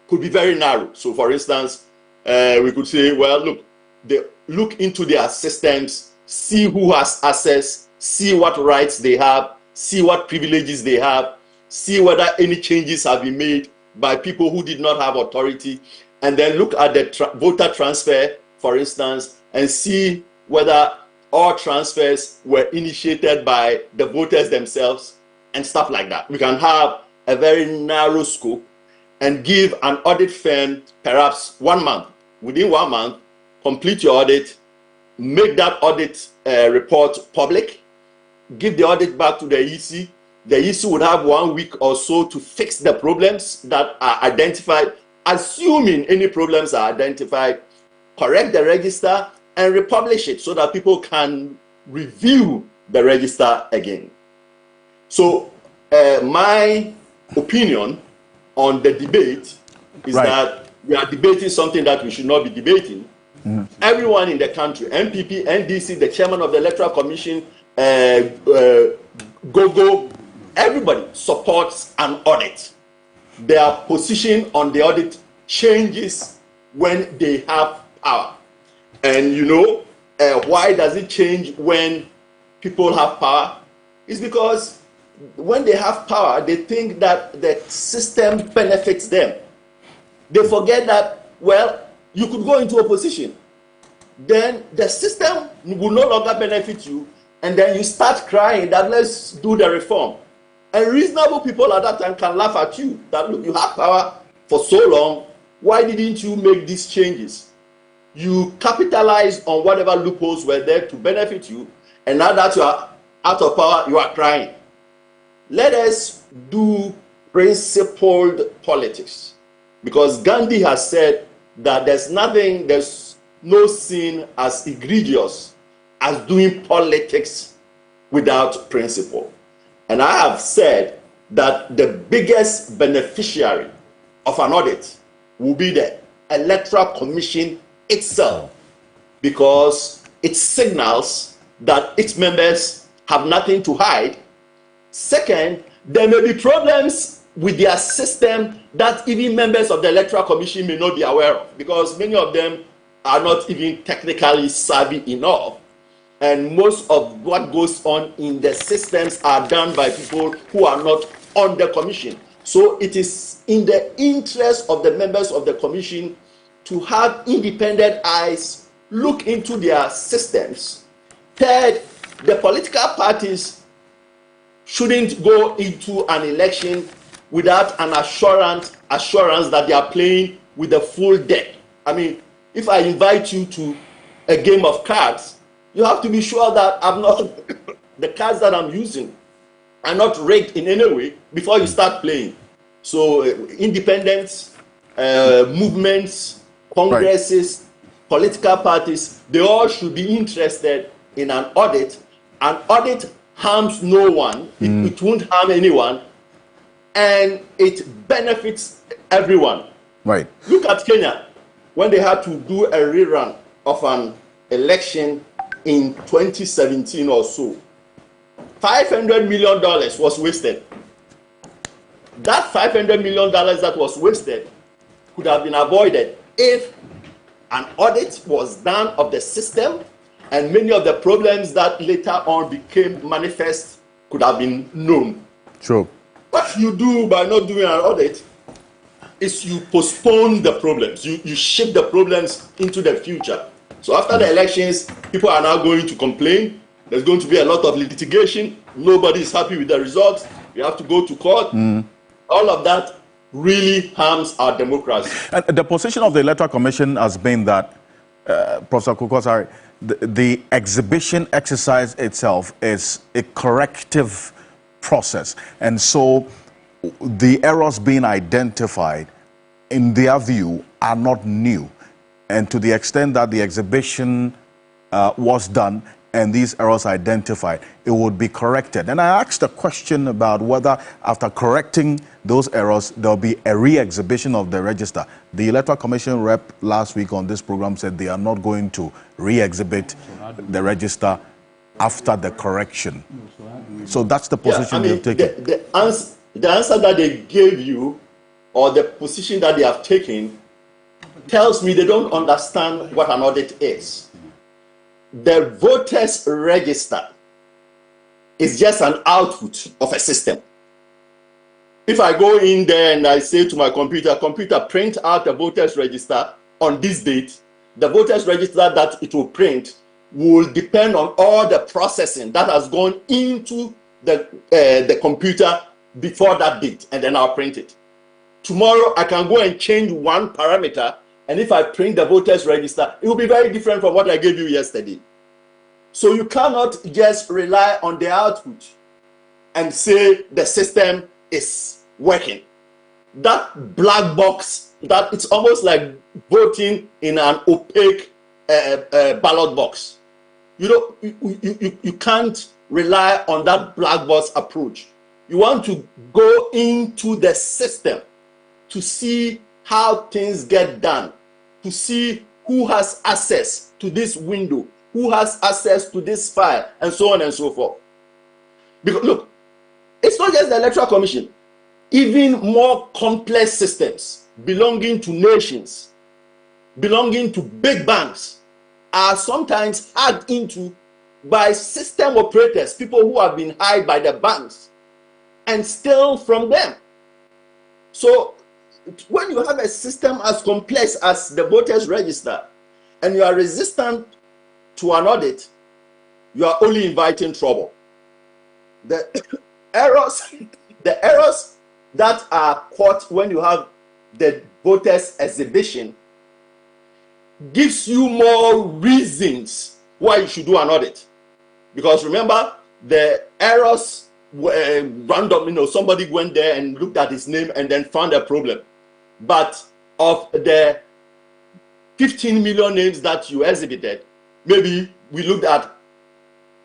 could be very narrow. So, for instance, we could say, well, look, they look into their systems, see who has access, see what rights they have, see what privileges they have, see whether any changes have been made by people who did not have authority, and then look at the voter transfer, for instance, and see whether all transfers were initiated by the voters themselves and stuff like that. We can have a very narrow scope and give an audit firm perhaps 1 month. Within 1 month, complete your audit, make that audit report public, give the audit back to the EC, the issue would have 1 week or so to fix the problems that are identified. Assuming any problems are identified, correct the register and republish it so that people can review the register again. So my opinion on the debate is that we are debating something that we should not be debating. Everyone in the country, MPP, NDC, the chairman of the Electoral Commission, GOGO, everybody supports an audit. Their position on the audit changes when they have power. And you know, why does it change when people have power? It's because when they have power, they think that the system benefits them. They forget that, well, you could go into opposition. Then the system will no longer benefit you, and then you start crying that let's do the reform. And reasonable people at that time can laugh at you that, look, you have power for so long, why didn't you make these changes? You capitalize on whatever loopholes were there to benefit you, and now that you are out of power, you are crying. Let us do principled politics, because Gandhi has said that there's no sin as egregious as doing politics without principle. And I have said that the biggest beneficiary of an audit will be the Electoral Commission itself, because it signals that its members have nothing to hide. Second, there may be problems with their system that even members of the Electoral Commission may not be aware of, because many of them are not even technically savvy enough. And most of what goes on in the systems are done by people who are not on the commission. So it is in the interest of the members of the commission to have independent eyes look into their systems. Third, the political parties shouldn't go into an election without an assurance that they are playing with the full deck. I mean, if I invite you to a game of cards, you have to be sure that the cards that I'm using are not rigged in any way before you start playing. So independents, movements, congresses, political parties, they all should be interested in an audit. An audit harms no one, it won't harm anyone, and it benefits everyone. Right. Look at Kenya, when they had to do a rerun of an election in 2017 or so. $500 million was wasted. That $500 million that was wasted could have been avoided if an audit was done of the system, and many of the problems that later on became manifest could have been known. True. What you do by not doing an audit is you postpone the problems. You shift the problems into the future. So after the elections, people are now going to complain. There's going to be a lot of litigation. Nobody is happy with the results. You have to go to court. All of that really harms our democracy. And the position of the Electoral Commission has been that, Professor Kukwasari, the exhibition exercise itself is a corrective process. And so the errors being identified, in their view, are not new. And to the extent that the exhibition was done and these errors identified, it would be corrected. And I asked a question about whether after correcting those errors, there'll be a re-exhibition of the register. The Electoral Commission rep last week on this program said they are not going to re-exhibit the register after the correction. So that's the position they've taken. The answer that they gave you, or the position that they have taken, tells me they don't understand what an audit is. The voters register is just an output of a system. If I go in there and I say to my computer, print out the voters register on this date, the voters register that it will print will depend on all the processing that has gone into the computer before that date, and then I'll print it. Tomorrow I can go and change one parameter, and if I print the voters register, it will be very different from what I gave you yesterday. So you cannot just rely on the output and say the system is working. That black box, that it's almost like voting in an opaque ballot box. You can't rely on that black box approach. You want to go into the system to see how things get done, to see who has access to this window, who has access to this file, and so on and so forth. Because look, it's not just the Electoral Commission. Even more complex systems belonging to nations, belonging to big banks, are sometimes hacked into by system operators, people who have been hired by the banks, and steal from them. So when you have a system as complex as the voters register and you are resistant to an audit, you are only inviting trouble. The errors that are caught when you have the voters exhibition gives you more reasons why you should do an audit. Because remember, the errors were random. Somebody went there and looked at his name and then found a problem. But of the 15 million names that you exhibited, maybe we looked at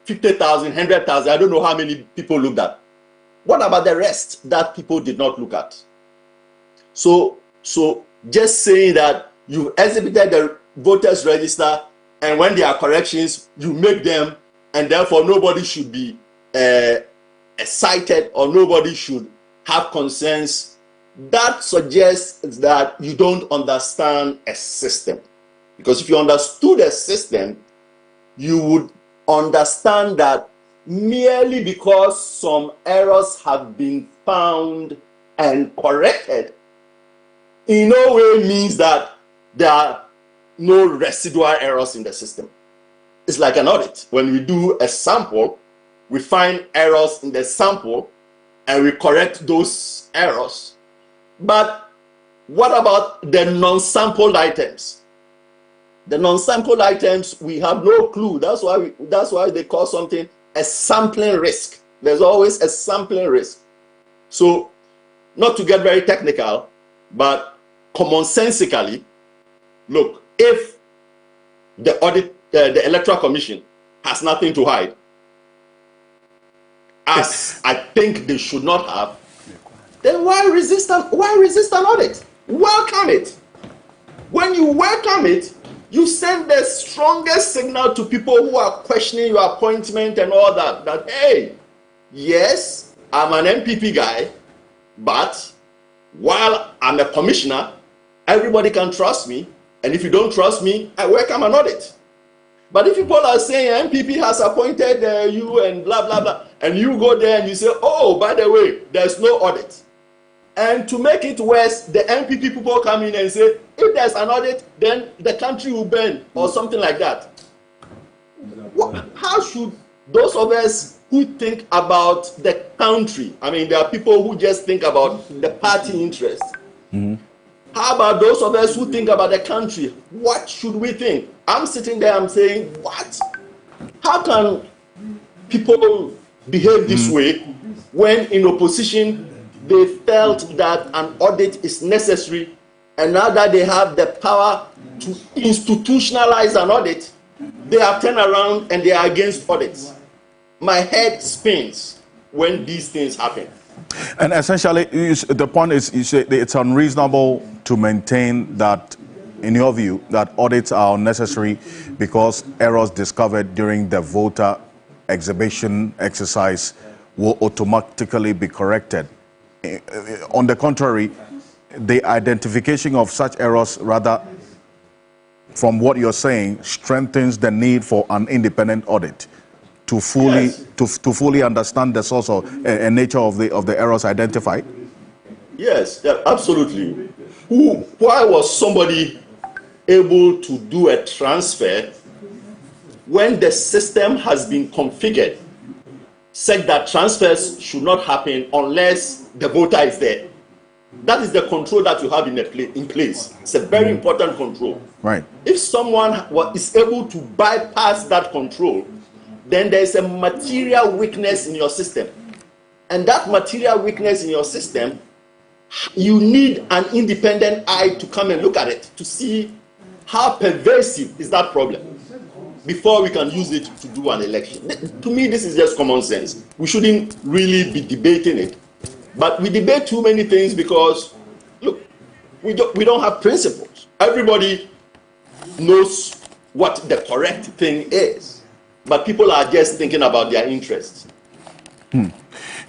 50,000, 100,000. I don't know how many people looked at. What about the rest that people did not look at? So just saying that you exhibited the voters register and when there are corrections, you make them, and therefore nobody should be cited or nobody should have concerns, that suggests that you don't understand a system. Because if you understood a system, you would understand that merely because some errors have been found and corrected, in no way means that there are no residual errors in the system. It's like an audit. When we do a sample, we find errors in the sample and we correct those errors. But what about the non-sampled items? The non-sampled items, we have no clue. That's why they call something a sampling risk. There's always a sampling risk. So, not to get very technical, but commonsensically, look, if the Electoral Commission has nothing to hide, as I think they should not have, then why resist an audit? Welcome it. When you welcome it, you send the strongest signal to people who are questioning your appointment and all that, that, hey, yes, I'm an MPP guy, but while I'm a commissioner, everybody can trust me, and if you don't trust me, I welcome an audit. But if people are saying MPP has appointed you and blah, blah, blah, and you go there and you say, oh, by the way, there's no audit. And to make it worse, the MPP people come in and say, if there's an audit, then the country will burn or something like that. How should those of us who think about the country, I mean, there are people who just think about the party interest. Mm-hmm. How about those of us who think about the country? What should we think? I'm sitting there, I'm saying, what? How can people behave this way when in opposition they felt that an audit is necessary, and now that they have the power to institutionalize an audit, they have turned around and they are against audits? My head spins when these things happen. And essentially, the point is, you say it's unreasonable to maintain that, in your view, that audits are unnecessary because errors discovered during the voter exhibition exercise will automatically be corrected. On the contrary, the identification of such errors, rather, from what you're saying, strengthens the need for an independent audit to fully to fully understand the source of and nature of the errors identified. Yes, yeah, absolutely. Why was somebody able to do a transfer when the system has been configured such that transfers should not happen unless the voter is there? That is the control that you have in place. It's a very important control. Right. If someone is able to bypass that control, then there is a material weakness in your system. and that material weakness in your system, you need an independent eye to come and look at it to see how pervasive is that problem before we can use it to do an election. To me, this is just common sense. We shouldn't really be debating it. But we debate too many things because, look, we don't have principles. Everybody knows what the correct thing is, but people are just thinking about their interests.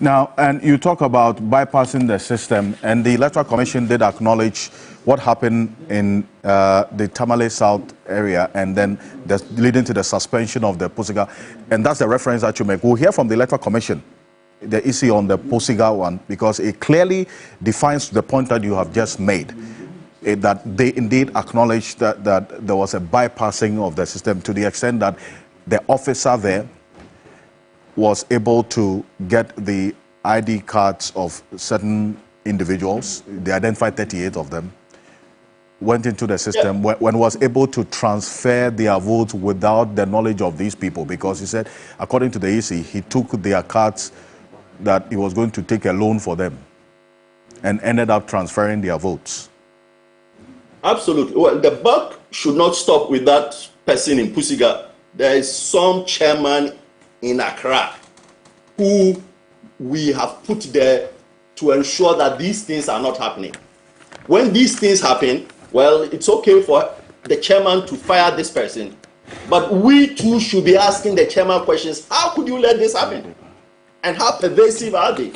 Now, and you talk about bypassing the system, and the Electoral Commission did acknowledge what happened in the Tamale South area, and then leading to the suspension of the Posiga, and that's the reference that you make. We'll hear from the Electoral Commission the issue on the Posiga one, because it clearly defines the point that you have just made, that they indeed acknowledged that there was a bypassing of the system to the extent that the officer there was able to get the ID cards of certain individuals. They identified 38 of them, went into the system, when was able to transfer their votes without the knowledge of these people, because he said, according to the EC, he took their cards that he was going to take a loan for them and ended up transferring their votes. Absolutely. Well, the buck should not stop with that person in Pusiga. There is some chairman in Accra who we have put there to ensure that these things are not happening. When these things happen, well, it's okay for the chairman to fire this person, but we too should be asking the chairman questions. How could you let this happen? And how pervasive are they?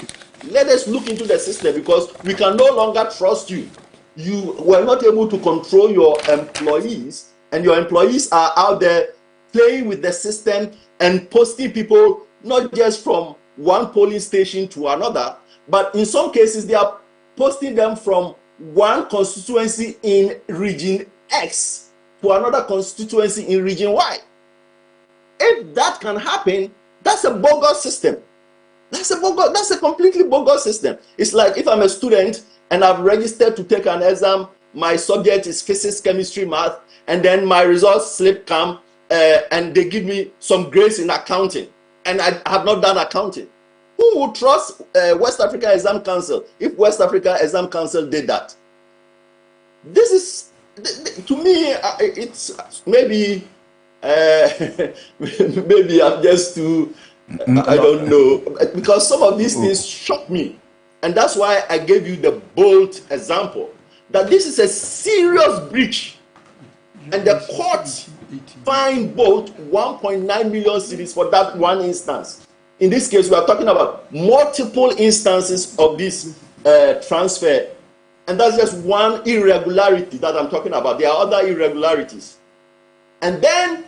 Let us look into the system, because we can no longer trust you. You were not able to control your employees, and your employees are out there playing with the system and posting people not just from one polling station to another, but in some cases they are posting them from one constituency in region X to another constituency in region Y. If that can happen, that's a bogus system. That's a completely bogus system. It's like if I'm a student and I've registered to take an exam, my subject is physics, chemistry, math, and then my results slip come and they give me some grades in accounting, and I have not done accounting. Who would trust West Africa Exam Council if West Africa Exam Council did that? This is, to me, it's maybe maybe I'm just too, I don't know, because some of these things shock me. And that's why I gave you the bold example that this is a serious breach. And the court fined both 1.9 million cedis for that one instance. In this case, we are talking about multiple instances of this transfer. And that's just one irregularity that I'm talking about. There are other irregularities. And then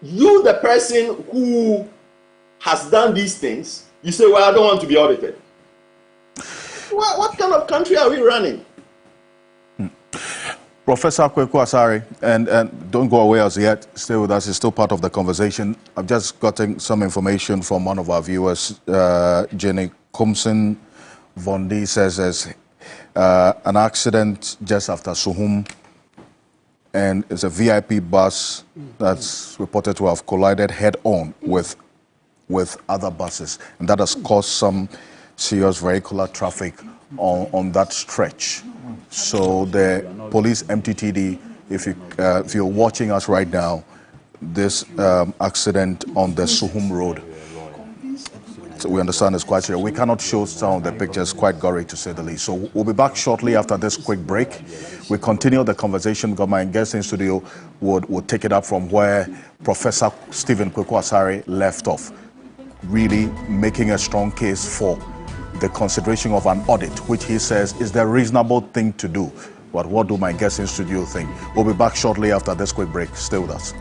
you, the person who has done these things, you say, well, I don't want to be audited. What kind of country are we running? Professor Kweku Asare, and don't go away as yet, stay with us, it's still part of the conversation. I've just gotten some information from one of our viewers, Jenny Komsen Vondi, says there's an accident just after Suhum, and it's a VIP bus that's reported to have collided head-on with other buses, and that has caused some serious vehicular traffic on that stretch. So the police MTTD, if you're watching us right now, this accident on the Suhum Road, so we understand it's quite serious. We cannot show some of the pictures, quite gory to say the least. So we'll be back shortly after this quick break. We continue the conversation because my guest in studio would take it up from where Professor Stephen Kweku Asare left off, really making a strong case for the consideration of an audit, which he says is the reasonable thing to do. But what do my guests in studio think? We'll be back shortly after this quick break. Stay with us.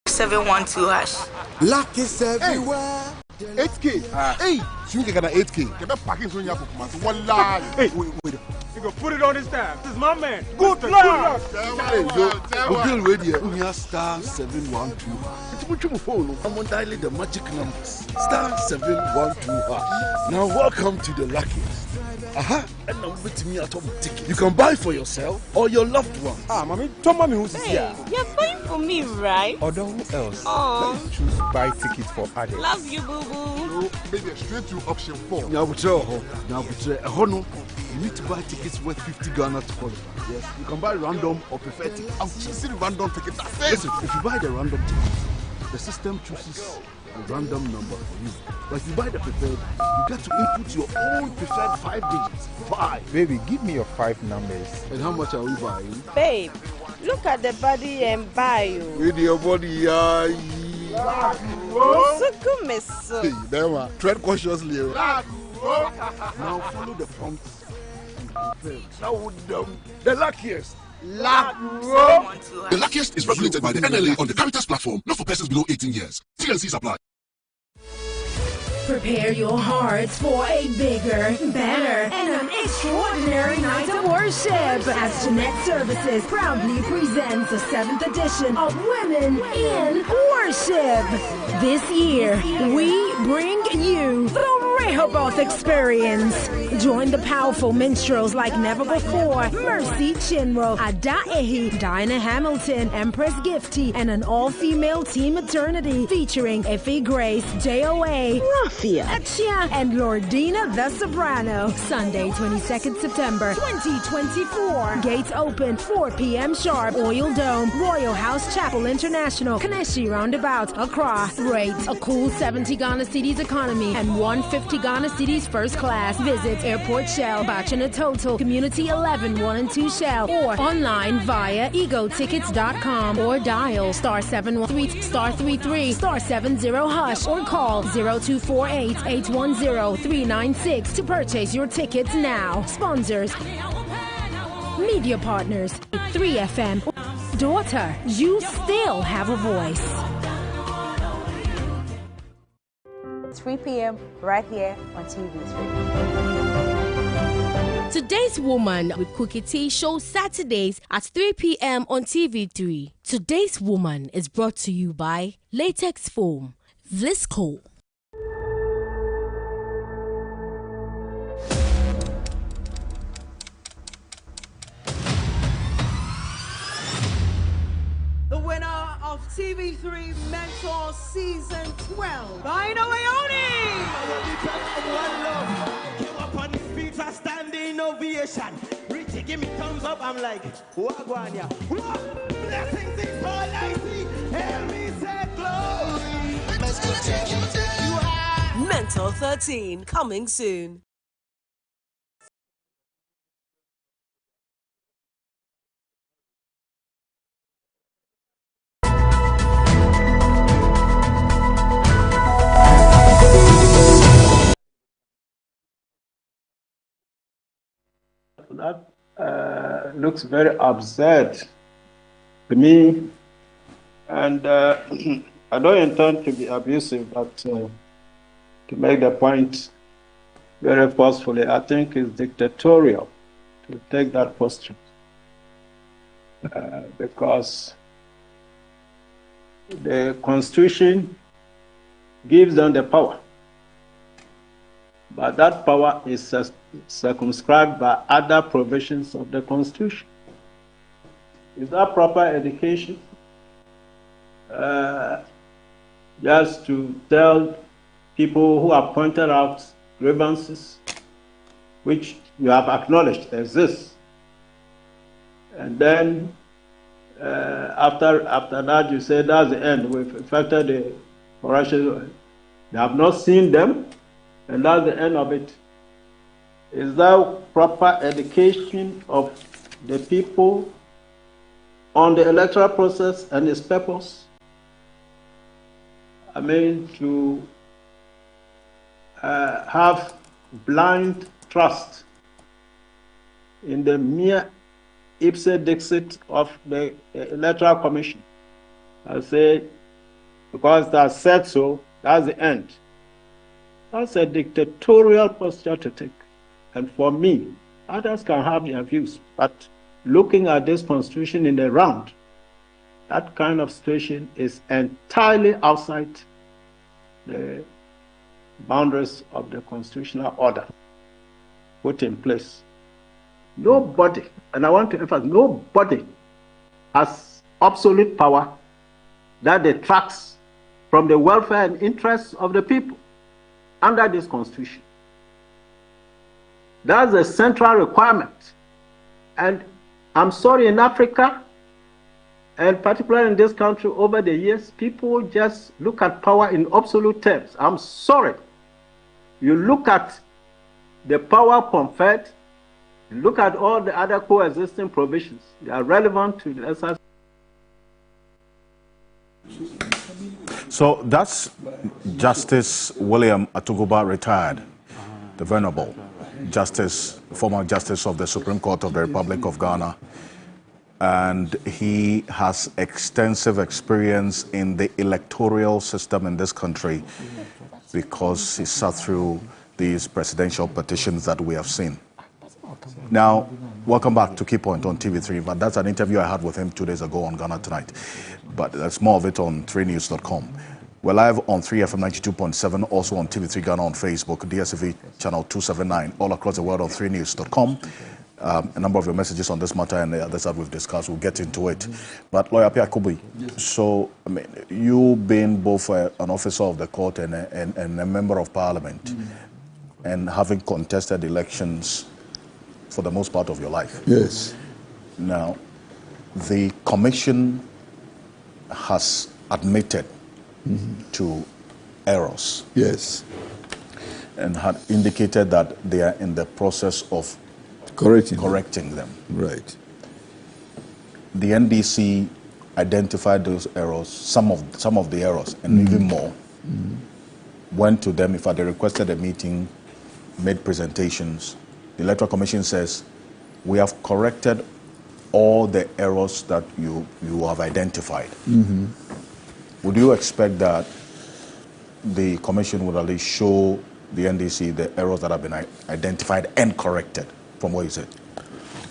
#712#. Luck is everywhere. 8K. Hey, you can get 8K. Get a packing from your Wallahi. Hey, wait. You go put it on his tab. This is my man. Good luck. Hey, yo, deal with you. We are *712#. It's much more phone. I'm on dialing the magic numbers. *712#. Now welcome to the luckiest. And now with me at home ticket. You can buy for yourself or your loved one. Mommy, tell mommy who's here. You're buying for me, right? Or who else? Let's choose buy tickets for others. Love you, boo boo. Maybe straight to option 4. Now, you need to buy tickets worth 50 Ghana to qualify. Yes, you can buy random or preferred tickets. I'm choosing random ticket. That's it. Listen, if you buy the random ticket, the system chooses a random number for you. But if you buy the preferred, you get to input your own preferred 5 digits. 5. Baby, give me your 5 numbers. And how much are we buying? Babe, look at the body and buy you. With your body, Hey, there tread cautiously. Now follow the prompts and compare. Now the luckiest. The luckiest is regulated by the NLA on the Caritas platform, not for persons below 18 years. TNCs apply. Prepare your hearts for a bigger, better, and an extraordinary night of worship as Jeanette Services proudly presents the 7th edition of Women in Worship. This year, we bring you the Rehoboth Experience. Join the powerful minstrels like never before, Mercy Chinro, Ada Ehi, Dinah Hamilton, Empress Gifty, and an all-female team Eternity featuring Effie Grace, JOA, Rafia, Achia, and Lordina the Soprano. Sunday, 22nd September 2024. Gates open 4 p.m. sharp. Oil Dome, Royal House Chapel International, Kaneshi Roundabout, Accra. Rate a cool 70 Ghana Cedis economy and 150 Ghana Cedis first class. Visit Airport Shell, Bachana Total, Community 11 1 and 2 Shell, or online via egotickets.com or dial *713 *33 *70 hash or call 0248-810-396 to purchase your tickets now. Sponsors, media partners, 3FM. Daughter, you still have a voice. 3 p.m. right here on TV3. Today's Woman with Cookie Tea shows Saturdays at 3 p.m. on TV3. Today's Woman is brought to you by Latex Foam, Vlisco. The winner of TV3 Mentor Season 12, Dino Leone! Came up on his feet, a standing ovation. Richie, give me thumbs up. I'm like, Wagwania. Blessings is all I see. Hear me say glory. Mentor 13, coming soon. That looks very absurd to me, and I don't intend to be abusive, but to make the point very forcefully, I think it's dictatorial to take that posture because the Constitution gives them the power, but that power is circumscribed by other provisions of the Constitution. Is that proper education? Just to tell people who have pointed out grievances, which you have acknowledged exist, and then after that you say that's the end. We've effected the correction. They have not seen them, and that's the end of it. Is that proper education of the people on the electoral process and its purpose? I mean, to have blind trust in the mere ipse dixit of the Electoral Commission. I say, because that said so, that's the end. That's a dictatorial posture to take. And for me, others can have their views, but looking at this Constitution in the round, that kind of situation is entirely outside the boundaries of the constitutional order. put in place. Nobody, and I want to emphasize, nobody has absolute power that detracts from the welfare and interests of the people under this constitution. That's a central requirement. And I'm sorry, in Africa, and particularly in this country over the years, people just look at power in absolute terms. I'm sorry. You look at the power conferred, you look at all the other coexisting provisions. They are relevant to the exercise. So that's Justice William Atuguba, retired, the Venerable Justice, former Justice of the Supreme Court of the Republic of Ghana. And he has extensive experience in the electoral system in this country because he sat through these presidential petitions that we have seen. Now, welcome back to Key Point on TV3, but that's an interview I had with him 2 days ago on Ghana Tonight. But there's more of it on 3news.com. We're live on 3FM 92.7, also on TV3 Ghana on Facebook, DSTV channel 279, all across the world on 3news.com. A number of your messages on this matter and the others that we've discussed, we'll get into it. But Lawyer Piakubi, so I mean, you being both an officer of the court and a member of parliament, and having contested elections for the most part of your life. Yes. Now, the commission has admitted to errors. Yes. And had indicated that they are in the process of correcting them. Right. The NDC identified those errors, some of the errors, and even more. Went to them, in fact, they requested a meeting, made presentations. The Electoral Commission says, we have corrected all the errors that you have identified. Would you expect that the Commission would at least show the NDC the errors that have been identified and corrected from what you said?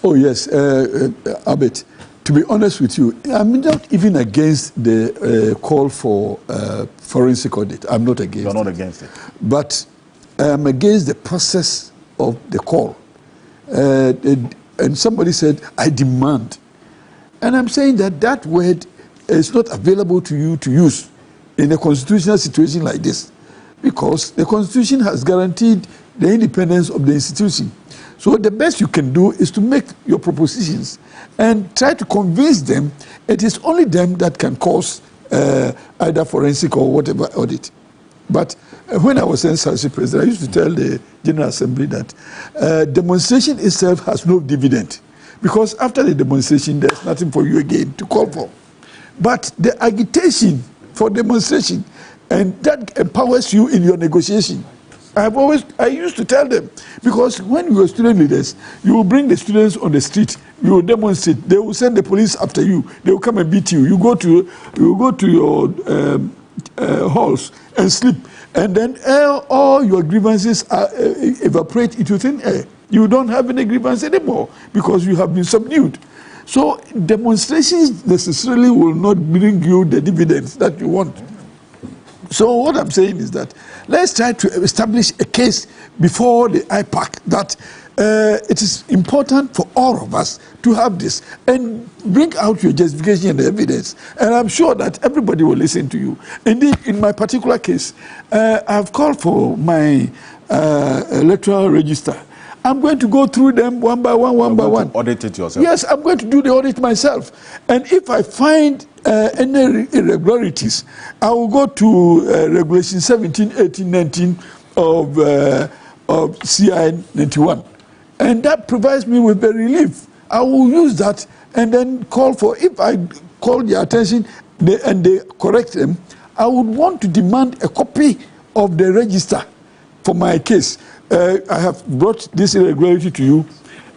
Oh, yes, Abet. To be honest with you, I'm not even against the call for forensic audit. I'm not against it. You're not against it. But I'm against the process of the call. And somebody said, I demand. And I'm saying that that word is not available to you to use in a constitutional situation like this, because the Constitution has guaranteed the independence of the institution. So the best you can do is to make your propositions and try to convince them it is only them that can cause either forensic or whatever audit. But when I was NSAC president, I used to tell the General Assembly that demonstration itself has no dividend, because after the demonstration, there's nothing for you again to call for. But the agitation for demonstration, and that empowers you in your negotiation. I used to tell them, because when you were student leaders, you will bring the students on the street, you will demonstrate, they will send the police after you, they will come and beat you. You go to your halls and sleep, and then all your grievances evaporate into thin air. You don't have any grievance anymore because you have been subdued. So demonstrations necessarily will not bring you the dividends that you want. So what I'm saying is that let's try to establish a case before the IPAC that it is important for all of us to have this, and bring out your justification and evidence. And I'm sure that everybody will listen to you. Indeed, in my particular case, I've called for my electoral register. I'm going to go through them one by one, one by one. Audit it yourself? Yes, I'm going to do the audit myself. And if I find any irregularities, I will go to Regulation 17, 18, 19 of CI 91. And that provides me with the relief. I will use that and then call for, if I call their attention and they correct them, I would want to demand a copy of the register for my case. I have brought this irregularity to you,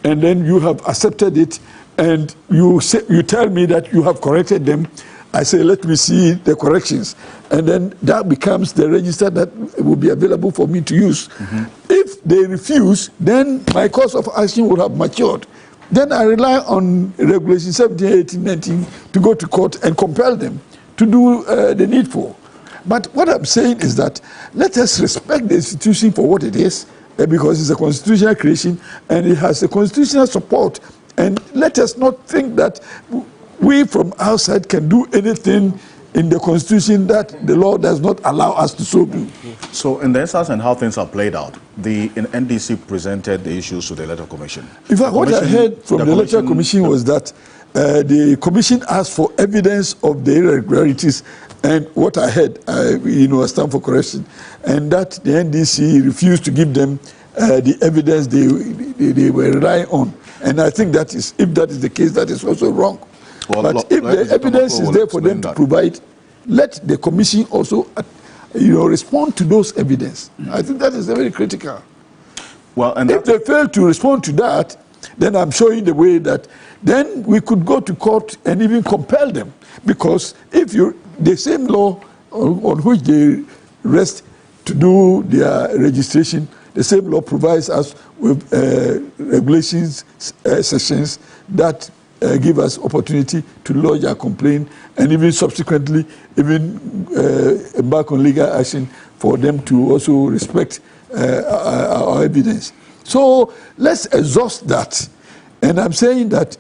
and then you have accepted it, and you tell me that you have corrected them. I say, let me see the corrections. And then that becomes the register that will be available for me to use. If they refuse, then my course of action will have matured. Then I rely on Regulation 17, 18, 19 to go to court and compel them to do the needful. But what I'm saying is that let us respect the institution for what it is because it's a constitutional creation and it has a constitutional support. And let us not think that we from outside can do anything in the Constitution that the law does not allow us to so do. So in the instance and how things are played out, the NDC presented the issues to the Electoral Commission. In fact, what I heard from the Electoral Commission was that the Commission asked for evidence of the irregularities, and what I heard, I stand for correction, and that the NDC refused to give them the evidence they were relying on. And I think that is, if that is the case, that is also wrong. Well, but if the evidence is there for them to provide, let the Commission also, respond to those evidence. I think that is very critical. Well, and if they fail to respond to that, then I'm showing the way that then we could go to court and even compel them, because if the same law on which they rest to do their registration, the same law provides us with regulations, sections that give us opportunity to lodge a complaint and even subsequently embark on legal action for them to also respect our evidence. So let's exhaust that. And I'm saying that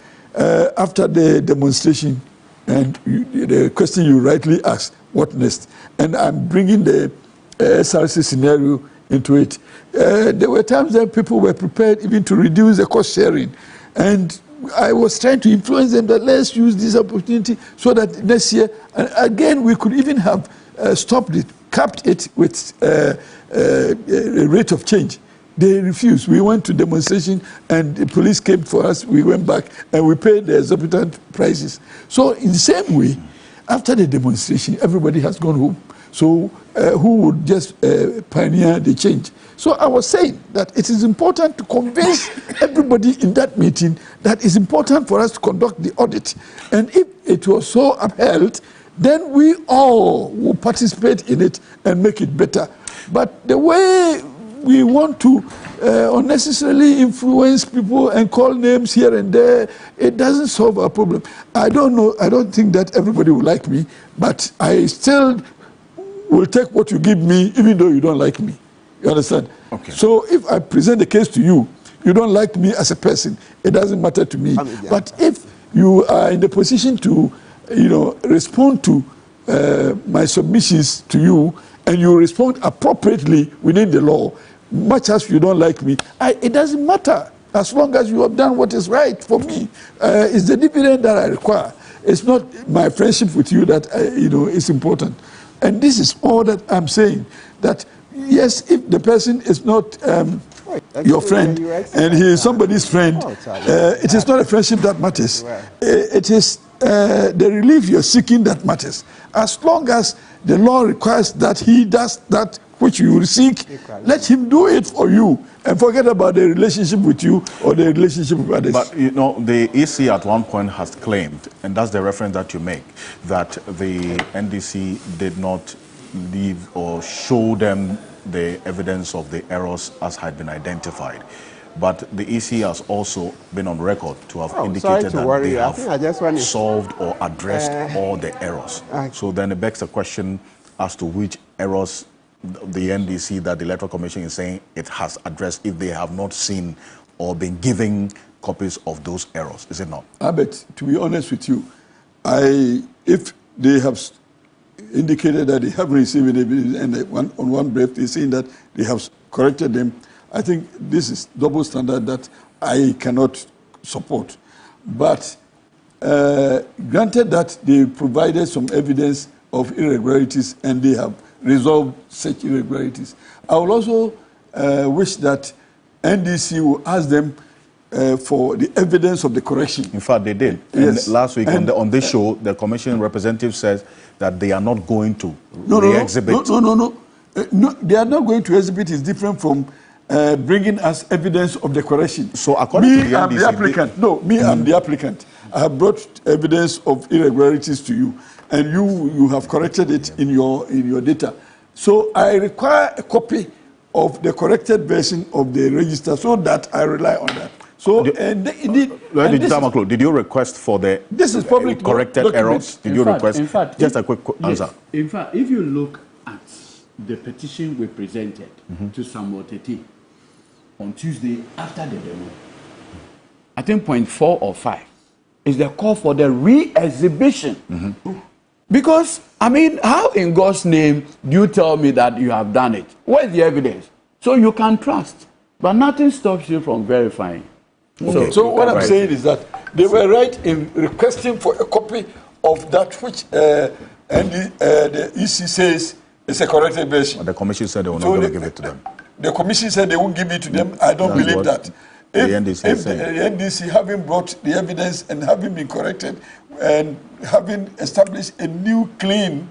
after the demonstration and the question you rightly asked, what next? And I'm bringing the SRC scenario into it. There were times that people were prepared even to reduce the cost sharing. And I was trying to influence them that let's use this opportunity so that next year, and again, we could even have stopped it, capped it with a rate of change. They refused. We went to demonstration and the police came for us. We went back and we paid the exorbitant prices. So in the same way, after the demonstration, everybody has gone home. So who would just pioneer the change? So I was saying that it is important to convince everybody in that meeting that it's important for us to conduct the audit. And if it was so upheld, then we all will participate in it and make it better. But the way we want to unnecessarily influence people and call names here and there, it doesn't solve our problem. I don't know, I don't think that everybody will like me, but I still will take what you give me even though you don't like me. You understand? Okay. So if I present the case to you, you don't like me as a person, it doesn't matter to me. But if you are in the position to, respond to my submissions to you, and you respond appropriately within the law, much as you don't like me, it doesn't matter. As long as you have done what is right for me, it's the dividend that I require. It's not my friendship with you that is important. And this is all that I'm saying. That yes, if the person is not your friend and he is somebody's friend, it is not a friendship that matters. It is the relief you're seeking that matters. As long as the law requires that he does that which you will seek, let him do it for you and forget about the relationship with you or the relationship with others. But the EC at one point has claimed, and that's the reference that you make, that the NDC did not leave or show them the evidence of the errors as had been identified. But the EC has also been on record to have indicated that they have solved or addressed all the errors. So then it begs the question as to which errors the NDC that the Electoral Commission is saying it has addressed, if they have not seen or been given copies of those errors. Is it not? Albert, to be honest with you, if they have indicated that they haven't received any evidence and on one breath they're saying that they have corrected them, I think this is double standard that I cannot support. But granted that they provided some evidence of irregularities and they have resolved such irregularities, I will also wish that NDC will ask them for the evidence of the correction. In fact, they did. Yes. And last week on this show, the commission representative says that they are not going to exhibit. No, they are not going to exhibit. Is different from bringing us evidence of the correction. So according to the NDC, I'm the applicant. I'm the applicant. I have brought evidence of irregularities to you, and you have corrected it in your data. So I require a copy of the corrected version of the register so that I rely on that. So did you request for the corrected errors? Did you request? In fact, just a quick answer. In fact, if you look at the petition we presented to Samuel Teti, on Tuesday after the demo. I think point 4 or 5 is the call for the re-exhibition. Because, I mean, how in God's name do you tell me that you have done it? Where's the evidence? So you can trust, but nothing stops you from verifying. Okay. So what I'm saying is that they were right in requesting for a copy of that which the EC says is a corrected version. But the commission said they were not going to give it to them. The commission said they won't give it to them. I don't believe that. If the NDC having brought the evidence and having been corrected and having established a new clean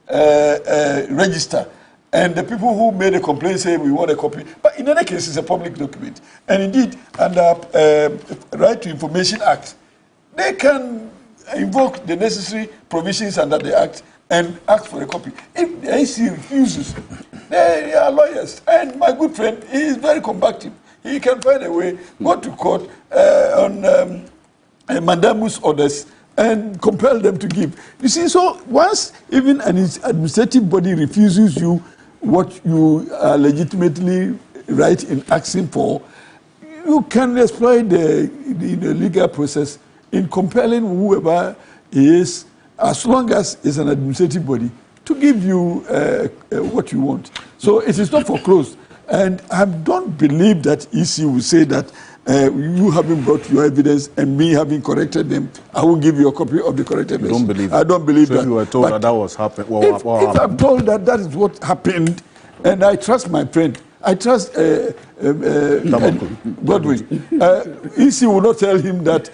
register, and the people who made a complaint say we want a copy, but in any case it's a public document. And indeed, under Right to Information Act, they can invoke the necessary provisions under the Act and ask for a copy. If the AC refuses, they are lawyers. And my good friend, he is very combative. He can find a way, go to court on mandamus orders and compel them to give. You see, so once even an administrative body refuses you what you are legitimately right in asking for, you can exploit the legal process in compelling whoever is, as long as it's an administrative body, to give you what you want. So it is not foreclosed. And I don't believe that EC will say that you having brought your evidence and me having corrected them, I will give you a copy of the corrected version. Don't believe I don't believe so that. If you were told that was happened, if I'm told that that is what happened, and I trust my friend, I trust Godwin. EC will not tell him that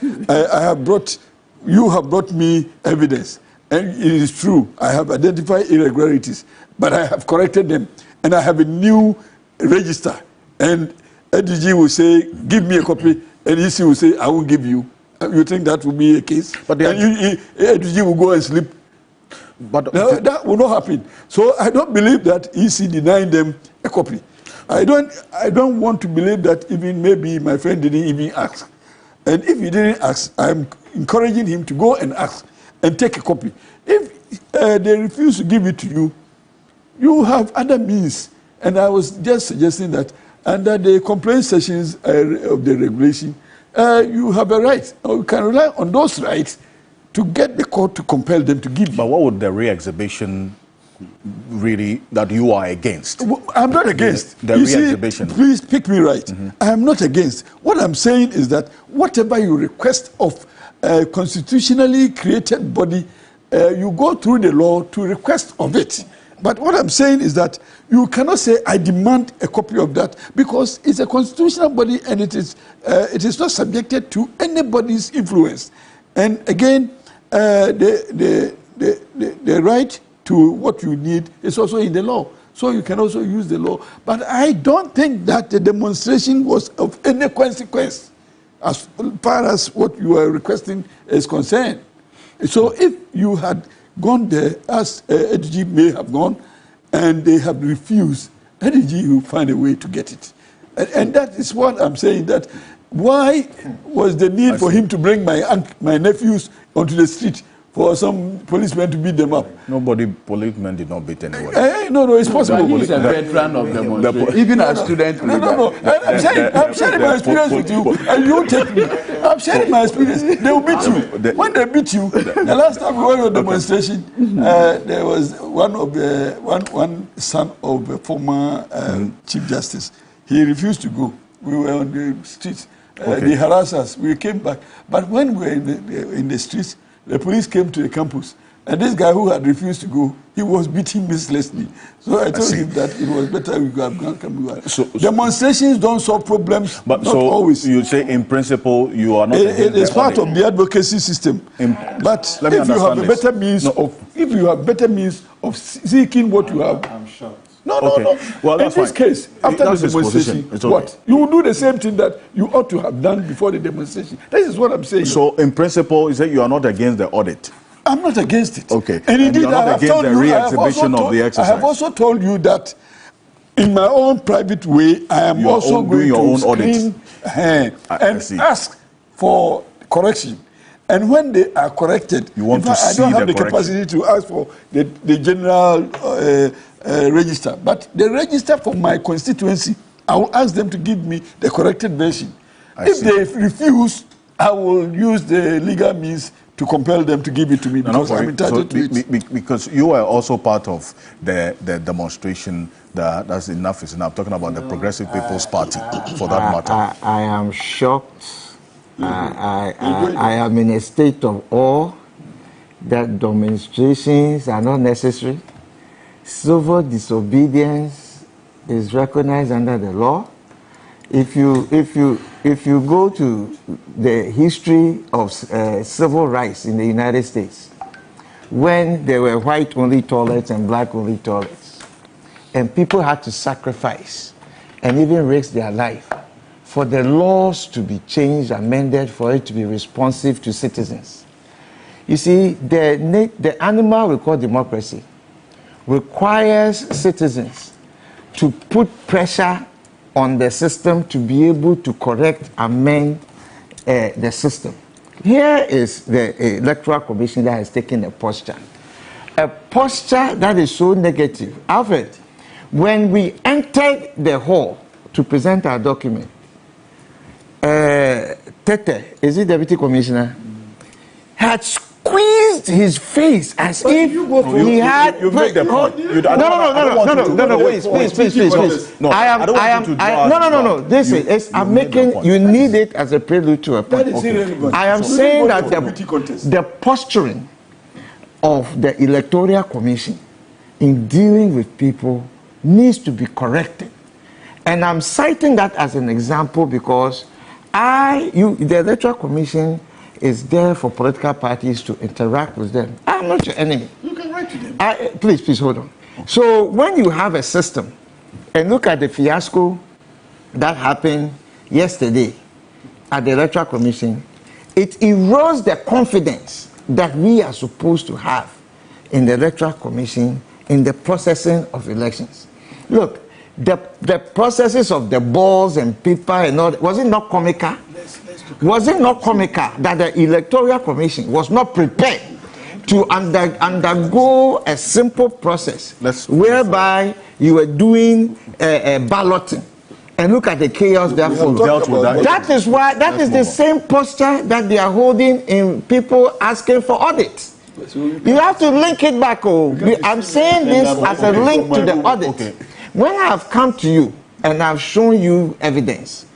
you have brought me evidence. And it is true, I have identified irregularities, but I have corrected them. And I have a new register. And ADG will say, give me a copy, and EC will say, I won't give you. You think that will be a case? But ADG will go and sleep. But no, that will not happen. So I don't believe that EC denying them a copy. I don't want to believe that even maybe my friend didn't even ask. And if he didn't ask, I'm encouraging him to go and ask and take a copy. If they refuse to give it to you, you have other means. And I was just suggesting that under the complaint sections of the regulation, you have a right, or you can rely on those rights to get the court to compel them to give you. But what would the re-exhibition really, that you are against? I'm not against. The re-exhibition. Please pick me right. I am not against. What I'm saying is that whatever you request of a constitutionally created body, you go through the law to request of it. But what I'm saying is that you cannot say, I demand a copy of that, because it's a constitutional body and it is not subjected to anybody's influence. And again, the right to what you need is also in the law. So you can also use the law. But I don't think that the demonstration was of any consequence as far as what you are requesting is concerned. So if you had gone there, as ADG may have gone, and they have refused, ADG will find a way to get it. And that is what I'm saying, that why was the need for him to bring my nephews onto the street for some policemen to beat them up? Policemen did not beat anyone. No, it's possible. He's a veteran of demonstration. Even a student. No. I'm sharing my experience with you, and you take me. I'm sharing my experience. They will beat you. When they beat you, the last time we went on a demonstration, there was one son of a former Chief Justice. He refused to go. We were on the streets. They harassed us. We came back. But when we were in the streets, the police came to the campus, and this guy who had refused to go, he was beating mercilessly. So I told him that it was better we could have gone. Demonstrations don't solve problems, but not always. You say in principle you are not. It is part of the advocacy system. But if you have a better means if you have better means of seeking what you have, I'm sure. No. Well, in this case, after the demonstration, what? You will do the same thing that you ought to have done before the demonstration. This is what I'm saying. So, in principle, you say you are not against the audit? I'm not against it. Okay. And indeed, I have also told you that in my own private way, I am also going to screen and ask for correction. And when they are corrected, I don't have the capacity to ask for the general register. But the register for my constituency I will ask them to give me the corrected version. If see. they refuse, I will use the legal means to compel them to give it to me because I'm entitled to it. Because you are also part of the demonstration that's enough is enough. Talking about the Progressive People's Party, for that matter. I am shocked. I am in a state of awe that demonstrations are not necessary. Civil disobedience is recognized under the law. If you go to the history of civil rights in the United States, when there were white-only toilets and black-only toilets, and people had to sacrifice and even risk their life for the laws to be changed, amended, for it to be responsive to citizens. You see, the animal we call democracy requires citizens to put pressure on the system to be able to correct, amend the system. Here is the Electoral Commission that has taken a posture that is so negative. Alfred, when we entered the hall to present our document, Tete, is it Deputy Commissioner, had squeezed his face as if he had. You made the point. No, wait, please. No, I'm making. You need it as a prelude to a point. I am saying that the posturing of the Electoral Commission in dealing with people needs to be corrected, and I'm citing that as an example because the Electoral Commission is there for political parties to interact with them. I'm not your enemy. You can write to them. Please hold on. So when you have a system, and look at the fiasco that happened yesterday at the Electoral Commission, it erodes the confidence that we are supposed to have in the Electoral Commission in the processing of elections. Look, the processes of the balls and paper and all, was it not comical? Was it not comical that the Electoral Commission was not prepared to undergo a simple process whereby you were doing balloting? And look at the chaos that followed. That is why the same posture that they are holding in people asking for audit. You have to link it back. I'm saying this as a link to the audit. When I have come to you and I've shown you evidence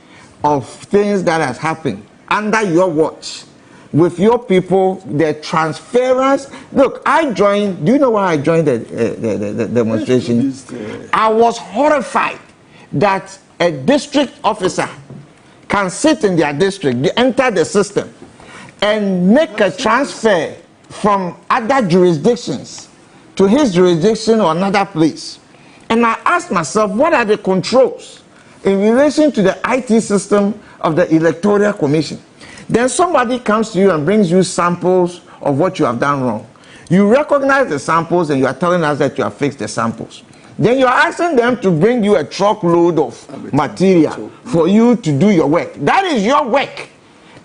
of things that has happened under your watch with your people, the transference. Look, I joined. Do you know why I joined the demonstration? I was horrified that a district officer can sit in their district, they enter the system, and make a transfer from other jurisdictions to his jurisdiction or another place. And I asked myself, what are the controls in relation to the IT system of the Electoral Commission? Then somebody comes to you and brings you samples of what you have done wrong. You recognize the samples and you are telling us that you have fixed the samples. Then you are asking them to bring you a truckload of material for you to do your work. That is your work.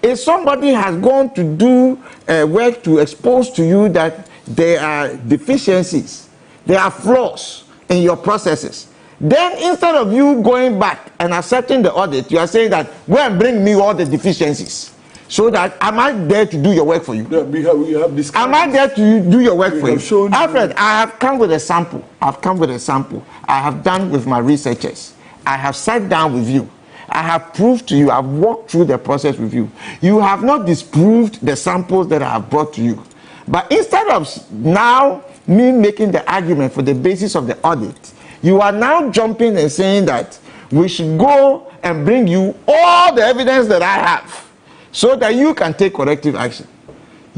If somebody has gone to do work to expose to you that there are deficiencies, there are flaws in your processes, then instead of you going back and accepting the audit, you are saying that, go and bring me all the deficiencies. So that, am I there to do your work for you? No, we have this. Am I there to do your work for you? Alfred, I have come with a sample. I have done with my researchers. I have sat down with you. I have proved to you. I've walked through the process with you. You have not disproved the samples that I have brought to you. But instead of now me making the argument for the basis of the audit, you are now jumping and saying that we should go and bring you all the evidence that I have so that you can take corrective action.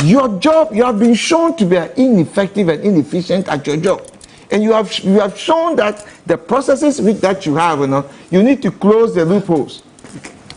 Your job, you have been shown to be ineffective and inefficient at your job. And you have shown that the processes that you have, you need to close the loopholes.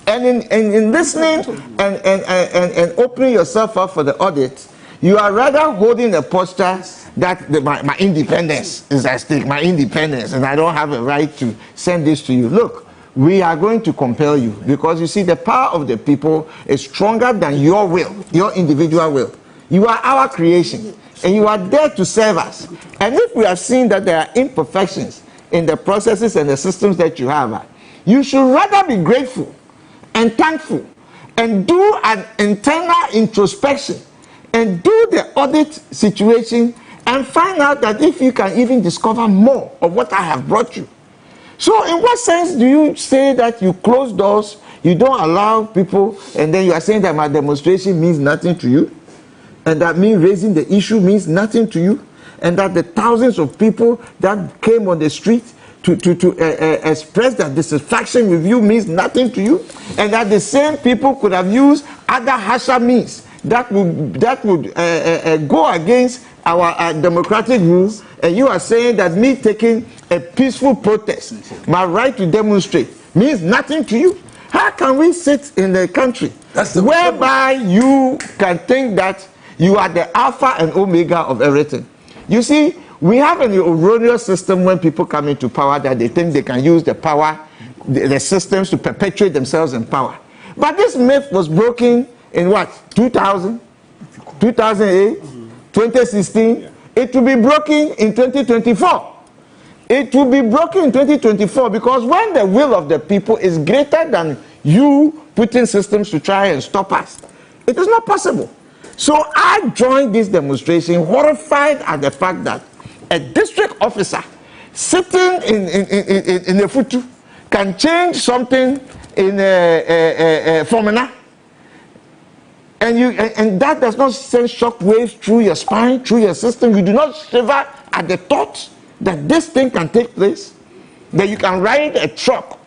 And in listening and opening yourself up for the audit, you are rather holding a posture that my independence is at stake, my independence, and I don't have a right to send this to you. Look, we are going to compel you because you see the power of the people is stronger than your will, your individual will. You are our creation and you are there to serve us. And if we have seen that there are imperfections in the processes and the systems that you have, You should rather be grateful and thankful and do an internal introspection and do the audit situation and find out that if you can even discover more of what I have brought you. So in what sense do you say that you close doors, you don't allow people, and then you are saying that my demonstration means nothing to you, and that me raising the issue means nothing to you, and that the thousands of people that came on the street to express their dissatisfaction with you means nothing to you, and that the same people could have used other harsher means that would go against our democratic rules, and you are saying that me taking a peaceful protest, my right to demonstrate, means nothing to you? How can we sit in a country whereby you can think that you are the alpha and omega of everything? You see, we have an erroneous system when people come into power that they think they can use the power, the systems to perpetuate themselves in power. But this myth was broken in what? 2000, 2008, 2016. It will be broken in 2024. It will be broken in 2024 because when the will of the people is greater than you putting systems to try and stop us, it is not possible. So I joined this demonstration horrified at the fact that a district officer sitting in a futu can change something in a formula, and that does not send shock waves through your spine, through your system. You do not shiver at the thought that this thing can take place, that you can ride a truck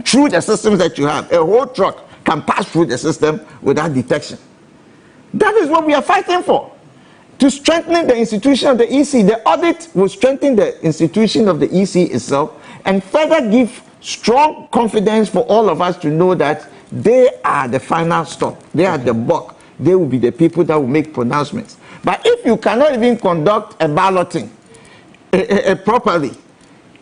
through the systems that you have. A whole truck can pass through the system without detection. That is what we are fighting for. To strengthen the institution of the EC. The audit will strengthen the institution of the EC itself and further give strong confidence for all of us to know that they are the final stop. They are the buck. They will be the people that will make pronouncements. But if you cannot even conduct a balloting properly,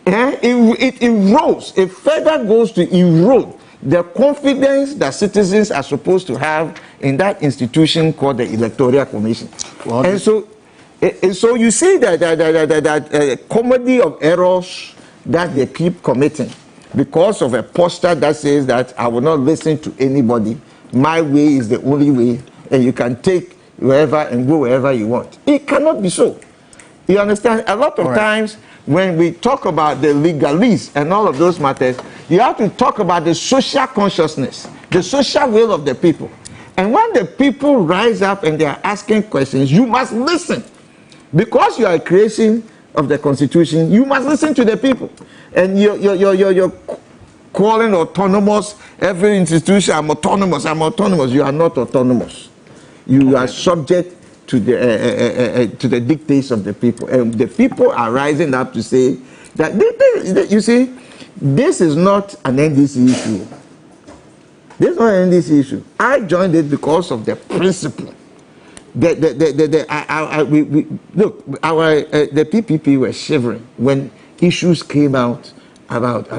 it erodes. It further goes to erode the confidence that citizens are supposed to have in that institution called the Electoral Commission. Well, and so you see that comedy of errors that they keep committing because of a poster that says that I will not listen to anybody. My way is the only way, and you can take wherever and go wherever you want. It cannot be so. You understand? A lot of times when we talk about the legalese and all of those matters, you have to talk about the social consciousness, the social will of the people. And when the people rise up and they are asking questions, you must listen. Because you are a creation of the Constitution, you must listen to the people. And you're calling autonomous every institution. I'm autonomous. You are not autonomous. You are subject to the dictates of the people. And the people are rising up to say that, you see, this is not an NDC issue. This is not an NDC issue. I joined it because of the principle. The PPP were shivering when issues came out about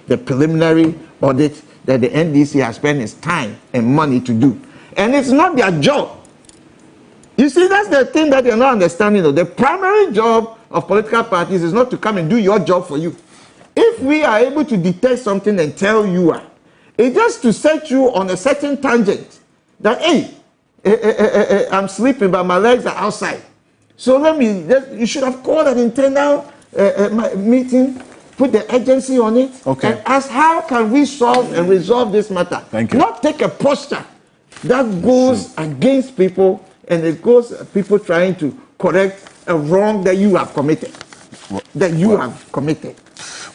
the preliminary audit that the NDC has spent its time and money to do. And it's not their job. You see, that's the thing that you're not understanding. The primary job of political parties is not to come and do your job for you. If we are able to detect something and tell you, it's just to set you on a certain tangent that, hey, I'm sleeping but my legs are outside. So you should have called an internal meeting, put the agency on it, and ask how can we solve and resolve this matter. Thank you. Not take a posture that goes against people, and it goes people trying to correct a wrong that you have committed.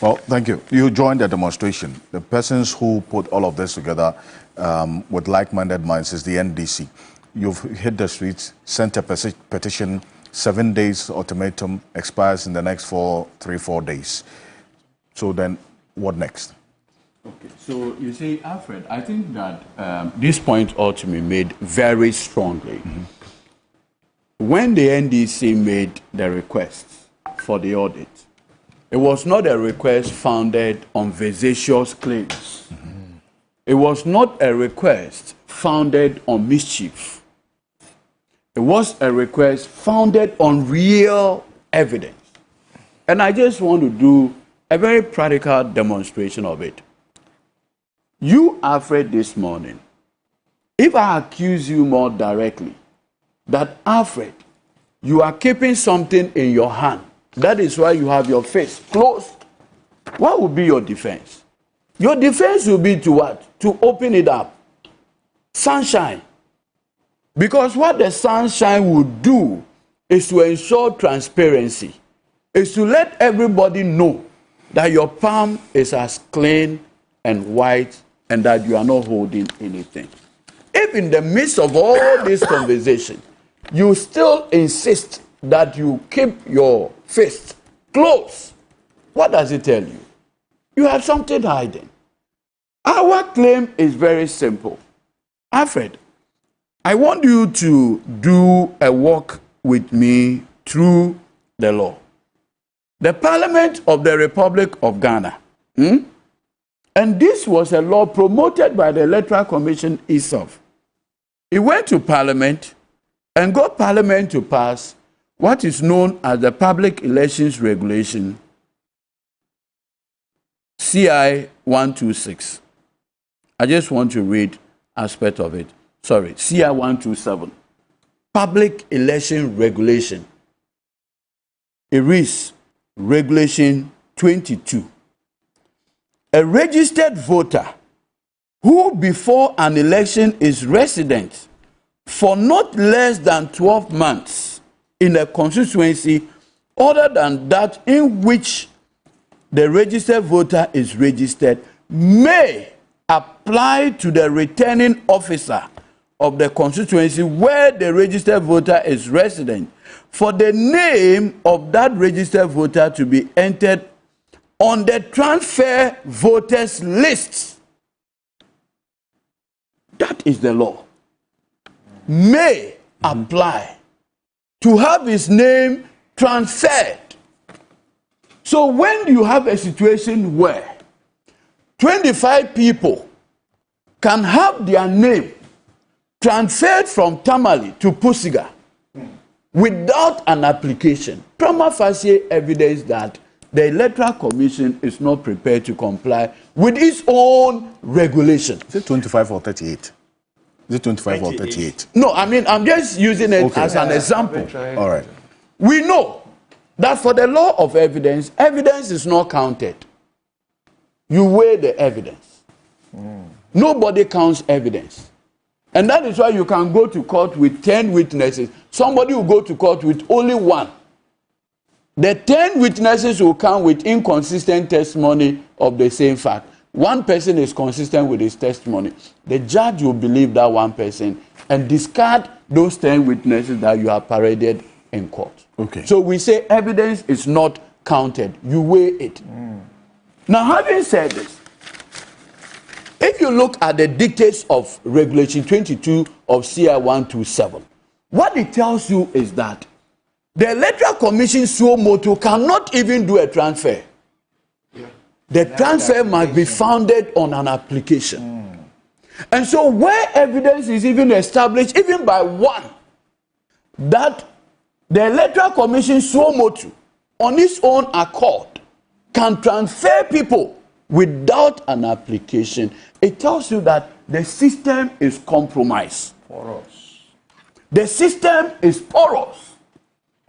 Well, thank you. You joined the demonstration. The persons who put all of this together with like-minded minds is the NDC. You've hit the streets, sent a petition, 7 days ultimatum expires in the next 3-4 days. So then, what next? Okay, so you see, Alfred, I think that this point ought to be made very strongly. Mm-hmm. When the NDC made the request for the audit, it was not a request founded on vexatious claims. Mm-hmm. It was not a request founded on mischief. It was a request founded on real evidence. And I just want to do a very practical demonstration of it. You, Alfred, this morning, if I accuse you more directly that, Alfred, you are keeping something in your hand, that is why you have your face closed, what would be your defense? Your defense will be to what? To open it up. Sunshine. Because what the sunshine would do is to ensure transparency, is to let everybody know that your palm is as clean and white and that you are not holding anything. If in the midst of all this conversation, you still insist that you keep your fist closed, what does it tell you? You have something hiding. Our claim is very simple. Alfred, I want you to do a walk with me through the law. The Parliament of the Republic of Ghana. And this was a law promoted by the Electoral Commission itself. It went to Parliament and got Parliament to pass what is known as the Public Elections Regulation, CI 126. I just want to read aspect of it. Sorry, CI 127. Public Election Regulation. It reads, Regulation 22. A registered voter who before an election is resident for not less than 12 months in a constituency other than that in which the registered voter is registered may apply to the returning officer of the constituency where the registered voter is resident for the name of that registered voter to be entered on the transfer voters list. That is the law. May apply to have his name transferred. So when you have a situation where 25 people can have their name transferred from Tamale to Pusiga without an application, prima facie evidence that the Electoral Commission is not prepared to comply with its own regulation. Is it 25 or 38? Is it 25 or 38? No, I mean, I'm just using it as an example. All right. We know that for the law of evidence, evidence is not counted. You weigh the evidence. Nobody counts evidence. And that is why you can go to court with 10 witnesses. Somebody will go to court with only one. The 10 witnesses will come with inconsistent testimony of the same fact. One person is consistent with his testimony. The judge will believe that one person and discard those 10 witnesses that you have paraded in court. Okay. So we say evidence is not counted. You weigh it. Now, having said this, if you look at the dictates of Regulation 22 of CI 127, what it tells you is that the Electoral Commission suo motu cannot even do a transfer. The transfer must be founded on an application. And so where evidence is even established, even by one, that the Electoral Commission suo motu, on its own accord, can transfer people without an application, it tells you that the system is compromised. Porous. The system is porous.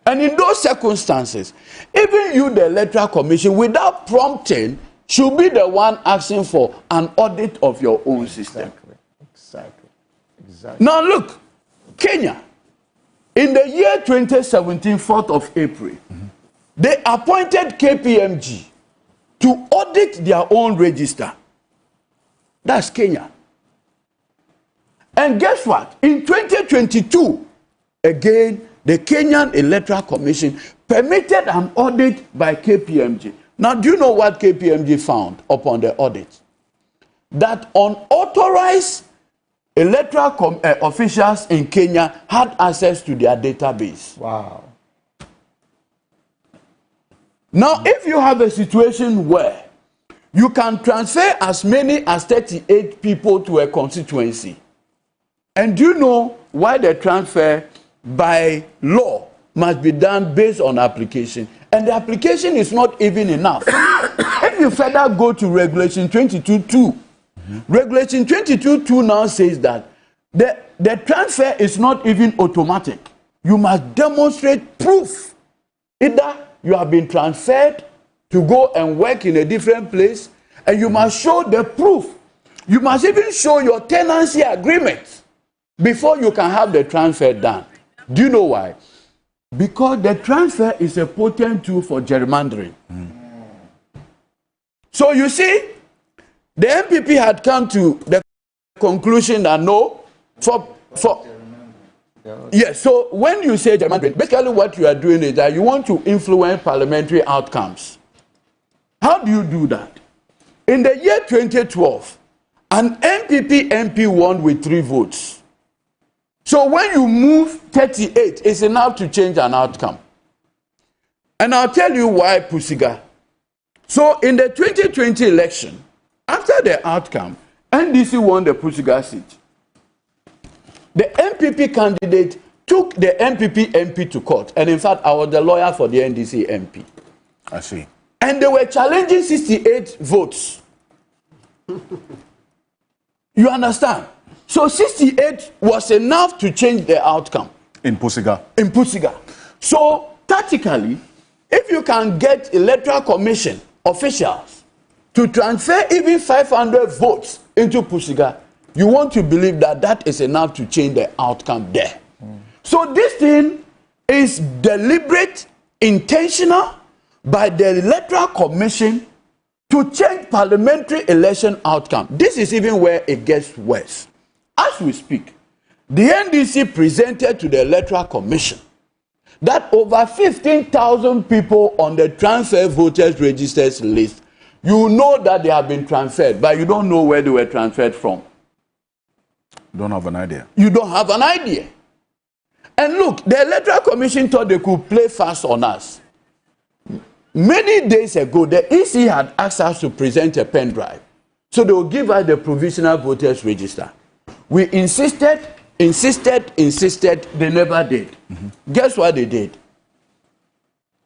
And in those circumstances, even you, the Electoral Commission, without prompting, should be the one asking for an audit of your own system. Exactly. Now look, Kenya, in the year 2017, 4th of April, they appointed KPMG to audit their own register. That's Kenya. And guess what? In 2022, again, the Kenyan Electoral Commission permitted an audit by KPMG. Now, do you know what KPMG found upon the audit? That unauthorized electoral officials in Kenya had access to their database. Wow. Now, if you have a situation where you can transfer as many as 38 people to a constituency, and do you know why the transfer by law must be done based on application? And the application is not even enough. If you further go to Regulation 22.2, Regulation 22.2 now says that the transfer is not even automatic. You must demonstrate proof. Either you have been transferred to go and work in a different place, and you must show the proof. You must even show your tenancy agreement before you can have the transfer done. Do you know why? Because the transfer is a potent tool for gerrymandering. So you see, the MPP had come to the conclusion that no, yes, so when you say gerrymandering, basically what you are doing is that you want to influence parliamentary outcomes. How do you do that? In the year 2012, an MPP MP won with 3 votes. So when you move 38, it's enough to change an outcome. And I'll tell you why, Pusiga. So in the 2020 election, after the outcome, NDC won the Pusiga seat. The MPP candidate took the MPP MP to court. And in fact, I was the lawyer for the NDC MP. I see. And they were challenging 68 votes. You understand? So 68 was enough to change the outcome. In Pusiga? In Pusiga. So tactically, if you can get electoral commission officials to transfer even 500 votes into Pusiga, you want to believe that that is enough to change the outcome there. So this thing is deliberate, intentional by the electoral commission to change parliamentary election outcome. This is even where it gets worse. As we speak, the NDC presented to the electoral commission that over 15,000 people on the transfer voters registers list, you know that they have been transferred, but you don't know where they were transferred from. You don't have an idea. You don't have an idea. And look, the electoral commission thought they could play fast on us. Many days ago, the EC had asked us to present a pen drive. So they will give us the provisional voters register. We insisted, they never did. Guess what they did?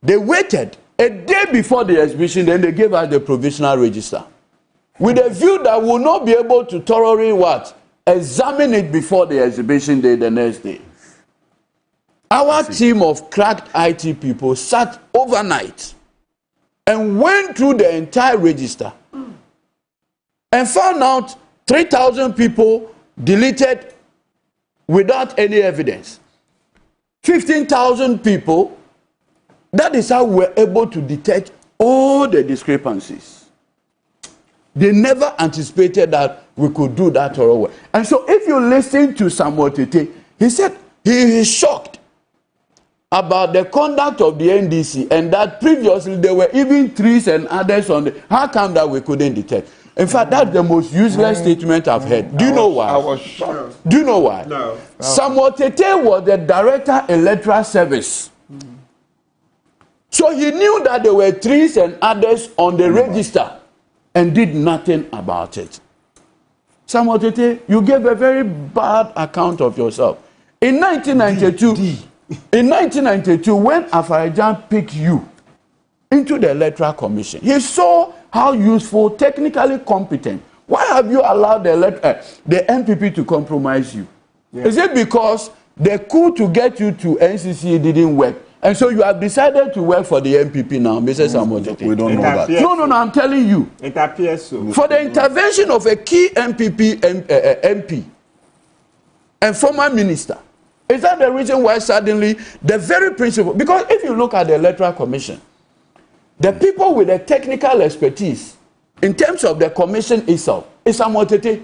They waited a day before the exhibition, then they gave us the provisional register. With a view that we will not be able to thoroughly what? Examine it before the exhibition day the next day. Our team of cracked IT people sat overnight and went through the entire register and found out 3,000 people deleted without any evidence. 15,000 people, that is how we were able to detect all the discrepancies. They never anticipated that we could do that thorough work. And so if you listen to Samuel Tete, he said he is shocked about the conduct of the NDC and that previously there were even trees and others on the... How come that we couldn't detect? In fact, that's the most useless statement I've heard. Do you know why? I was shocked. Do you know why? No. Samuel Tete was the director electoral service. So he knew that there were trees and others on the register and did nothing about it. Samuel Tete, you gave a very bad account of yourself. In 1992, when Afarajan picked you into the Electoral Commission, he saw how useful, technically competent. Why have you allowed the MPP to compromise you? Yeah. Is it because the coup to get you to NCC didn't work? And so you have decided to work for the MPP now, Mr. Samuel Tete? We don't know that. No, I'm telling you. It appears so. For the intervention of a key MP and former minister, is that the reason why suddenly the very principle... Because if you look at the Electoral Commission, the people with the technical expertise in terms of the commission itself is Samuel Tete.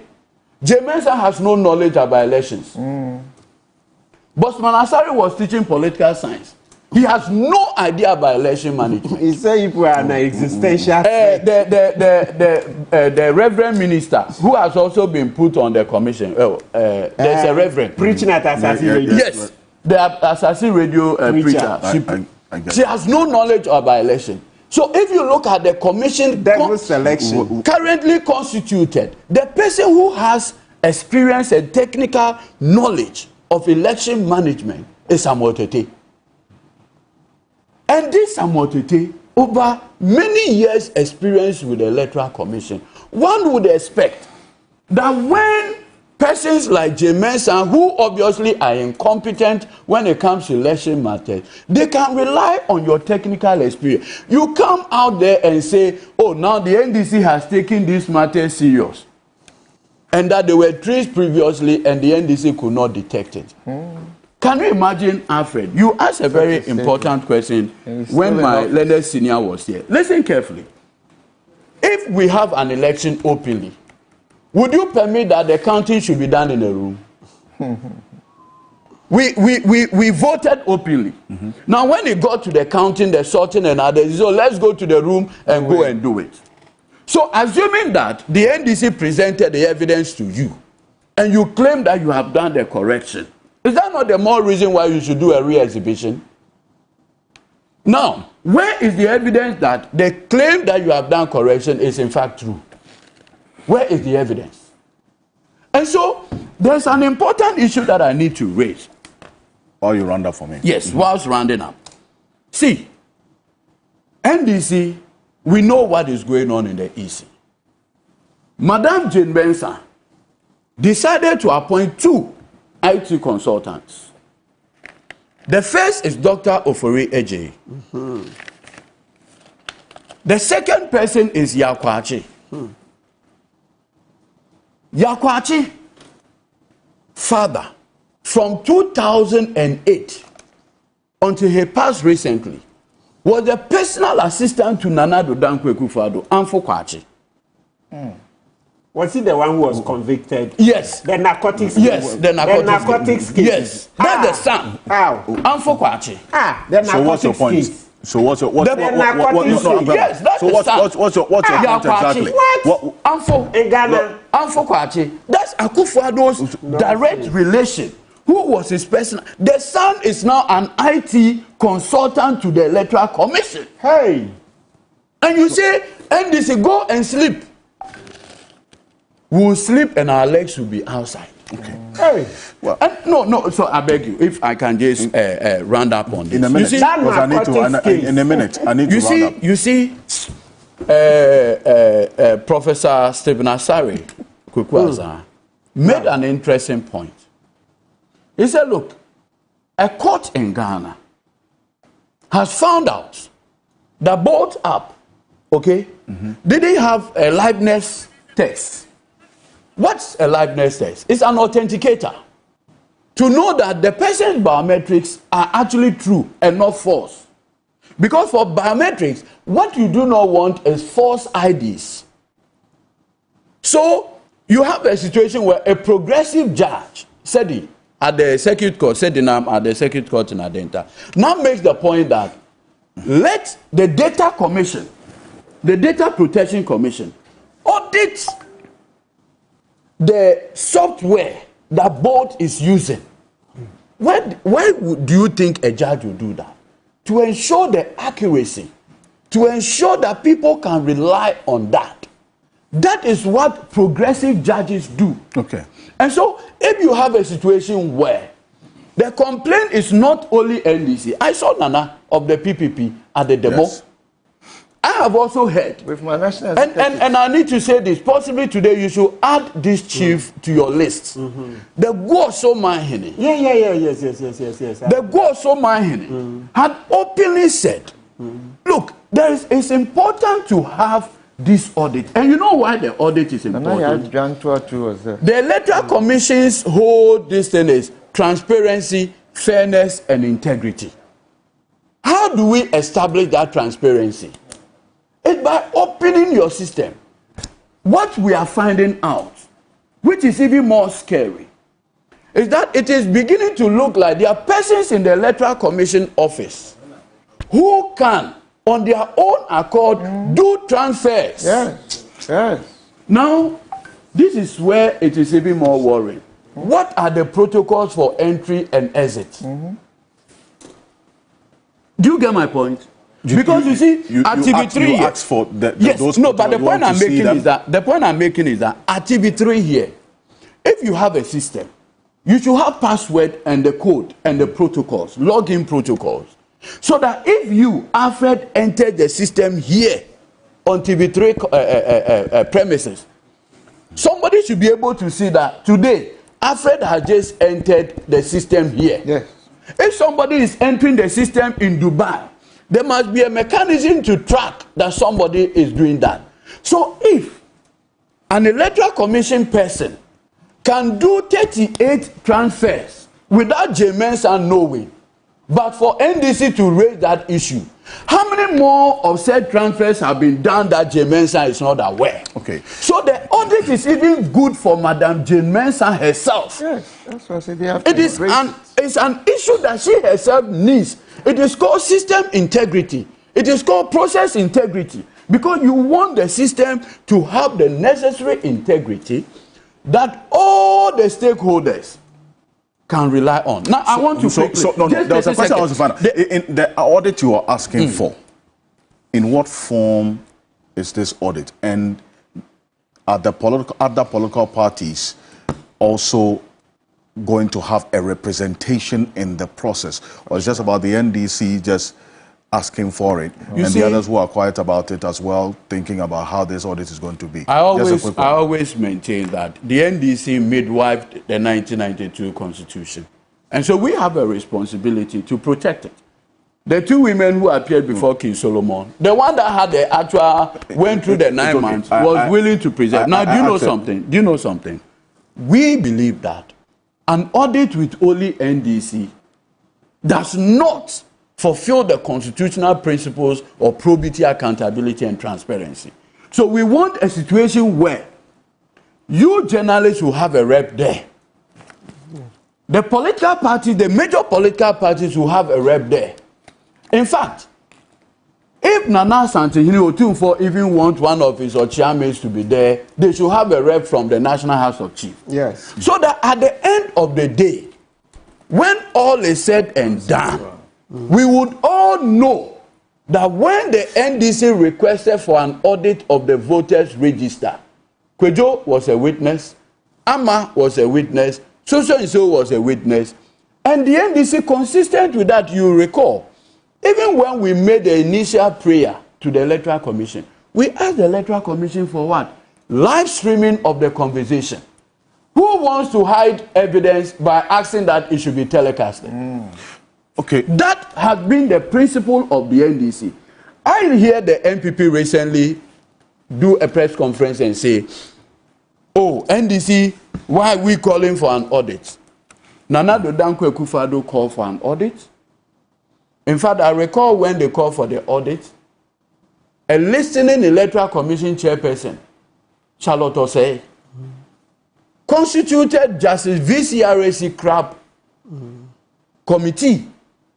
Jemensa has no knowledge about elections. Bosman Asari was teaching political science. He has no idea about election management. He said people are an existential... the Reverend Minister, who has also been put on the commission, there's a Reverend. Preaching at Assassin Radio. Yes, the Assassin Radio preacher. She has no knowledge about election. So if you look at the commission selection currently constituted, the person who has experience and technical knowledge of election management is Samuel Tete. And this Samuel Tete, over many years' experience with the Electoral Commission, one would expect that when persons like Jameson, who obviously are incompetent when it comes to election matters, they can rely on your technical experience. You come out there and say, oh, now the NDC has taken this matter serious, and that there were trees previously and the NDC could not detect it. Can you imagine, Alfred? You asked a very important question when my learned senior was here. Listen carefully. If we have an election openly, would you permit that the counting should be done in a room? We voted openly. Now, when it got to the counting, the sorting and others, so let's go to the room and go and do it. So, assuming that the NDC presented the evidence to you, and you claim that you have done the correction, is that not the more reason why you should do a re-exhibition? Now, where is the evidence that the claim that you have done correction is in fact true? Where is the evidence? And so, there's an important issue that I need to raise. While you round up for me. Yes, whilst rounding up. See, NDC, we know what is going on in the EC. Madame Jane Benson decided to appoint 2 IT consultants. The first is Dr. Ofori Eje. The second person is Yakwachi. Yakwachi, father, from 2008 until he passed recently, was the personal assistant to Nana Addo Dankwa Akufo-Addo, Amfo Kwachi. Was he the one who was convicted? Yes. The narcotics case? Yes, the narcotics case. Yes, that's the son. How? Amfo Kwachi. The narcotics so what's your point? case. So what's your Yes, that's so the son. what's your point exactly? What? Amfo in Ghana. Amfo Kwachi. That's Akufo-Addo's direct relation. Who was his personal? The son is now an IT consultant to the Electoral Commission. Hey. And you say, NDC, go and sleep. We'll sleep and our legs will be outside. Okay. Hey. Well, no. So I beg you, if I can just round up on this. In a minute. You see, in a minute. I need to round up. You see, Professor Stephen Asari Kukwaza made an interesting point. He said, look, a court in Ghana has found out that both app, didn't have a liveness test. What's a liveness test? It's an authenticator to know that the person's biometrics are actually true and not false. Because for biometrics, what you do not want is false IDs. So you have a situation where a progressive judge said it at the circuit court, at the circuit court in Adenta, now makes the point that let the data commission, the data protection commission, audit the software that board is using. Why do you think a judge will do that? To ensure the accuracy, to ensure that people can rely on that. That is what progressive judges do. Okay. And so, if you have a situation where the complaint is not only NDC, I saw Nana of the PPP at the demo. Yes. I have also heard, with my national and I need to say this, possibly today you should add this chief to your list. The Goso Mahini. Yes. The Goso Mahini had openly said, look, it's important to have this audit. And you know why the audit is important? The Electoral Commission's whole this thing is transparency, fairness, and integrity. How do we establish that transparency? It's by opening your system. What we are finding out, which is even more scary, is that it is beginning to look like there are persons in the Electoral Commission office who can, on their own accord, do transfers. Yes. Now, this is where it is even more worrying. What are the protocols for entry and exit? Do you get my point? Because you see, at TV3 you ask for those but the point I'm making is that at TV3 here, if you have a system, you should have password and the code and the protocols, login protocols. So that if you, Alfred, entered the system here on TV3 premises, somebody should be able to see that today, Alfred has just entered the system here. Yes. If somebody is entering the system in Dubai, there must be a mechanism to track that somebody is doing that. So if an electoral commission person can do 38 transfers without J-Mensa knowing, but for NDC to raise that issue, how many more of said transfers have been done that J-Mensa is not aware? Okay. So the audit is even good for Madam J-Mensa herself. Yes, that's what I said. They have It is an issue that she herself needs. It is called system integrity. It is called process integrity. Because you want the system to have the necessary integrity that all the stakeholders can rely on. Now, I want to there was a question I was to find out. In the audit you are asking for, in what form is this audit? And are the other political parties also going to have a representation in the process? Or it's just about the NDC just asking for it, and the others who are quiet about it as well, thinking about how this audit is going to be? I always maintain that the NDC midwifed the 1992 Constitution. And so we have a responsibility to protect it. The two women who appeared before King Solomon, the one that had the actual, went through the 9 months, was willing to preserve. Now, do you know something? Do you know something? We believe that an audit with only NDC does not fulfill the constitutional principles of probity, accountability, and transparency. So we want a situation where you journalists will have a rep there. The political parties, the major political parties will have a rep there. In fact, if Nana Santehini Otumfo even want one of his Ochiames to be there, they should have a rep from the National House of Chiefs. Yes. So that at the end of the day, when all is said and done, we would all know that when the NDC requested for an audit of the voters register, Kwejo was a witness, Ama was a witness, so-and-so was a witness, and the NDC, consistent with that, you recall, even when we made the initial prayer to the Electoral Commission, we asked the Electoral Commission for what? Live streaming of the conversation. Who wants to hide evidence by asking that it should be telecasted? Okay. That has been the principle of the NDC. I hear the MPP recently do a press conference and say, oh, NDC, why are we calling for an audit? Nana Dodanko Akufo-Addo called for an audit. In fact, I recall when they called for the audit, a listening Electoral Commission chairperson, Charlotte Osei, constituted Justice VCRAC CRAP committee.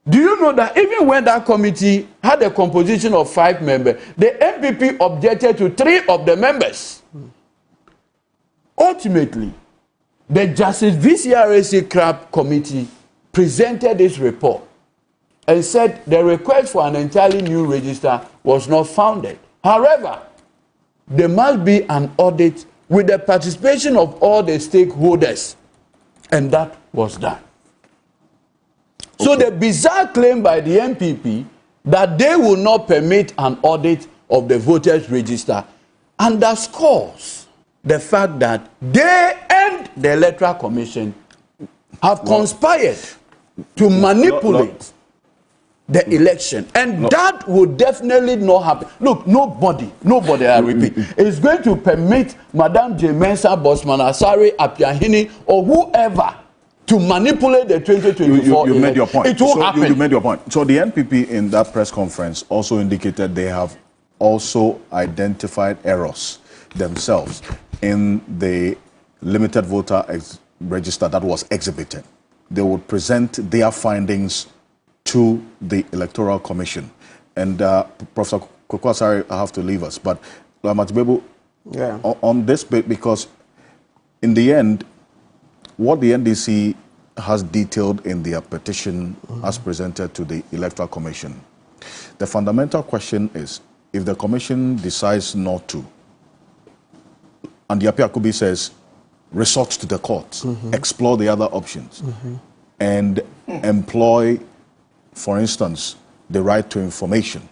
Do you know that even when that committee had a composition of 5 members, the MPP objected to 3 of the members? Ultimately, the Justice VCRAC CRAP committee presented this report and said the request for an entirely new register was not founded. However, there must be an audit with the participation of all the stakeholders, and that was done. Okay. So the bizarre claim by the MPP that they will not permit an audit of the voters register underscores the fact that they and the Electoral Commission have conspired to manipulate the election, and that would definitely not happen. Look, nobody, I repeat, is going to permit Madam J-Mensa, Bosman Asari, Apiahini, or whoever to manipulate the 2024 you made your point. It will happen. You made your point. So the NPP in that press conference also indicated they have also identified errors themselves in the limited voter register that was exhibited. They would present their findings to the Electoral Commission. And Professor Kwakwasari, I have to leave us. But Matbebu, on this bit, because in the end, what the NDC has detailed in their petition as presented to the Electoral Commission, the fundamental question is, if the Commission decides not to, and the Apiakubi says, resort to the courts, explore the other options, and employ, for instance, the right to information,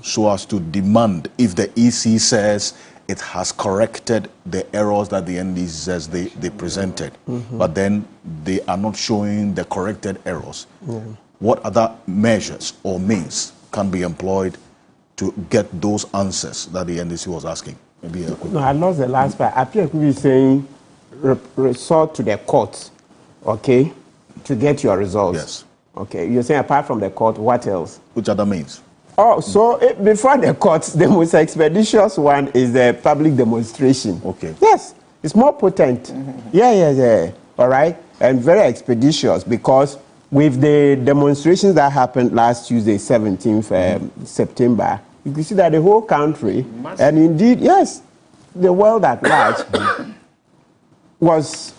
so as to demand, if the EC says it has corrected the errors that the NDC says they presented, but then they are not showing the corrected errors, what other measures or means can be employed to get those answers that the NDC was asking? Maybe no, I lost the last part. I appear to be saying resort to the court, okay, to get your results. Yes. Okay, you're saying apart from the court, what else? Which other means? Oh, so before the courts, the most expeditious one is the public demonstration. Okay. Yes, it's more potent. Yeah. All right, and very expeditious, because with the demonstrations that happened last Tuesday, 17th September, you can see that the whole country, and indeed, yes, the world at large was,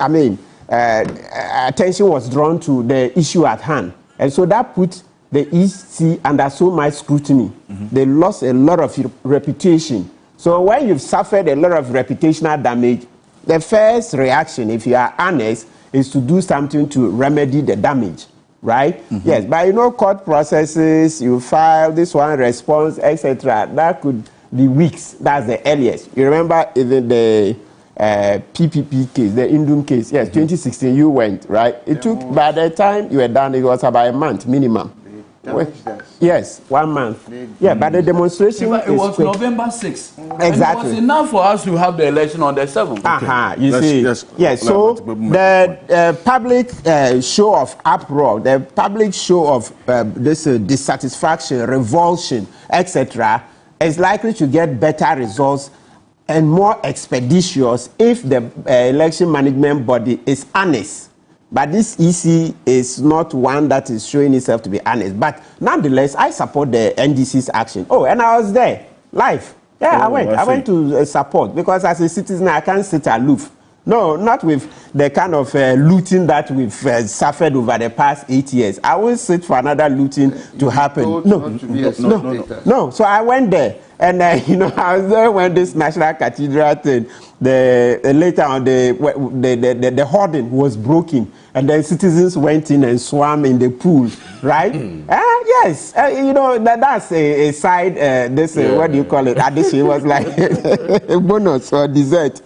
attention was drawn to the issue at hand. And so that put the EC under so much scrutiny. They lost a lot of reputation. So when you've suffered a lot of reputational damage, the first reaction, if you are honest, is to do something to remedy the damage, right? Yes, but court processes, you file this one, response, etc. That could be weeks. That's the earliest. You remember even the PPP case, the Indum case. Yes, 2016, you went, right? It took, by the time you were done, it was about a month minimum. Yes, 1 month. Yeah, but the demonstration it was quick. November 6th. Exactly. It was enough for us to have the election on the 7th. You see. Yes, so the public show of uproar, the public show of this dissatisfaction, revulsion, etc., is likely to get better results and more expeditious if the election management body is honest. But this EC is not one that is showing itself to be honest. But nonetheless, I support the NDC's action. Oh, and I was there, live. Yeah, I went to support, because as a citizen, I can't sit aloof. No, not with the kind of looting that we've suffered over the past 8 years. I will sit for another looting to happen. No. So I went there. And I was there when this National Cathedral thing, later on the hoarding was broken, and then citizens went in and swam in the pool, right? Yes, that's a side. What do you call it? Addition was like a bonus or dessert.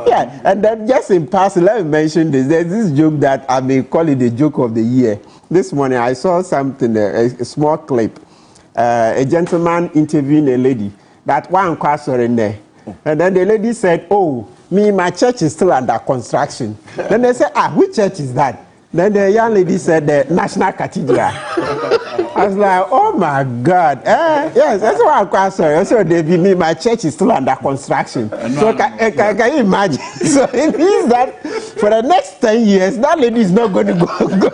Yeah, and then just in passing, let me mention this. There's this joke that I may call it the joke of the year. This morning I saw something, a small clip. A gentleman interviewing a lady. That one question in there. And then the lady said, oh, my church is still under construction. Then they said, which church is that? Then the young lady said, the National Cathedral. I was like, oh my God. Yes, that's what I'm question. So they believe my church is still under construction. So can you imagine? So it means that for the next 10 years, that lady is not going to go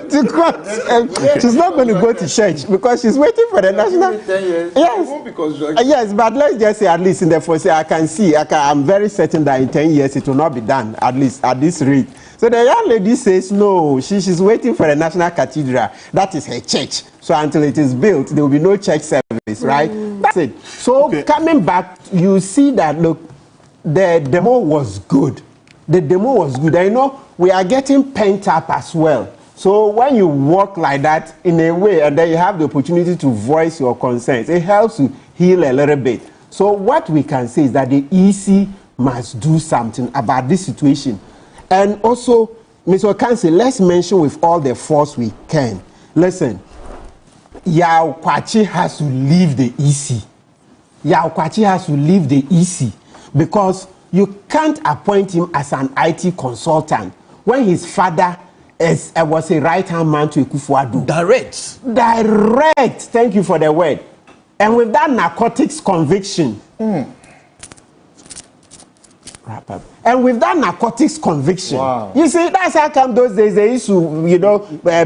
to court. She's not going to go to church because she's waiting for the national. 10 years. Yes. Yes, but let's just say at least in the first year, I'm very certain that in 10 years it will not be done, at least at this rate. So the young lady says, no, she's waiting for the National Cathedral. That is her church. So until it is built, there will be no church service, right? That's it. So coming back, you see that, look, the demo was good. The demo was good. We are getting pent up as well. So when you walk like that in a way, and then you have the opportunity to voice your concerns, it helps you heal a little bit. So what we can say is that the EC must do something about this situation. And also, Mr. Okansi, let's mention with all the force we can. Listen, Yao Kwachi has to leave the EC. Yao Kwachi has to leave the EC because you can't appoint him as an IT consultant when his father was a right-hand man to Akufo-Addo. Direct. Thank you for the word. And with that narcotics conviction, and with that narcotics conviction, you see, that's how come those days they used to,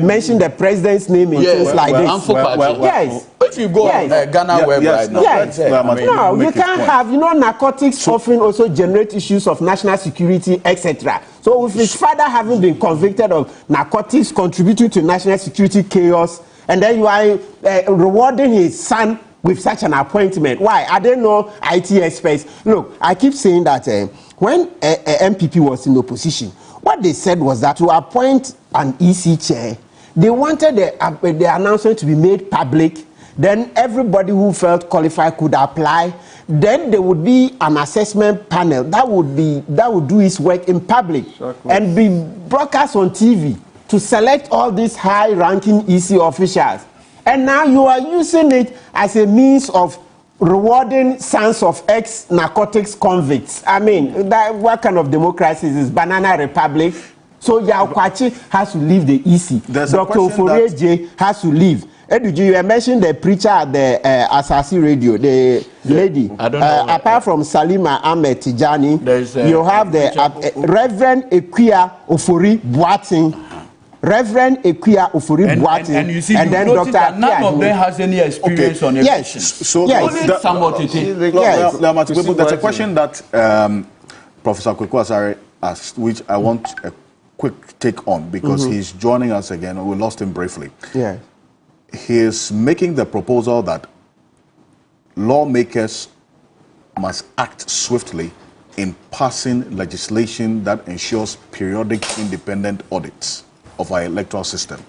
mention the president's name in things like this. Yes. If you go on Ghana web right now, no, you can't have, narcotics often also generate issues of national security, etc. So with his father having been convicted of narcotics contributing to national security chaos, and then you are rewarding his son with such an appointment. Why? I don't know IT experts. Look, I keep saying that when MPP was in opposition, what they said was that to appoint an EC chair, they wanted the announcement to be made public, Then everybody who felt qualified could apply. Then there would be an assessment panel that would do its work in public and be broadcast on TV to select all these high-ranking EC officials. And now you are using it as a means of rewarding sons of ex-narcotics convicts. I mean, what kind of democracy is this? Banana Republic? So Yao Kwachi has to leave the EC. Dr. Oforeje has to leave. Eduji, you mentioned the preacher at the Asasi Radio, the lady. I don't know. Apart from Salima Ahmed Tijani, you have the Reverend Equia Ofori Boating. Reverend Equia Ofori Boating, and you see, and then Dr. None of them has any experience on election. So there's a question that Professor Kweku Asare asked, which I want a quick take on because he's joining us again. We lost him briefly. Yeah. He is making the proposal that lawmakers must act swiftly in passing legislation that ensures periodic independent audits of our electoral system.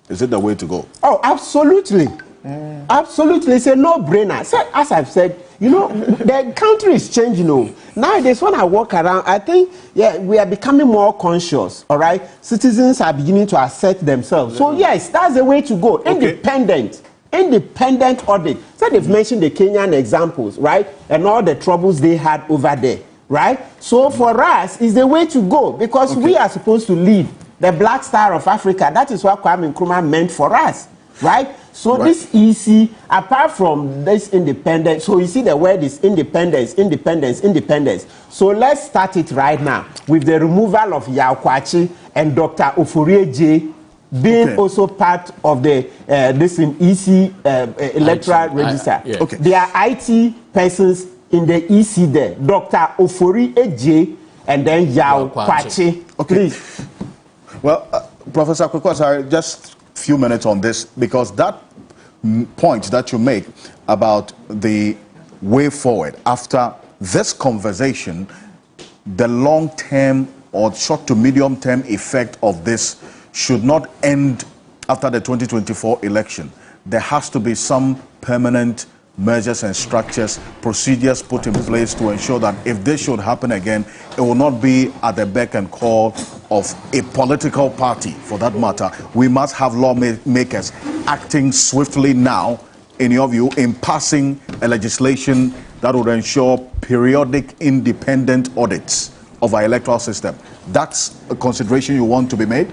Is it the way to go? Oh, absolutely. Absolutely. It's a no-brainer. So, as I've said, you know, the country is changing. Nowadays, when I walk around, I think, we are becoming more conscious, all right? Citizens are beginning to assert themselves. So, yes, that's the way to go. Independent audit. So, they've mentioned the Kenyan examples, right? And all the troubles they had over there, right? So, for us, it's the way to go because we are supposed to lead the Black Star of Africa. That is what Kwame Nkrumah meant for us, right? So this EC, apart from this independence, so you see the word is independence. So let's start it right now with the removal of Yao Kwachi and Dr. Oforeje being also part of the this EC electoral register. There are IT persons in the EC there, Dr. Oforeje and then Yao Kwachi. Please. Well, Professor Kweku Asare, just a few minutes on this, because that point that you make about the way forward after this conversation, the long-term or short to medium-term effect of this should not end after the 2024 election. There has to be some permanent measures and structures, procedures put in place to ensure that if this should happen again, it will not be at the beck and call of a political party, for that matter. We must have lawmakers acting swiftly now, in your view, in passing a legislation that would ensure periodic independent audits of our electoral system. That's a consideration you want to be made?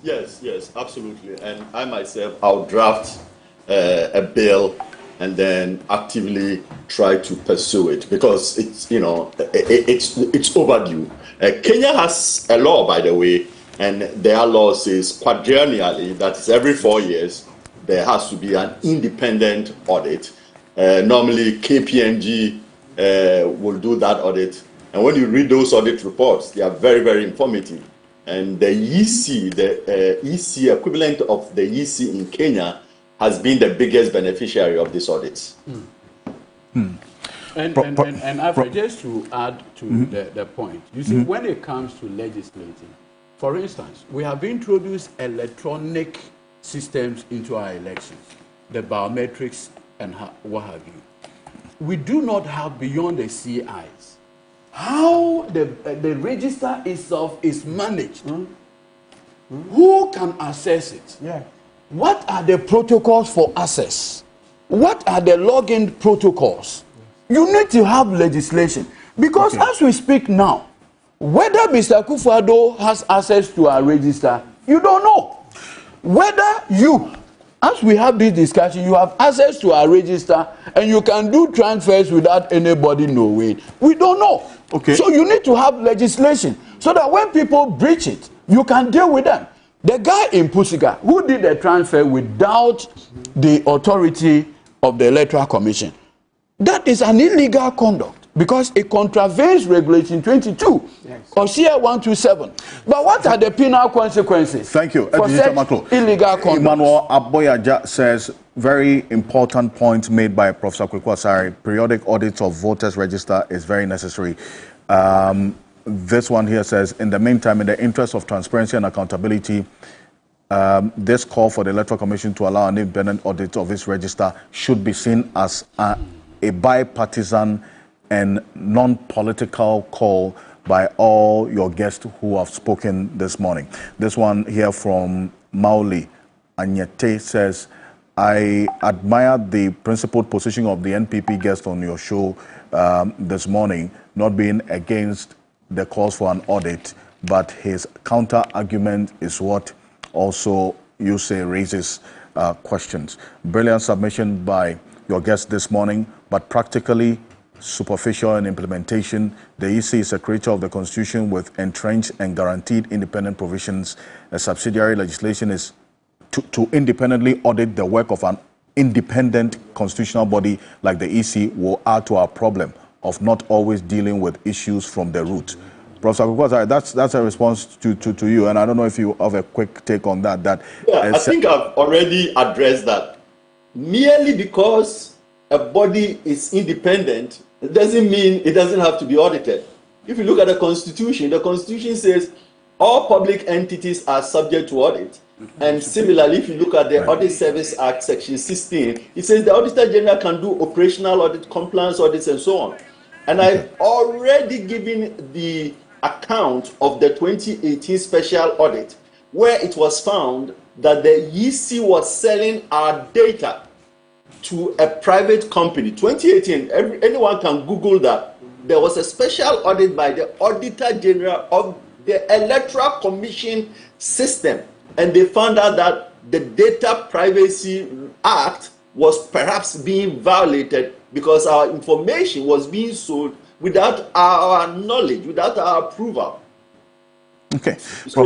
Yes, absolutely. And I myself, I'll draft a bill and then actively try to pursue it because it's, you know, it's overdue. Kenya has a law, by the way, and their law says quadrennially, that is every 4 years, there has to be an independent audit. Normally, KPMG will do that audit. And when you read those audit reports, they are very, very informative. And the EC, the EC equivalent of the EC in Kenya, has been the biggest beneficiary of these audits. And Alfred, just to add to the point, you see, when it comes to legislating, for instance, we have introduced electronic systems into our elections, the biometrics and what have you. We do not have beyond the CIs. How the register itself is managed, who can access it? What are the protocols for access? What are the login protocols? You need to have legislation. Because as we speak now, whether Mr. Akufo-Addo has access to our register, you don't know. Whether you, as we have this discussion, you have access to our register and you can do transfers without anybody knowing. We don't know. So you need to have legislation so that when people breach it, you can deal with them. The guy in Pusiga who did the transfer without the authority of the Electoral Commission, that is an illegal conduct because it contravenes Regulation 22 of CA 127. But what are the penal consequences? Thank you. For such illegal conduct? Emmanuel Aboyaja says, very important point made by Professor Kweku Asare. Periodic audits of voters' register is very necessary. This one here says, in the meantime, in the interest of transparency and accountability, this call for the Electoral Commission to allow an independent audit of its register should be seen as a bipartisan and non-political call by all your guests who have spoken this morning. This one here from Mauli Anyete says, I admire the principled position of the NPP guest on your show this morning, not being against the calls for an audit, but his counter-argument is what also you say raises questions. Brilliant submission by your guest this morning, but practically superficial in implementation. The EC is a creature of the Constitution with entrenched and guaranteed independent provisions. A subsidiary legislation is to independently audit the work of an independent constitutional body like the EC will add to our problem of not always dealing with issues from the root. Professor Kukwasari, that's a response to you, and I don't know if you have a quick take on that. I think I've already addressed that. Merely because a body is independent, it doesn't mean it doesn't have to be audited. If you look at the Constitution says all public entities are subject to audit. And similarly, if you look at the Audit Service Act, Section 16, it says the Auditor General can do operational audit, compliance audits, and so on. And I've already given the account of the 2018 special audit, where it was found that the EC was selling our data to a private company. 2018, anyone can Google that. There was a special audit by the Auditor General of the Electoral Commission system. And they found out that the Data Privacy Act was perhaps being violated because our information was being sold without our knowledge, without our approval. Okay. So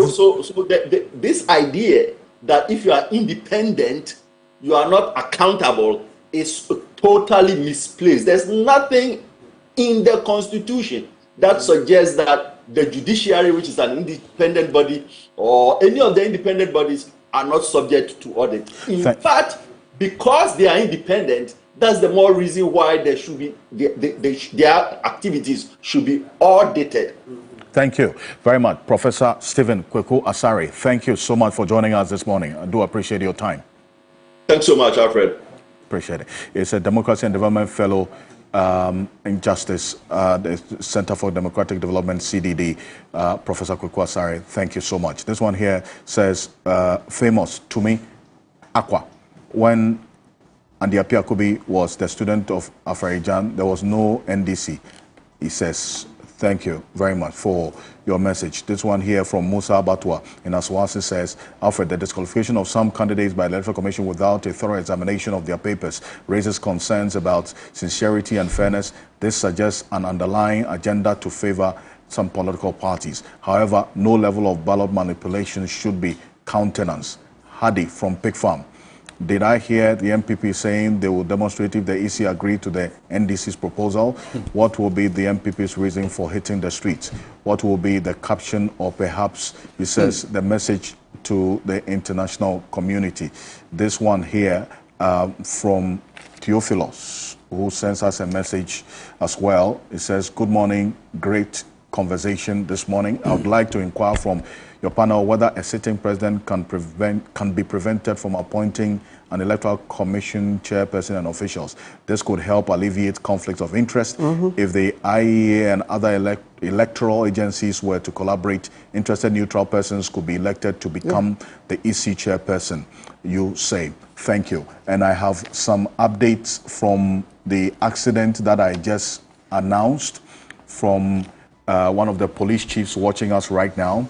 this idea that if you are independent, you are not accountable is totally misplaced. There's nothing in the Constitution that suggests that the judiciary, which is an independent body, or any of the independent bodies are not subject to audit. In fact, because they are independent, that's the more reason why they should be, their activities should be audited. Thank you very much. Professor Stephen Kweku Asare, thank you so much for joining us this morning. I do appreciate your time. Thanks so much, Alfred. Appreciate it. It's a Democracy and Development Fellow in Justice, the Center for Democratic Development, CDD, Professor Kweku Asare, thank you so much. This one here says, famous to me, Aqua. When Andy Apiakubi was the student of Afarijan, there was no NDC. He says, thank you very much for your message. This one here from Musa Abatwa in Aswasi says, Alfred, the disqualification of some candidates by the Electoral Commission without a thorough examination of their papers raises concerns about sincerity and fairness. This suggests an underlying agenda to favor some political parties. However, no level of ballot manipulation should be countenanced. Hadi from Pig Farm. Did I hear the MPP saying they will demonstrate if the EC agreed to the NDC's proposal? What will be the MPP's reason for hitting the streets? What will be the caption, or perhaps, he says, the message to the international community? This one here from Theophilos, who sends us a message as well. It says, good morning, great conversation this morning. I would like to inquire from your panel whether a sitting president can be prevented from appointing an electoral commission chairperson and officials. This could help alleviate conflicts of interest. If the IEA and other electoral agencies were to collaborate, interested neutral persons could be elected to become the EC chairperson, you say. Thank you. And I have some updates from the accident that I just announced from one of the police chiefs watching us right now.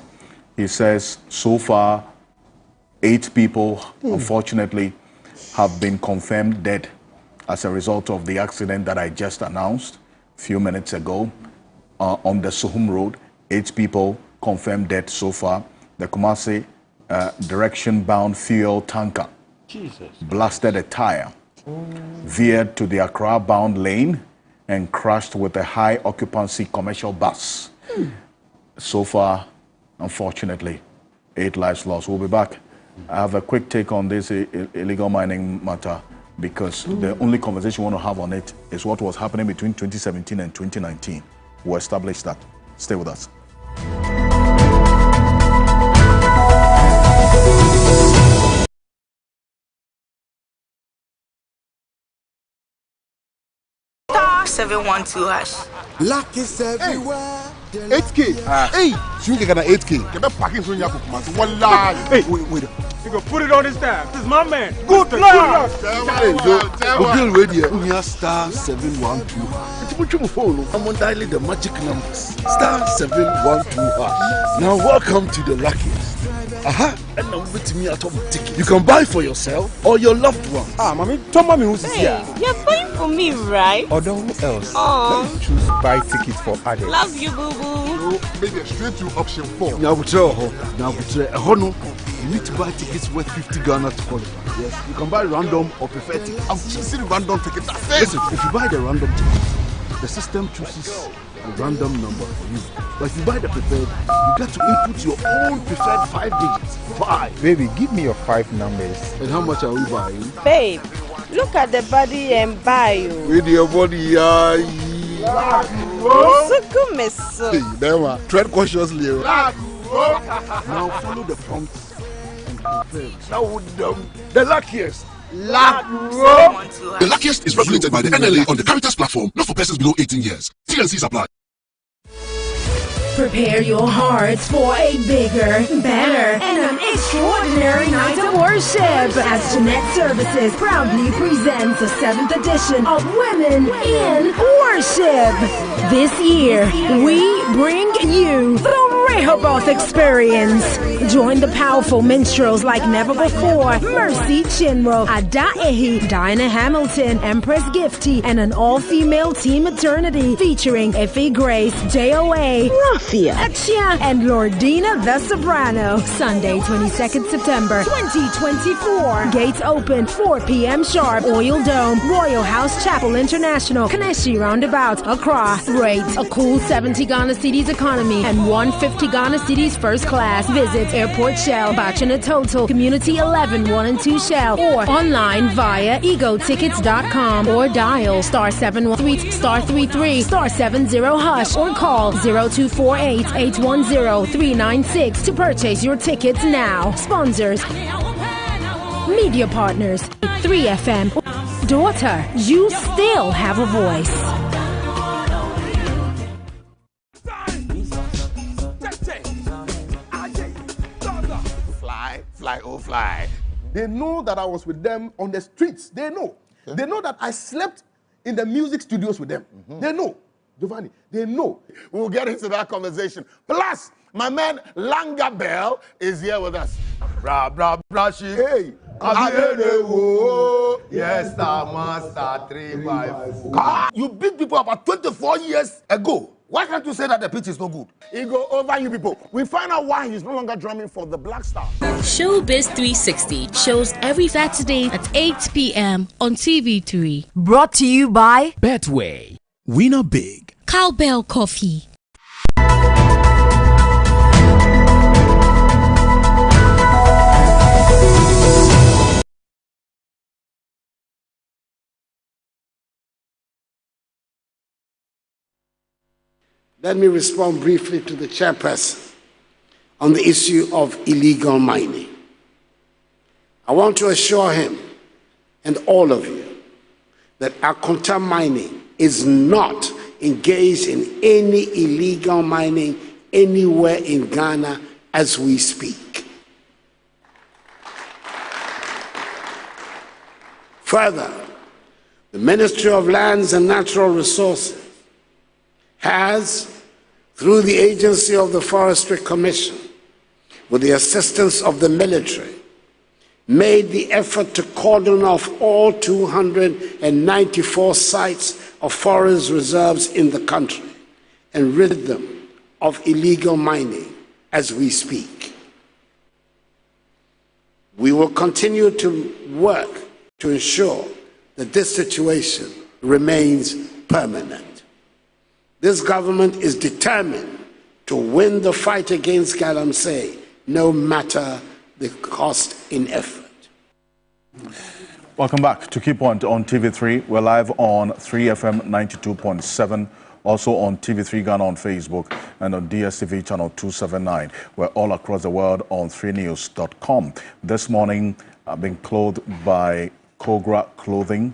He says, so far, 8 people, unfortunately, have been confirmed dead as a result of the accident that I just announced a few minutes ago on the Suhum Road. 8 people confirmed dead so far. The Kumasi direction-bound fuel tanker blasted a tire, veered to the Accra-bound lane, and crashed with a high-occupancy commercial bus. So far, unfortunately, 8 lives lost. We'll be back. I have a quick take on this illegal mining matter because the only conversation we want to have on it is what was happening between 2017 and 2019. We'll establish that. Stay with us. 712 hash. Luck is everywhere. 8K. Hey, you get an 8K. Get the packing from your command. Wallah. Hey, wait. You can put it on this tab. This is my man. Good luck. Hey, Bill Radio. We are star 712. It's much more follow. I'm on dialing the magic numbers. Star 712. Now welcome to the luckiest. Aha, and now with me at home ticket. You can buy for yourself or your loved one. Mommy, tell mommy who's here. You're buying for me, right? Or who else? Oh. Let me choose buy tickets for Audit. Love you, boo boo. Maybe straight to option 4. Now we try you need to buy tickets worth 50 Ghana to qualify. Yes, you can buy random or preferred tickets. I'm choosing random tickets. Listen, if you buy the random ticket, the system chooses a random number for you. But if you buy the preferred, you get to input your own preferred 5 digits. 5. Baby, give me your 5 numbers. And how much are we buying? Babe, look at the body and buy you. With your body, So good, miss. Hey, there, tread cautiously. Now follow the prompts and confirm. Now the luckiest. The luckiest is regulated by the NLA on the Caritas platform, not for persons below 18 years. T&Cs apply. Prepare your hearts for a bigger, better, and an extraordinary night of worship as Jeanette Services proudly presents the 7th edition of Women in Worship. This year, we bring you the Rehoboth Experience. Join the powerful minstrels like never before, Mercy Chinro, Ada Ehi, Diana Hamilton, Empress Gifty, and an all-female team eternity featuring Effie Grace, JOA, Rafia, Achia, and Lordina the Soprano. Sunday, 22nd September 2024. Gates open 4 p.m. sharp. Oil Dome, Royal House Chapel International, Kaneshi Roundabout, Accra. Rates a cool 70 Ghana Cedis economy and 150 Ghana Cedis first class. Visit Airport Shell, Bachana Total, Community 11 1 and 2 Shell, or online via egotickets.com or dial *713 *33 *70 hush or call 0248 810 396 to purchase your tickets now. Sponsors, media partners, 3FM. Daughter, you still have a voice. Fly. They know that I was with them on the streets. They know. Okay. They know that I slept in the music studios with them. They know. Giovanni, they know. We'll get into that conversation. Plus, my man Langa Bell is here with us. Bra, she. Hey. Yes, master 3 by 4. You beat people about 24 years ago. Why can't you say that the pitch is no good? He go over you people. We find out why he's no longer drumming for the Black Star. Showbiz 360 shows every Saturday at 8 p.m. on TV3. Brought to you by Betway. Winner big. Cowbell Coffee. Let me respond briefly to the chairperson on the issue of illegal mining. I want to assure him and all of you that Akonta Mining is not engaged in any illegal mining anywhere in Ghana as we speak. Further, the Ministry of Lands and Natural Resources has, through the agency of the Forestry Commission, with the assistance of the military, made the effort to cordon off all 294 sites of forest reserves in the country and rid them of illegal mining as we speak. We will continue to work to ensure that this situation remains permanent. This government is determined to win the fight against Galamsey, no matter the cost in effort. Welcome back to Key Point on TV3. We're live on 3FM 92.7, also on TV3 Ghana on Facebook and on DSTV channel 279. We're all across the world on 3news.com. This morning, I've been clothed by Kogra Clothing,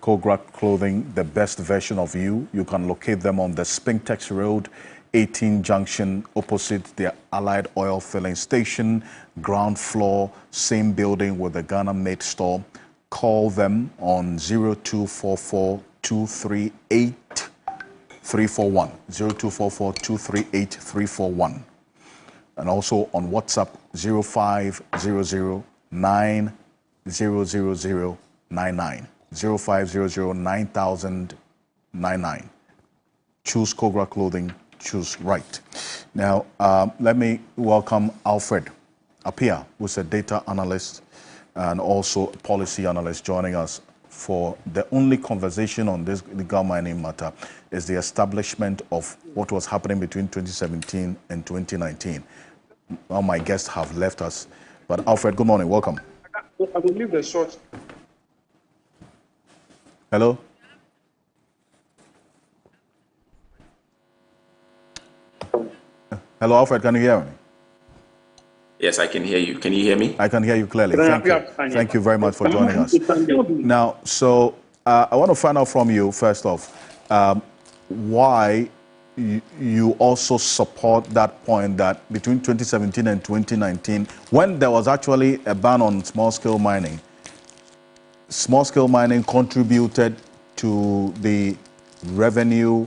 Cogra Clothing, the best version of you. You can locate them on the Spintex Road, 18 Junction, opposite the Allied Oil Filling Station, ground floor, same building with the Ghana Made store. Call them on 0244 238 341, 0244 238 341. And also on WhatsApp 0500 900099, 0500 900099. Choose Cogra Clothing, choose right. Now, let me welcome Alfred Apia, who's a data analyst and also a policy analyst, joining us for the only conversation on this legal mining matter is the establishment of what was happening between 2017 and 2019. All my guests have left us, but Alfred, good morning, welcome. I will leave the short. Hello? Hello, Alfred, can you hear me? Yes, I can hear you. Can you hear me? I can hear you clearly. Thank you. Thank you very much for joining us. Now, so I want to find out from you, first off, why you also support that point that between 2017 and 2019, when there was actually a ban on small-scale mining contributed to the revenue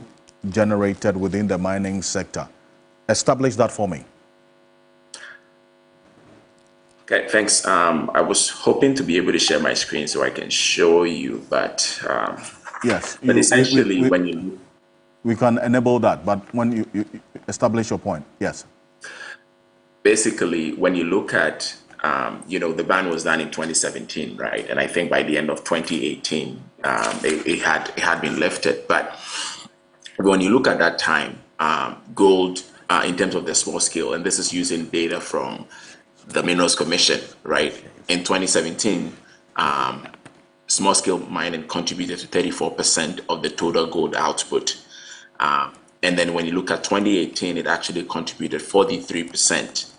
generated within the mining sector. Establish that for me. Okay, thanks. I was hoping to be able to share my screen so I can show you, but yes, but essentially when you we can enable that, but when you establish your point, yes. Basically, when you look at the ban was done in 2017, right? And I think by the end of 2018, it had been lifted. But when you look at that time, gold in terms of the small scale, and this is using data from the Minerals Commission, right? In 2017, small scale mining contributed to 34% of the total gold output. And then when you look at 2018, it actually contributed 43%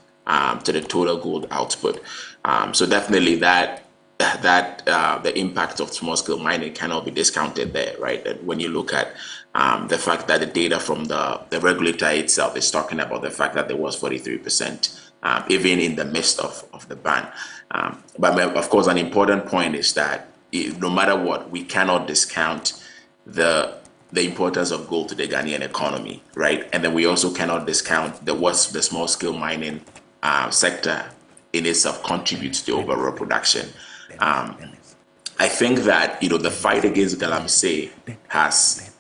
to the total gold output. So definitely the impact of small scale mining cannot be discounted there, right? And when you look at the fact that the data from the regulator itself is talking about the fact that there was 43%. Even in the midst of the ban. But of course, an important point is that no matter what, we cannot discount the importance of gold to the Ghanaian economy, right? And then we also cannot discount what the small-scale mining sector in itself contributes to the overall production. I think that the fight against galamsey has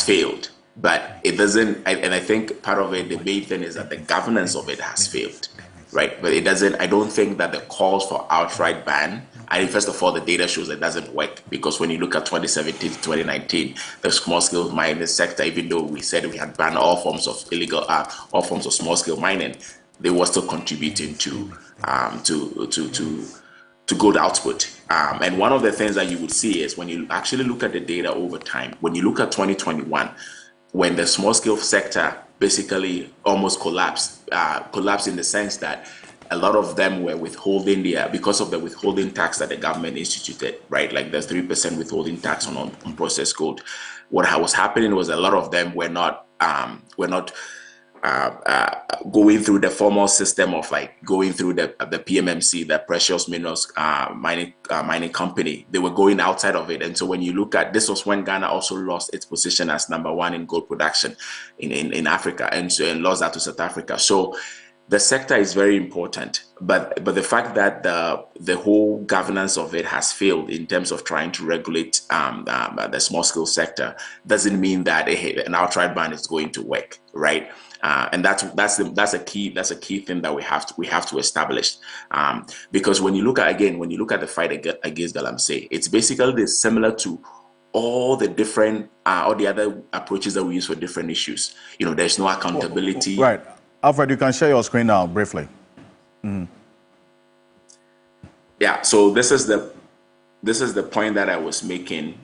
failed. But it doesn't, and I think part of it, the main thing is that the governance of it has failed, right? But it doesn't, I don't think that the calls for outright ban, first of all, the data shows it doesn't work, because when you look at 2017 to 2019, the small-scale mining sector, even though we said we had banned all forms of small-scale mining, they were still contributing to gold output. And one of the things that you would see is when you actually look at the data over time, when you look at 2021, when the small-scale sector basically almost collapsed in the sense that a lot of them were withholding because of the withholding tax that the government instituted, right? Like the 3% withholding tax on processed gold. What was happening was a lot of them were not going through the formal system of going through the PMMC, the Precious Minerals mining company. They were going outside of it. And so when you look at, this was when Ghana also lost its position as #1 in gold production in Africa, and lost that to South Africa. So the sector is very important, but the fact that the whole governance of it has failed in terms of trying to regulate the small scale sector doesn't mean that an outright ban is going to work, right? And that's a key thing that we have to establish, because when you look at the fight against galamsey, it's basically similar to all the different all the other approaches that we use for different issues. There's no accountability. Right. Alfred, you can share your screen now briefly. Mm-hmm. Yeah, so this is the point that I was making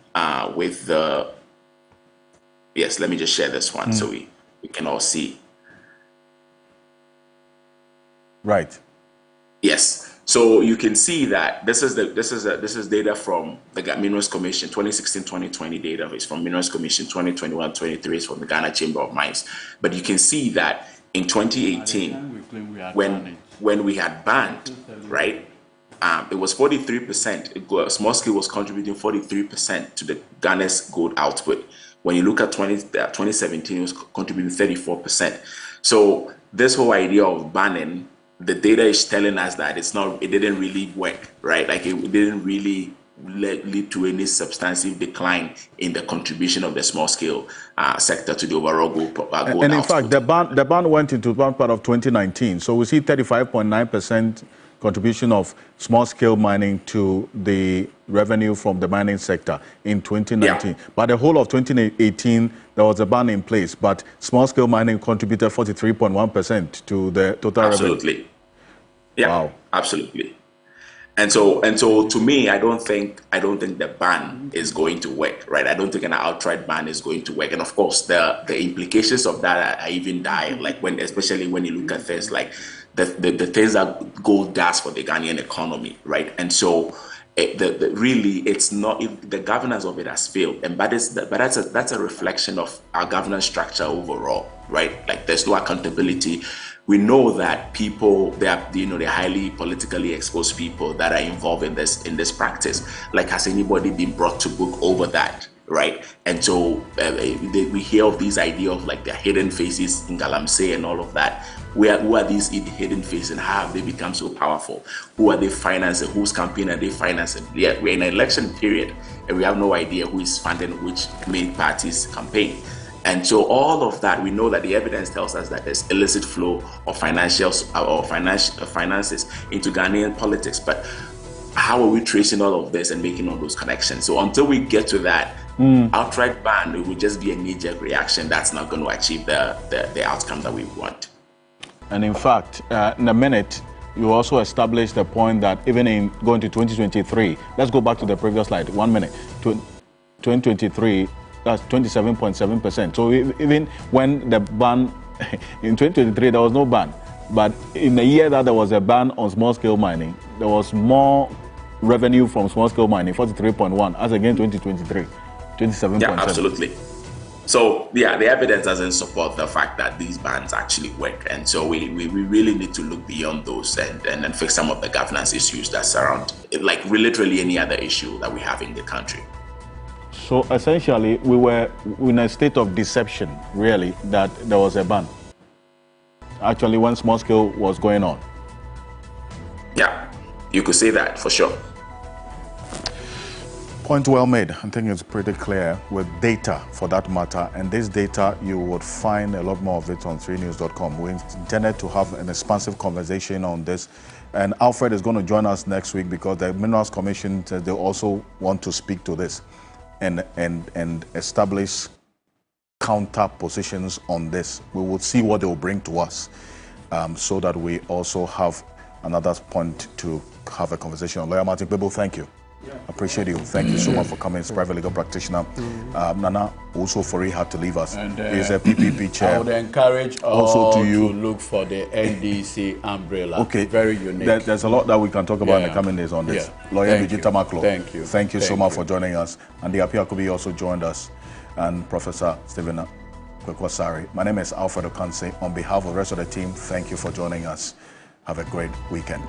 with the, yes, let me just share this one so we can all see. Right. Yes. So you can see that this is data from the Minerals Commission 2016-2020 data is from Minerals Commission 2021-23 is from the Ghana Chamber of Mines. But you can see that in 2018, when we had banned, right, it was 43%. Small scale was contributing 43% to the Ghana's gold output. When you look at 2017, it was contributing 34%. So this whole idea of banning, the data is telling us that it didn't really work, right? Like it didn't really lead to any substantive decline in the contribution of the small scale sector to the overall gold And in output. fact, the ban went into one part of 2019. So we see 35.9% contribution of small scale mining to the revenue from the mining sector in 2019. Yeah. By the whole of 2018, there was a ban in place, but small scale mining contributed 43.1% to the total revenue. Absolutely. Yeah. Wow. Absolutely. And so to me, I don't think the ban is going to work, right? I don't think an outright ban is going to work. And of course, the implications of that are even dire, like especially when you look at things like the things that gold does for the Ghanaian economy, right? And so really, it's not the governance of it has failed, and that's a reflection of our governance structure overall, right? Like there's no accountability. We know that people, they're highly politically exposed people that are involved in this practice. Like, has anybody been brought to book over that, right? And so we hear of these idea of like the hidden faces in Galamsey and all of that. Who are these hidden faces and how have they become so powerful? Who are they financing? Whose campaign are they financing? Yeah, we're in an election period and we have no idea who is funding which main party's campaign. And so all of that, we know that the evidence tells us that there's illicit flow of finances into Ghanaian politics. But how are we tracing all of this and making all those connections? So until we get to that outright ban, it would just be a knee-jerk reaction that's not going to achieve the outcome that we want. And in fact, in a minute, you also established the point that even in going to 2023, let's go back to the previous slide, 1 minute, 2023, that's 27.7%. So even when the ban, in 2023, there was no ban. But in the year that there was a ban on small-scale mining, there was more revenue from small-scale mining, 43.1, as again 2023, 27.7. Yeah, absolutely. So, yeah, the evidence doesn't support the fact that these bans actually work. And so we really need to look beyond those and fix some of the governance issues that surround, like literally any other issue that we have in the country. So essentially, we were in a state of deception, really, that there was a ban. Actually, when small scale was going on. Yeah, you could say that for sure. Point well made. I think it's pretty clear with data for that matter. And this data, you would find a lot more of it on 3news.com. We intended to have an expansive conversation on this. And Alfred is going to join us next week because the Minerals Commission, they also want to speak to this and establish counter positions on this. We will see what they will bring to us so that we also have another point to have a conversation on. Lawyer Martin Bebo, thank you. Yeah. Appreciate you. Thank you so much for coming as private legal practitioner. Nana also Fori had to leave us. And, he's a PPP chair. I would encourage also to look for the NDC umbrella. Okay, very unique. There's a lot that we can talk about in the coming days on this. Lawyer Vijita Maklo. Thank you. Thank you so much for joining us. And the Apia Kubi also joined us, and Professor Stephen Kwekwasari. My name is Alfred Okanse. On behalf of the rest of the team, thank you for joining us. Have a great weekend.